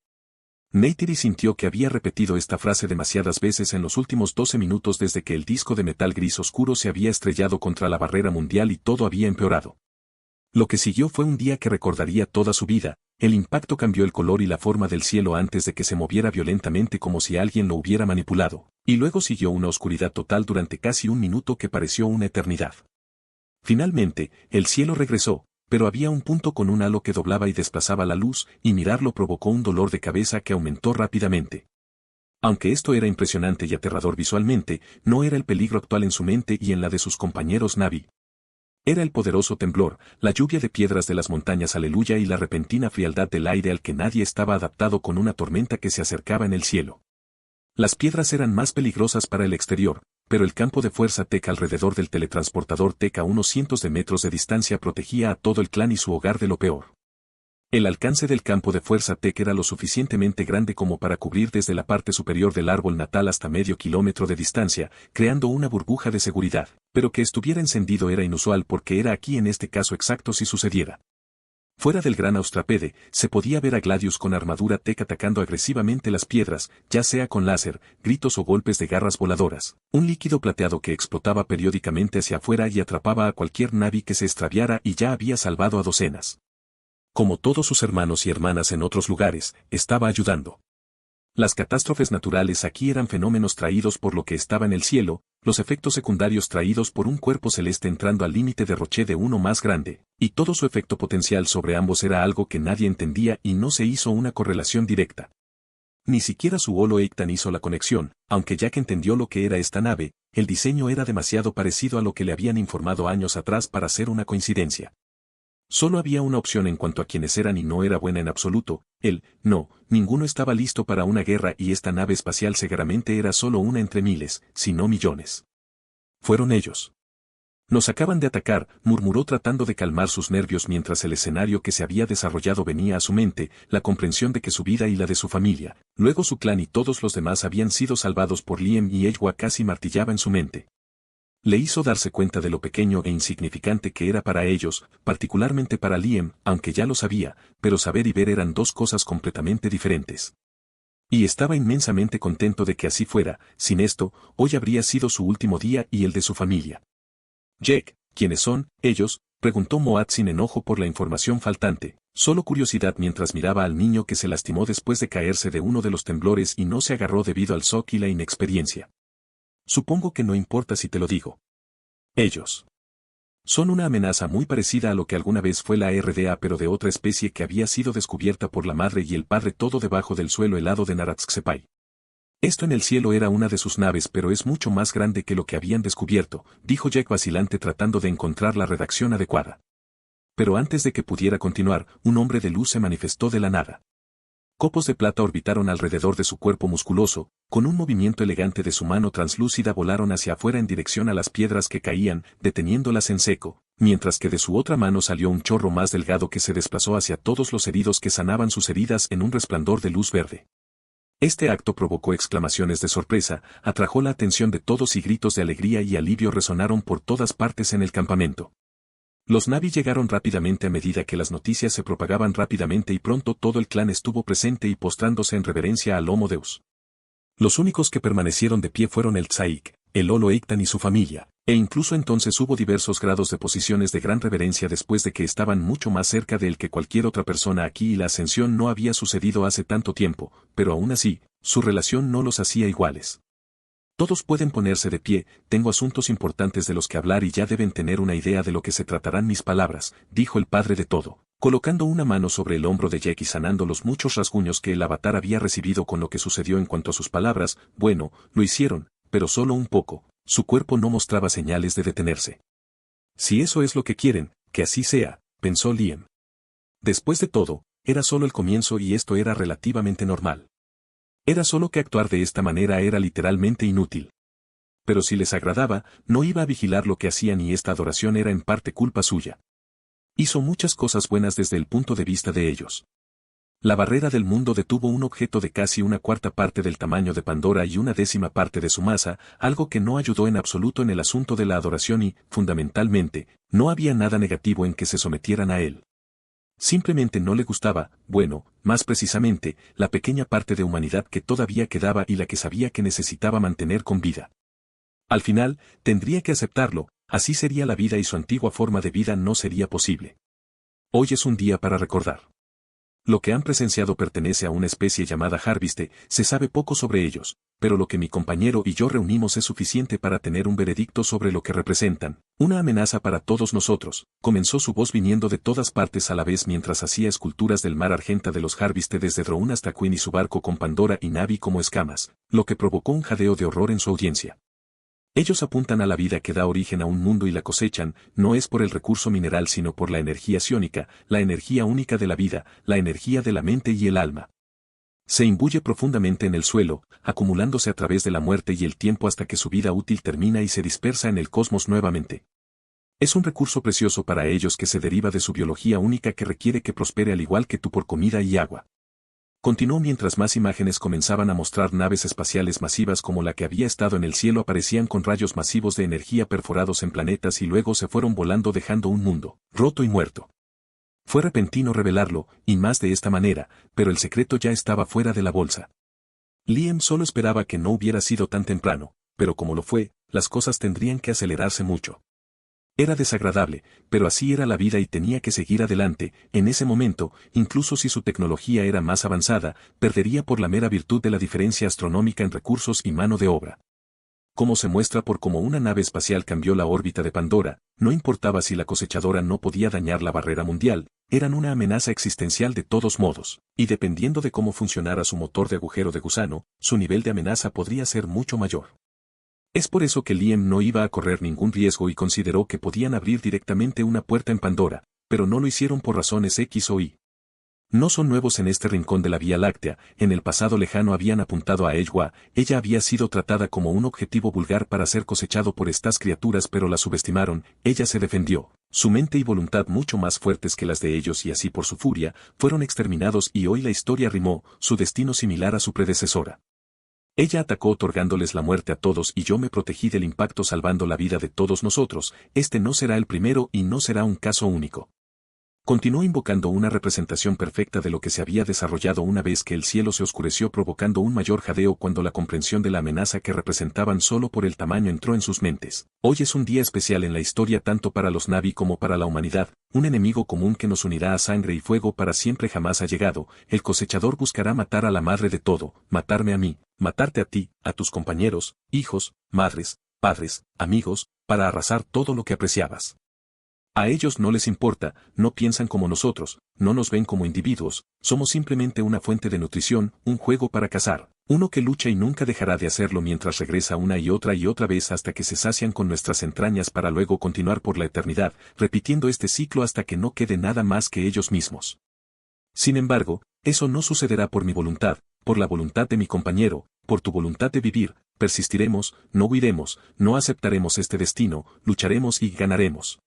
Neytiri sintió que había repetido esta frase demasiadas veces en los últimos 12 minutos desde que el disco de metal gris oscuro se había estrellado contra la barrera mundial y todo había empeorado. Lo que siguió fue un día que recordaría toda su vida. El impacto cambió el color y la forma del cielo antes de que se moviera violentamente como si alguien lo hubiera manipulado, y luego siguió una oscuridad total durante casi un minuto que pareció una eternidad. Finalmente, el cielo regresó, pero había un punto con un halo que doblaba y desplazaba la luz, y mirarlo provocó un dolor de cabeza que aumentó rápidamente. Aunque esto era impresionante y aterrador visualmente, no era el peligro actual en su mente y en la de sus compañeros Na'vi. Era el poderoso temblor, la lluvia de piedras de las montañas aleluya y la repentina frialdad del aire al que nadie estaba adaptado con una tormenta que se acercaba en el cielo. Las piedras eran más peligrosas para el exterior, pero el campo de fuerza Tech alrededor del teletransportador Tech a unos cientos de metros de distancia protegía a todo el clan y su hogar de lo peor. El alcance del campo de fuerza Tech era lo suficientemente grande como para cubrir desde la parte superior del árbol natal hasta medio kilómetro de distancia, creando una burbuja de seguridad, pero que estuviera encendido era inusual porque era aquí en este caso exacto si sucediera. Fuera del gran Austrapede, se podía ver a Gladius con armadura Tech atacando agresivamente las piedras, ya sea con láser, gritos o golpes de garras voladoras, un líquido plateado que explotaba periódicamente hacia afuera y atrapaba a cualquier Na'vi que se extraviara y ya había salvado a docenas. Como todos sus hermanos y hermanas en otros lugares, estaba ayudando. Las catástrofes naturales aquí eran fenómenos traídos por lo que estaba en el cielo, los efectos secundarios traídos por un cuerpo celeste entrando al límite de Roche de uno más grande, y todo su efecto potencial sobre ambos era algo que nadie entendía y no se hizo una correlación directa. Ni siquiera su Holo Eitan hizo la conexión, aunque Jack entendió lo que era esta nave, el diseño era demasiado parecido a lo que le habían informado años atrás para ser una coincidencia. Solo había una opción en cuanto a quienes eran y no era buena en absoluto, ninguno estaba listo para una guerra y esta nave espacial seguramente era solo una entre miles, si no millones. Fueron ellos. Nos acaban de atacar, murmuró tratando de calmar sus nervios mientras el escenario que se había desarrollado venía a su mente, la comprensión de que su vida y la de su familia, luego su clan y todos los demás habían sido salvados por Liam y Eywa casi martillaba en su mente. Le hizo darse cuenta de lo pequeño e insignificante que era para ellos, particularmente para Liam, aunque ya lo sabía, pero saber y ver eran dos cosas completamente diferentes. Y estaba inmensamente contento de que así fuera, sin esto, hoy habría sido su último día y el de su familia. Jack, ¿quiénes son, ellos? Preguntó Moat sin enojo por la información faltante, solo curiosidad mientras miraba al niño que se lastimó después de caerse de uno de los temblores y no se agarró debido al shock y la inexperiencia. Supongo que no importa si te lo digo. Ellos son una amenaza muy parecida a lo que alguna vez fue la RDA pero de otra especie que había sido descubierta por la madre y el padre todo debajo del suelo helado de Naratsksepai. Esto en el cielo era una de sus naves pero es mucho más grande que lo que habían descubierto, dijo Jack vacilante tratando de encontrar la redacción adecuada. Pero antes de que pudiera continuar, un hombre de luz se manifestó de la nada. Copos de plata orbitaron alrededor de su cuerpo musculoso, con un movimiento elegante de su mano translúcida volaron hacia afuera en dirección a las piedras que caían, deteniéndolas en seco, mientras que de su otra mano salió un chorro más delgado que se desplazó hacia todos los heridos que sanaban sus heridas en un resplandor de luz verde. Este acto provocó exclamaciones de sorpresa, atrajo la atención de todos y gritos de alegría y alivio resonaron por todas partes en el campamento. Los Na'vi llegaron rápidamente a medida que las noticias se propagaban rápidamente y pronto todo el clan estuvo presente y postrándose en reverencia al Homo Deus. Los únicos que permanecieron de pie fueron el Tsaik, el Holo Eitan y su familia, e incluso entonces hubo diversos grados de posiciones de gran reverencia después de que estaban mucho más cerca de él que cualquier otra persona aquí y la ascensión no había sucedido hace tanto tiempo, pero aún así, su relación no los hacía iguales. Todos pueden ponerse de pie, tengo asuntos importantes de los que hablar y ya deben tener una idea de lo que se tratarán mis palabras, dijo el padre de todo, colocando una mano sobre el hombro de Jack y sanando los muchos rasguños que el avatar había recibido con lo que sucedió en cuanto a sus palabras. Bueno, lo hicieron, pero solo un poco, su cuerpo no mostraba señales de detenerse. Si eso es lo que quieren, que así sea, pensó Liam. Después de todo, era solo el comienzo y esto era relativamente normal. Era solo que actuar de esta manera era literalmente inútil. Pero si les agradaba, no iba a vigilar lo que hacían y esta adoración era en parte culpa suya. Hizo muchas cosas buenas desde el punto de vista de ellos. La barrera del mundo detuvo un objeto de casi una cuarta parte del tamaño de Pandora y una décima parte de su masa, algo que no ayudó en absoluto en el asunto de la adoración y, fundamentalmente, no había nada negativo en que se sometieran a él. Simplemente no le gustaba, bueno, más precisamente, la pequeña parte de humanidad que todavía quedaba y la que sabía que necesitaba mantener con vida. Al final, tendría que aceptarlo, así sería la vida y su antigua forma de vida no sería posible. Hoy es un día para recordar. Lo que han presenciado pertenece a una especie llamada Harviste, se sabe poco sobre ellos, pero lo que mi compañero y yo reunimos es suficiente para tener un veredicto sobre lo que representan, una amenaza para todos nosotros. Comenzó su voz viniendo de todas partes a la vez mientras hacía esculturas del mar argenta de los Harviste desde Droon hasta Queen y su barco con Pandora y Navi como escamas, lo que provocó un jadeo de horror en su audiencia. Ellos apuntan a la vida que da origen a un mundo y la cosechan, no es por el recurso mineral sino por la energía psiónica, la energía única de la vida, la energía de la mente y el alma. Se imbuye profundamente en el suelo, acumulándose a través de la muerte y el tiempo hasta que su vida útil termina y se dispersa en el cosmos nuevamente. Es un recurso precioso para ellos que se deriva de su biología única que requiere que prospere al igual que tú por comida y agua. Continuó mientras más imágenes comenzaban a mostrar naves espaciales masivas como la que había estado en el cielo aparecían con rayos masivos de energía perforados en planetas y luego se fueron volando dejando un mundo, roto y muerto. Fue repentino revelarlo, y más de esta manera, pero el secreto ya estaba fuera de la bolsa. Liam solo esperaba que no hubiera sido tan temprano, pero como lo fue, las cosas tendrían que acelerarse mucho. Era desagradable, pero así era la vida y tenía que seguir adelante. En ese momento, incluso si su tecnología era más avanzada, perdería por la mera virtud de la diferencia astronómica en recursos y mano de obra. Como se muestra por cómo una nave espacial cambió la órbita de Pandora, no importaba si la cosechadora no podía dañar la barrera mundial, eran una amenaza existencial de todos modos, y dependiendo de cómo funcionara su motor de agujero de gusano, su nivel de amenaza podría ser mucho mayor. Es por eso que Liam no iba a correr ningún riesgo y consideró que podían abrir directamente una puerta en Pandora, pero no lo hicieron por razones X o Y. No son nuevos en este rincón de la Vía Láctea, en el pasado lejano habían apuntado a Eywa, ella había sido tratada como un objetivo vulgar para ser cosechado por estas criaturas pero la subestimaron, ella se defendió, su mente y voluntad mucho más fuertes que las de ellos y así por su furia, fueron exterminados y hoy la historia rimó, su destino similar a su predecesora. Ella atacó otorgándoles la muerte a todos y yo me protegí del impacto salvando la vida de todos nosotros, este no será el primero y no será un caso único. Continuó invocando una representación perfecta de lo que se había desarrollado una vez que el cielo se oscureció provocando un mayor jadeo cuando la comprensión de la amenaza que representaban solo por el tamaño entró en sus mentes. Hoy es un día especial en la historia tanto para los Na'vi como para la humanidad, un enemigo común que nos unirá a sangre y fuego para siempre jamás ha llegado, el cosechador buscará matar a la madre de todo, matarme a mí, matarte a ti, a tus compañeros, hijos, madres, padres, amigos, para arrasar todo lo que apreciabas. A ellos no les importa, no piensan como nosotros, no nos ven como individuos, somos simplemente una fuente de nutrición, un juego para cazar, uno que lucha y nunca dejará de hacerlo mientras regresa una y otra vez hasta que se sacian con nuestras entrañas para luego continuar por la eternidad, repitiendo este ciclo hasta que no quede nada más que ellos mismos. Sin embargo, eso no sucederá por mi voluntad, por la voluntad de mi compañero, por tu voluntad de vivir, persistiremos, no huiremos, no aceptaremos este destino, lucharemos y ganaremos.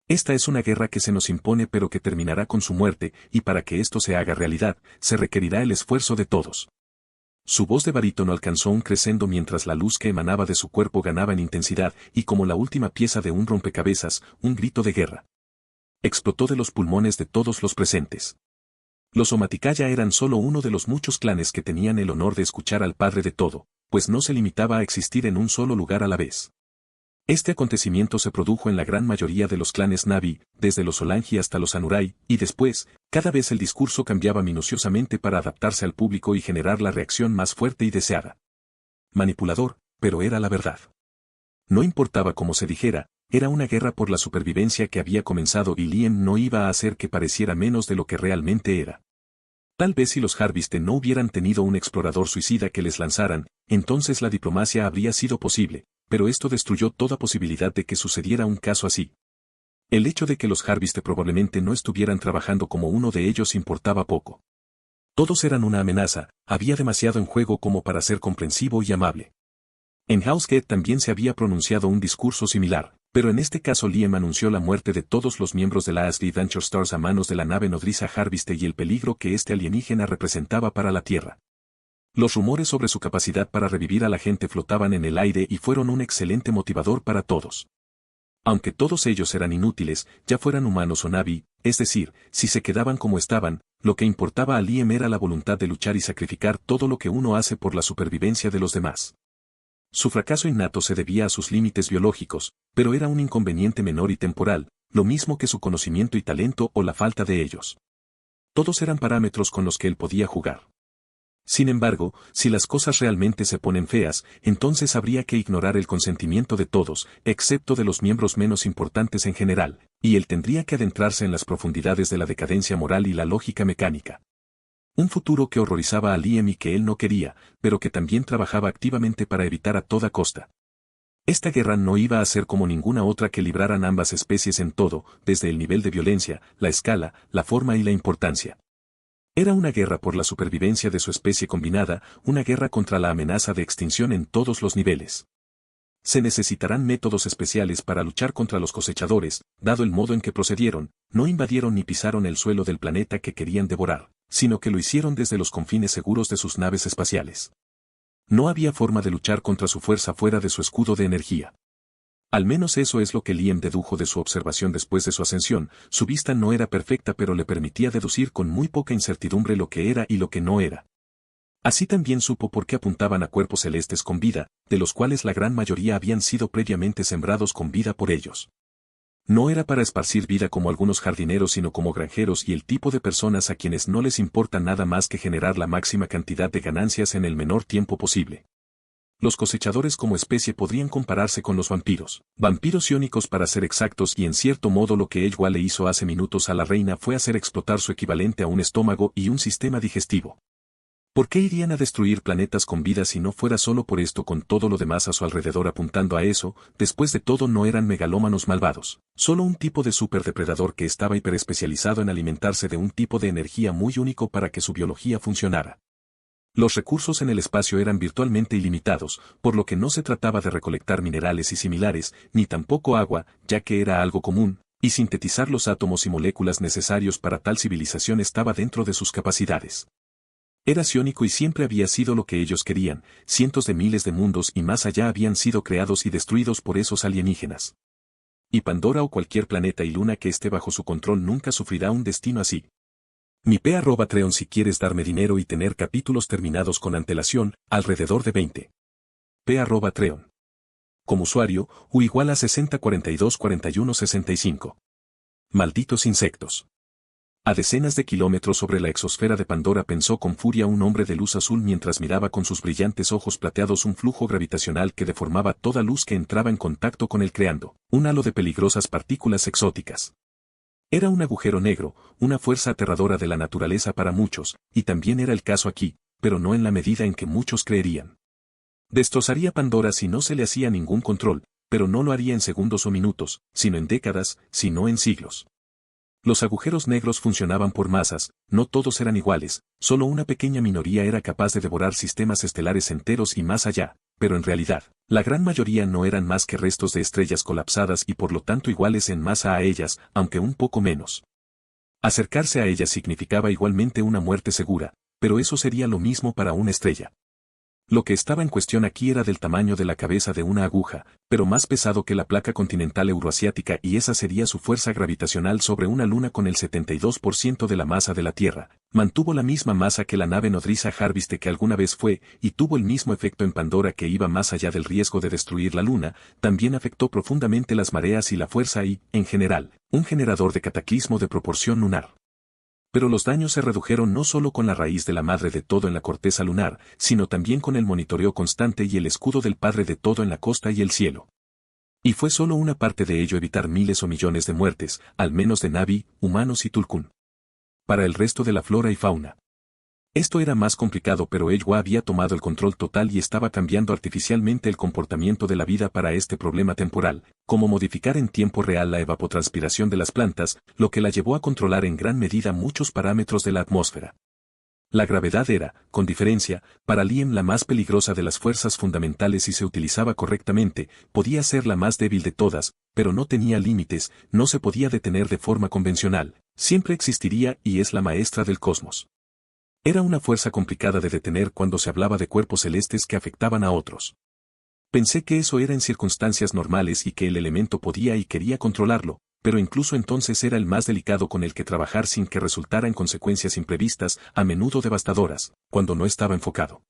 Esta es una guerra que se nos impone pero que terminará con su muerte, y para que esto se haga realidad, se requerirá el esfuerzo de todos. Su voz de barítono alcanzó un crescendo mientras la luz que emanaba de su cuerpo ganaba en intensidad, y como la última pieza de un rompecabezas, un grito de guerra explotó de los pulmones de todos los presentes. Los Omaticaya eran solo uno de los muchos clanes que tenían el honor de escuchar al Padre de todo, pues no se limitaba a existir en un solo lugar a la vez. Este acontecimiento se produjo en la gran mayoría de los clanes Na'vi, desde los Solangi hasta los Samurai, y después, cada vez el discurso cambiaba minuciosamente para adaptarse al público y generar la reacción más fuerte y deseada. Manipulador, pero era la verdad. No importaba cómo se dijera, era una guerra por la supervivencia que había comenzado y Liam no iba a hacer que pareciera menos de lo que realmente era. Tal vez si los Harviste no hubieran tenido un explorador suicida que les lanzaran, entonces la diplomacia habría sido posible, pero esto destruyó toda posibilidad de que sucediera un caso así. El hecho de que los Harviste probablemente no estuvieran trabajando como uno de ellos importaba poco. Todos eran una amenaza, había demasiado en juego como para ser comprensivo y amable. En Housegate también se había pronunciado un discurso similar, Pero en este caso Liam anunció la muerte de todos los miembros de la Ashley Adventure Stars a manos de la nave nodriza Harviste y el peligro que este alienígena representaba para la Tierra. Los rumores sobre su capacidad para revivir a la gente flotaban en el aire y fueron un excelente motivador para todos. Aunque todos ellos eran inútiles, ya fueran humanos o Navi, es decir, si se quedaban como estaban, lo que importaba a Liam era la voluntad de luchar y sacrificar todo lo que uno hace por la supervivencia de los demás. Su fracaso innato se debía a sus límites biológicos, pero era un inconveniente menor y temporal, lo mismo que su conocimiento y talento o la falta de ellos. Todos eran parámetros con los que él podía jugar. Sin embargo, si las cosas realmente se ponen feas, entonces habría que ignorar el consentimiento de todos, excepto de los miembros menos importantes en general, y él tendría que adentrarse en las profundidades de la decadencia moral y la lógica mecánica. Un futuro que horrorizaba a Liam y que él no quería, pero que también trabajaba activamente para evitar a toda costa. Esta guerra no iba a ser como ninguna otra que libraran ambas especies en todo, desde el nivel de violencia, la escala, la forma y la importancia. Era una guerra por la supervivencia de su especie combinada, una guerra contra la amenaza de extinción en todos los niveles. Se necesitarán métodos especiales para luchar contra los cosechadores, dado el modo en que procedieron, no invadieron ni pisaron el suelo del planeta que querían devorar, sino que lo hicieron desde los confines seguros de sus naves espaciales. No había forma de luchar contra su fuerza fuera de su escudo de energía. Al menos eso es lo que Liam dedujo de su observación después de su ascensión. Su vista no era perfecta, pero le permitía deducir con muy poca incertidumbre lo que era y lo que no era. Así también supo por qué apuntaban a cuerpos celestes con vida, de los cuales la gran mayoría habían sido previamente sembrados con vida por ellos. No era para esparcir vida como algunos jardineros, sino como granjeros y el tipo de personas a quienes no les importa nada más que generar la máxima cantidad de ganancias en el menor tiempo posible. Los cosechadores como especie podrían compararse con los vampiros iónicos para ser exactos, y en cierto modo lo que Ejwa le hizo hace minutos a la reina fue hacer explotar su equivalente a un estómago y un sistema digestivo. ¿Por qué irían a destruir planetas con vida si no fuera solo por esto, con todo lo demás a su alrededor apuntando a eso? Después de todo no eran megalómanos malvados, solo un tipo de superdepredador que estaba hiperespecializado en alimentarse de un tipo de energía muy único para que su biología funcionara. Los recursos en el espacio eran virtualmente ilimitados, por lo que no se trataba de recolectar minerales y similares, ni tampoco agua, ya que era algo común, y sintetizar los átomos y moléculas necesarios para tal civilización estaba dentro de sus capacidades. Era ciónico y siempre había sido lo que ellos querían. Cientos de miles de mundos y más allá habían sido creados y destruidos por esos alienígenas. Y Pandora o cualquier planeta y luna que esté bajo su control nunca sufrirá un destino así. Mi @Treon si quieres darme dinero y tener capítulos terminados con antelación, alrededor de 20. @Treon. Como usuario, U igual a 60424165. Malditos insectos. A decenas de kilómetros sobre la exosfera de Pandora pensó con furia un hombre de luz azul mientras miraba con sus brillantes ojos plateados un flujo gravitacional que deformaba toda luz que entraba en contacto con él, creando un halo de peligrosas partículas exóticas. Era un agujero negro, una fuerza aterradora de la naturaleza para muchos, y también era el caso aquí, pero no en la medida en que muchos creerían. Destrozaría Pandora si no se le hacía ningún control, pero no lo haría en segundos o minutos, sino en décadas, si no en siglos. Los agujeros negros funcionaban por masas, no todos eran iguales, solo una pequeña minoría era capaz de devorar sistemas estelares enteros y más allá, pero en realidad, la gran mayoría no eran más que restos de estrellas colapsadas y por lo tanto iguales en masa a ellas, aunque un poco menos. Acercarse a ellas significaba igualmente una muerte segura, pero eso sería lo mismo para una estrella. Lo que estaba en cuestión aquí era del tamaño de la cabeza de una aguja, pero más pesado que la placa continental euroasiática, y esa sería su fuerza gravitacional sobre una luna con el 72% de la masa de la Tierra. Mantuvo la misma masa que la nave nodriza Harviste que alguna vez fue, y tuvo el mismo efecto en Pandora que iba más allá del riesgo de destruir la luna. También afectó profundamente las mareas y la fuerza y, en general, un generador de cataclismo de proporción lunar. Pero los daños se redujeron no solo con la raíz de la madre de todo en la corteza lunar, sino también con el monitoreo constante y el escudo del padre de todo en la costa y el cielo. Y fue solo una parte de ello evitar miles o millones de muertes, al menos de Navi, humanos y Tulkun. Para el resto de la flora y fauna. Esto era más complicado, pero Ejwa había tomado el control total y estaba cambiando artificialmente el comportamiento de la vida para este problema temporal, como modificar en tiempo real la evapotranspiración de las plantas, lo que la llevó a controlar en gran medida muchos parámetros de la atmósfera. La gravedad era, con diferencia, para Liam la más peligrosa de las fuerzas fundamentales y se utilizaba correctamente, podía ser la más débil de todas, pero no tenía límites, no se podía detener de forma convencional, siempre existiría y es la maestra del cosmos. Era una fuerza complicada de detener cuando se hablaba de cuerpos celestes que afectaban a otros. Pensé que eso era en circunstancias normales y que el elemento podía y quería controlarlo, pero incluso entonces era el más delicado con el que trabajar sin que resultara en consecuencias imprevistas, a menudo devastadoras, cuando no estaba enfocado.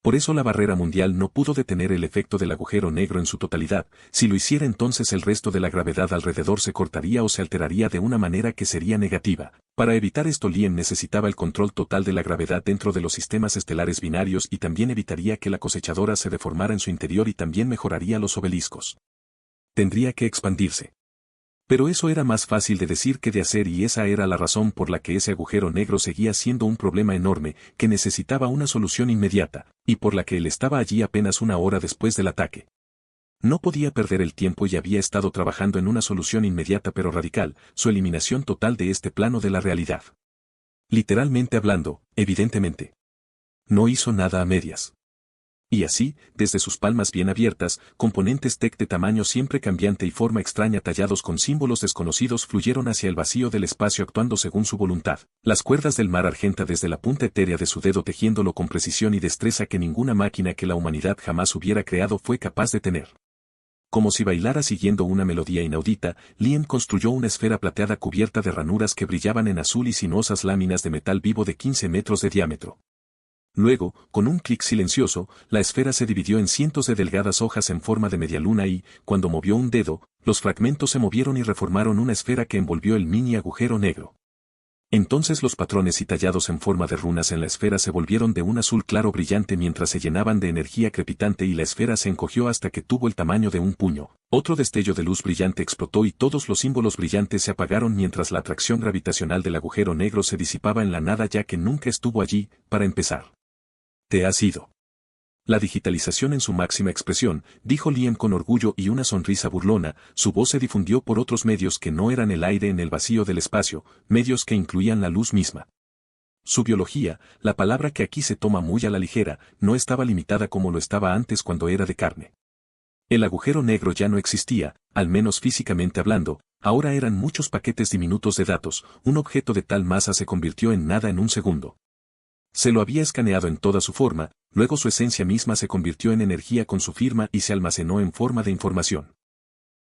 Por eso la barrera mundial no pudo detener el efecto del agujero negro en su totalidad, si lo hiciera entonces el resto de la gravedad alrededor se cortaría o se alteraría de una manera que sería negativa. Para evitar esto Liam necesitaba el control total de la gravedad dentro de los sistemas estelares binarios y también evitaría que la cosechadora se deformara en su interior y también mejoraría los obeliscos. Tendría que expandirse. Pero eso era más fácil de decir que de hacer y esa era la razón por la que ese agujero negro seguía siendo un problema enorme, que necesitaba una solución inmediata, y por la que él estaba allí apenas una hora después del ataque. No podía perder el tiempo y había estado trabajando en una solución inmediata pero radical, su eliminación total de este plano de la realidad. Literalmente hablando, evidentemente. No hizo nada a medias. Y así, desde sus palmas bien abiertas, componentes TEC de tamaño siempre cambiante y forma extraña tallados con símbolos desconocidos fluyeron hacia el vacío del espacio actuando según su voluntad. Las cuerdas del mar argenta desde la punta etérea de su dedo tejiéndolo con precisión y destreza que ninguna máquina que la humanidad jamás hubiera creado fue capaz de tener. Como si bailara siguiendo una melodía inaudita, Liam construyó una esfera plateada cubierta de ranuras que brillaban en azul y sinuosas láminas de metal vivo de 15 metros de diámetro. Luego, con un clic silencioso, la esfera se dividió en cientos de delgadas hojas en forma de medialuna y, cuando movió un dedo, los fragmentos se movieron y reformaron una esfera que envolvió el mini agujero negro. Entonces los patrones y tallados en forma de runas en la esfera se volvieron de un azul claro brillante mientras se llenaban de energía crepitante y la esfera se encogió hasta que tuvo el tamaño de un puño. Otro destello de luz brillante explotó y todos los símbolos brillantes se apagaron mientras la atracción gravitacional del agujero negro se disipaba en la nada ya que nunca estuvo allí, para empezar. Te has ido. La digitalización en su máxima expresión, dijo Liam con orgullo y una sonrisa burlona, su voz se difundió por otros medios que no eran el aire en el vacío del espacio, medios que incluían la luz misma. Su biología, la palabra que aquí se toma muy a la ligera, no estaba limitada como lo estaba antes cuando era de carne. El agujero negro ya no existía, al menos físicamente hablando, ahora eran muchos paquetes diminutos de datos, un objeto de tal masa se convirtió en nada en un segundo. Se lo había escaneado en toda su forma, luego su esencia misma se convirtió en energía con su firma y se almacenó en forma de información.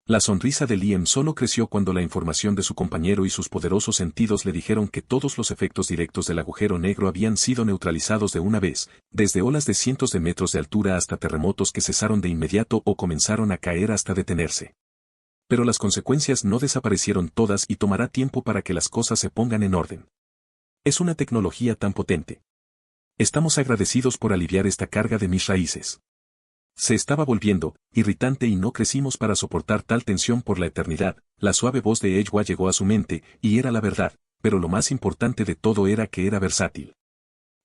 La sonrisa de Liam solo creció cuando la información de su compañero y sus poderosos sentidos le dijeron que todos los efectos directos del agujero negro habían sido neutralizados de una vez, desde olas de cientos de metros de altura hasta terremotos que cesaron de inmediato o comenzaron a caer hasta detenerse. Pero las consecuencias no desaparecieron todas y tomará tiempo para que las cosas se pongan en orden. Es una tecnología tan potente. Estamos agradecidos por aliviar esta carga de mis raíces. Se estaba volviendo irritante y no crecimos para soportar tal tensión por la eternidad. La suave voz de Ejwa llegó a su mente, y era la verdad, pero lo más importante de todo era que era versátil.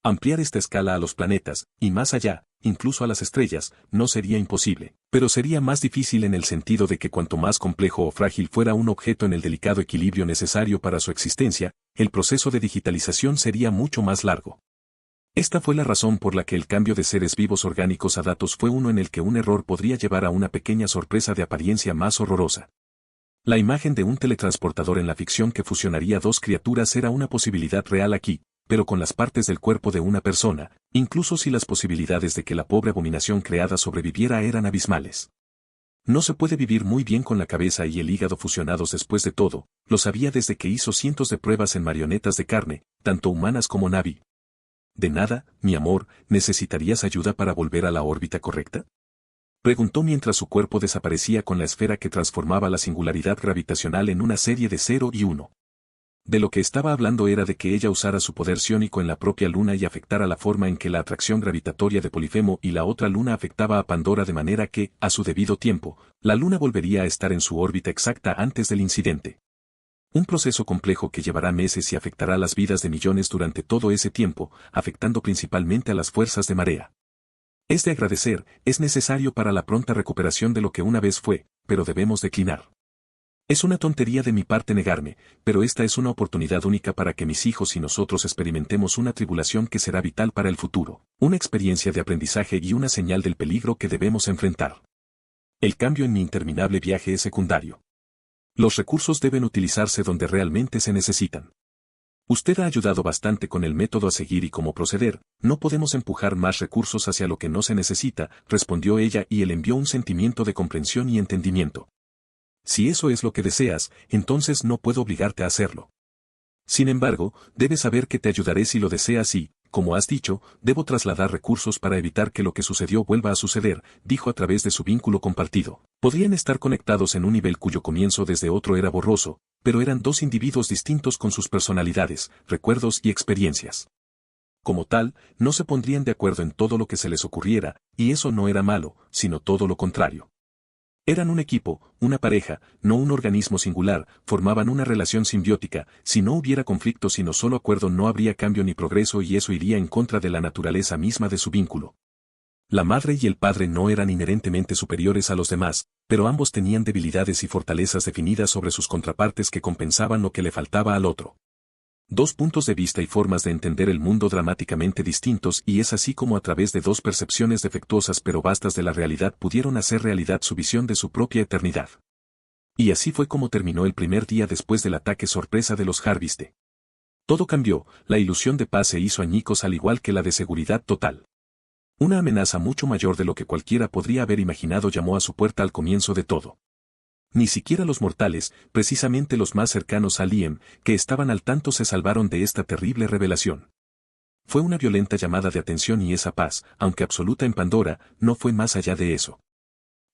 Ampliar esta escala a los planetas, y más allá, incluso a las estrellas, no sería imposible, pero sería más difícil en el sentido de que cuanto más complejo o frágil fuera un objeto en el delicado equilibrio necesario para su existencia, el proceso de digitalización sería mucho más largo. Esta fue la razón por la que el cambio de seres vivos orgánicos a datos fue uno en el que un error podría llevar a una pequeña sorpresa de apariencia más horrorosa. La imagen de un teletransportador en la ficción que fusionaría dos criaturas era una posibilidad real aquí, pero con las partes del cuerpo de una persona, incluso si las posibilidades de que la pobre abominación creada sobreviviera eran abismales. No se puede vivir muy bien con la cabeza y el hígado fusionados después de todo, lo sabía desde que hizo cientos de pruebas en marionetas de carne, tanto humanas como Navi. De nada, mi amor, ¿necesitarías ayuda para volver a la órbita correcta? Preguntó mientras su cuerpo desaparecía con la esfera que transformaba la singularidad gravitacional en una serie de 0 y 1. De lo que estaba hablando era de que ella usara su poder psiónico en la propia luna y afectara la forma en que la atracción gravitatoria de Polifemo y la otra luna afectaba a Pandora de manera que, a su debido tiempo, la luna volvería a estar en su órbita exacta antes del incidente. Un proceso complejo que llevará meses y afectará las vidas de millones durante todo ese tiempo, afectando principalmente a las fuerzas de marea. Es de agradecer, es necesario para la pronta recuperación de lo que una vez fue, pero debemos declinar. Es una tontería de mi parte negarme, pero esta es una oportunidad única para que mis hijos y nosotros experimentemos una tribulación que será vital para el futuro, una experiencia de aprendizaje y una señal del peligro que debemos enfrentar. El cambio en mi interminable viaje es secundario. Los recursos deben utilizarse donde realmente se necesitan. Usted ha ayudado bastante con el método a seguir y cómo proceder, no podemos empujar más recursos hacia lo que no se necesita, respondió ella y él envió un sentimiento de comprensión y entendimiento. Si eso es lo que deseas, entonces no puedo obligarte a hacerlo. Sin embargo, debes saber que te ayudaré si lo deseas y, como has dicho, debo trasladar recursos para evitar que lo que sucedió vuelva a suceder, dijo a través de su vínculo compartido. Podrían estar conectados en un nivel cuyo comienzo desde otro era borroso, pero eran dos individuos distintos con sus personalidades, recuerdos y experiencias. Como tal, no se pondrían de acuerdo en todo lo que se les ocurriera, y eso no era malo, sino todo lo contrario. Eran un equipo, una pareja, no un organismo singular, formaban una relación simbiótica, si no hubiera conflicto sino solo acuerdo no habría cambio ni progreso y eso iría en contra de la naturaleza misma de su vínculo. La madre y el padre no eran inherentemente superiores a los demás, pero ambos tenían debilidades y fortalezas definidas sobre sus contrapartes que compensaban lo que le faltaba al otro. Dos puntos de vista y formas de entender el mundo dramáticamente distintos y es así como a través de dos percepciones defectuosas pero vastas de la realidad pudieron hacer realidad su visión de su propia eternidad. Y así fue como terminó el primer día después del ataque sorpresa de los Harviste. Todo cambió, la ilusión de paz se hizo añicos al igual que la de seguridad total. Una amenaza mucho mayor de lo que cualquiera podría haber imaginado llamó a su puerta al comienzo de todo. Ni siquiera los mortales, precisamente los más cercanos a Liam, que estaban al tanto se salvaron de esta terrible revelación. Fue una violenta llamada de atención y esa paz, aunque absoluta en Pandora, no fue más allá de eso.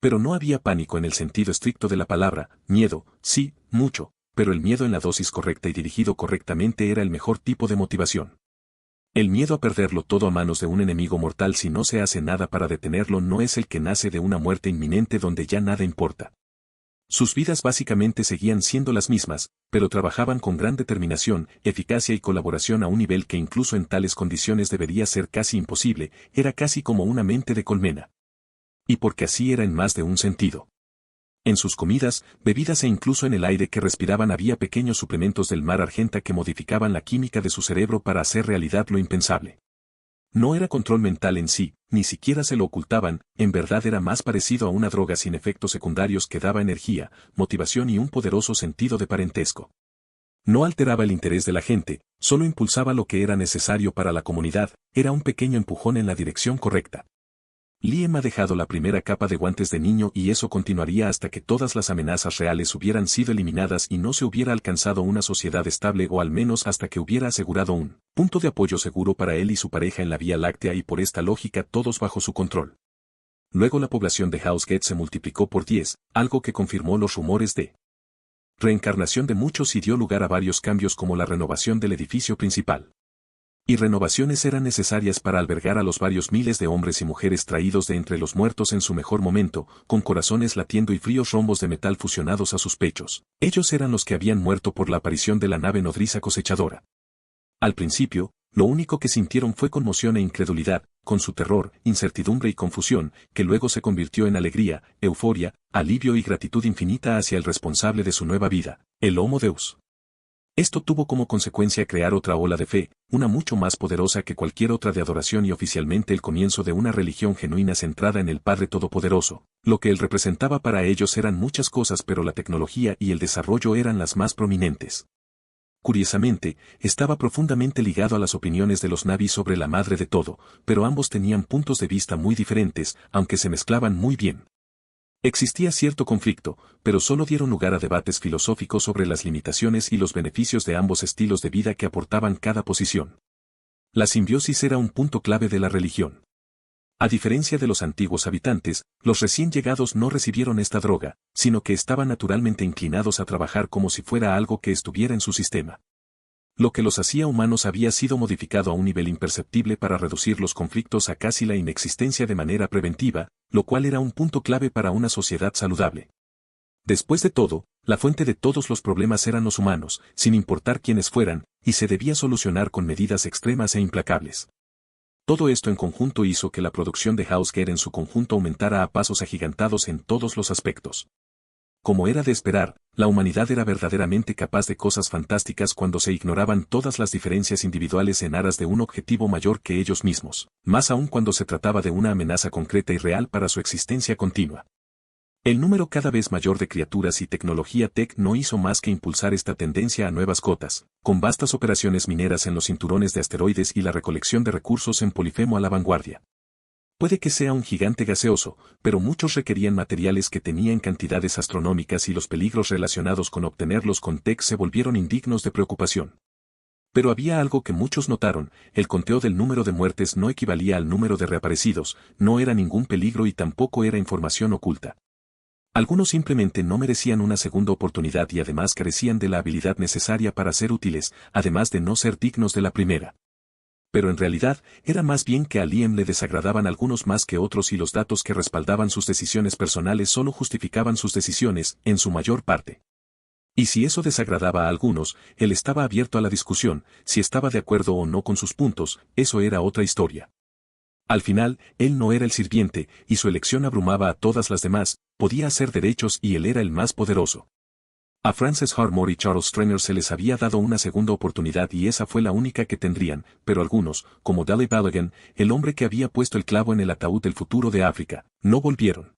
Pero no había pánico en el sentido estricto de la palabra, miedo, sí, mucho, pero el miedo en la dosis correcta y dirigido correctamente era el mejor tipo de motivación. El miedo a perderlo todo a manos de un enemigo mortal si no se hace nada para detenerlo no es el que nace de una muerte inminente donde ya nada importa. Sus vidas básicamente seguían siendo las mismas, pero trabajaban con gran determinación, eficacia y colaboración a un nivel que incluso en tales condiciones debería ser casi imposible, era casi como una mente de colmena. Y porque así era en más de un sentido. En sus comidas, bebidas e incluso en el aire que respiraban había pequeños suplementos del mar argenta que modificaban la química de su cerebro para hacer realidad lo impensable. No era control mental en sí, ni siquiera se lo ocultaban, en verdad era más parecido a una droga sin efectos secundarios que daba energía, motivación y un poderoso sentido de parentesco. No alteraba el interés de la gente, solo impulsaba lo que era necesario para la comunidad, era un pequeño empujón en la dirección correcta. Liam ha dejado la primera capa de guantes de niño y eso continuaría hasta que todas las amenazas reales hubieran sido eliminadas y no se hubiera alcanzado una sociedad estable o al menos hasta que hubiera asegurado un punto de apoyo seguro para él y su pareja en la Vía Láctea y por esta lógica todos bajo su control. Luego la población de Housegate se multiplicó por 10, algo que confirmó los rumores de reencarnación de muchos y dio lugar a varios cambios como la renovación del edificio principal. Y renovaciones eran necesarias para albergar a los varios miles de hombres y mujeres traídos de entre los muertos en su mejor momento, con corazones latiendo y fríos rombos de metal fusionados a sus pechos. Ellos eran los que habían muerto por la aparición de la nave nodriza cosechadora. Al principio, lo único que sintieron fue conmoción e incredulidad, con su terror, incertidumbre y confusión, que luego se convirtió en alegría, euforia, alivio y gratitud infinita hacia el responsable de su nueva vida, el Homo Deus. Esto tuvo como consecuencia crear otra ola de fe, una mucho más poderosa que cualquier otra de adoración y oficialmente el comienzo de una religión genuina centrada en el Padre Todopoderoso. Lo que él representaba para ellos eran muchas cosas pero la tecnología y el desarrollo eran las más prominentes. Curiosamente, estaba profundamente ligado a las opiniones de los Na'vi sobre la madre de todo, pero ambos tenían puntos de vista muy diferentes, aunque se mezclaban muy bien. Existía cierto conflicto, pero solo dieron lugar a debates filosóficos sobre las limitaciones y los beneficios de ambos estilos de vida que aportaban cada posición. La simbiosis era un punto clave de la religión. A diferencia de los antiguos habitantes, los recién llegados no recibieron esta droga, sino que estaban naturalmente inclinados a trabajar como si fuera algo que estuviera en su sistema. Lo que los hacía humanos había sido modificado a un nivel imperceptible para reducir los conflictos a casi la inexistencia de manera preventiva, lo cual era un punto clave para una sociedad saludable. Después de todo, la fuente de todos los problemas eran los humanos, sin importar quiénes fueran, y se debía solucionar con medidas extremas e implacables. Todo esto en conjunto hizo que la producción de Housegate en su conjunto aumentara a pasos agigantados en todos los aspectos. Como era de esperar, la humanidad era verdaderamente capaz de cosas fantásticas cuando se ignoraban todas las diferencias individuales en aras de un objetivo mayor que ellos mismos, más aún cuando se trataba de una amenaza concreta y real para su existencia continua. El número cada vez mayor de criaturas y tecnología tech no hizo más que impulsar esta tendencia a nuevas cotas, con vastas operaciones mineras en los cinturones de asteroides y la recolección de recursos en Polifemo a la vanguardia. Puede que sea un gigante gaseoso, pero muchos requerían materiales que tenían cantidades astronómicas y los peligros relacionados con obtenerlos con tech se volvieron indignos de preocupación. Pero había algo que muchos notaron, el conteo del número de muertes no equivalía al número de reaparecidos, no era ningún peligro y tampoco era información oculta. Algunos simplemente no merecían una segunda oportunidad y además carecían de la habilidad necesaria para ser útiles, además de no ser dignos de la primera. Pero en realidad, era más bien que a Liam le desagradaban algunos más que otros y los datos que respaldaban sus decisiones personales solo justificaban sus decisiones, en su mayor parte. Y si eso desagradaba a algunos, él estaba abierto a la discusión, si estaba de acuerdo o no con sus puntos, eso era otra historia. Al final, él no era el sirviente, y su elección abrumaba a todas las demás, podía hacer derechos y él era el más poderoso. A Frances Harmore y Charles Traynor se les había dado una segunda oportunidad y esa fue la única que tendrían, pero algunos, como Dale Balagan, el hombre que había puesto el clavo en el ataúd del futuro de África, no volvieron.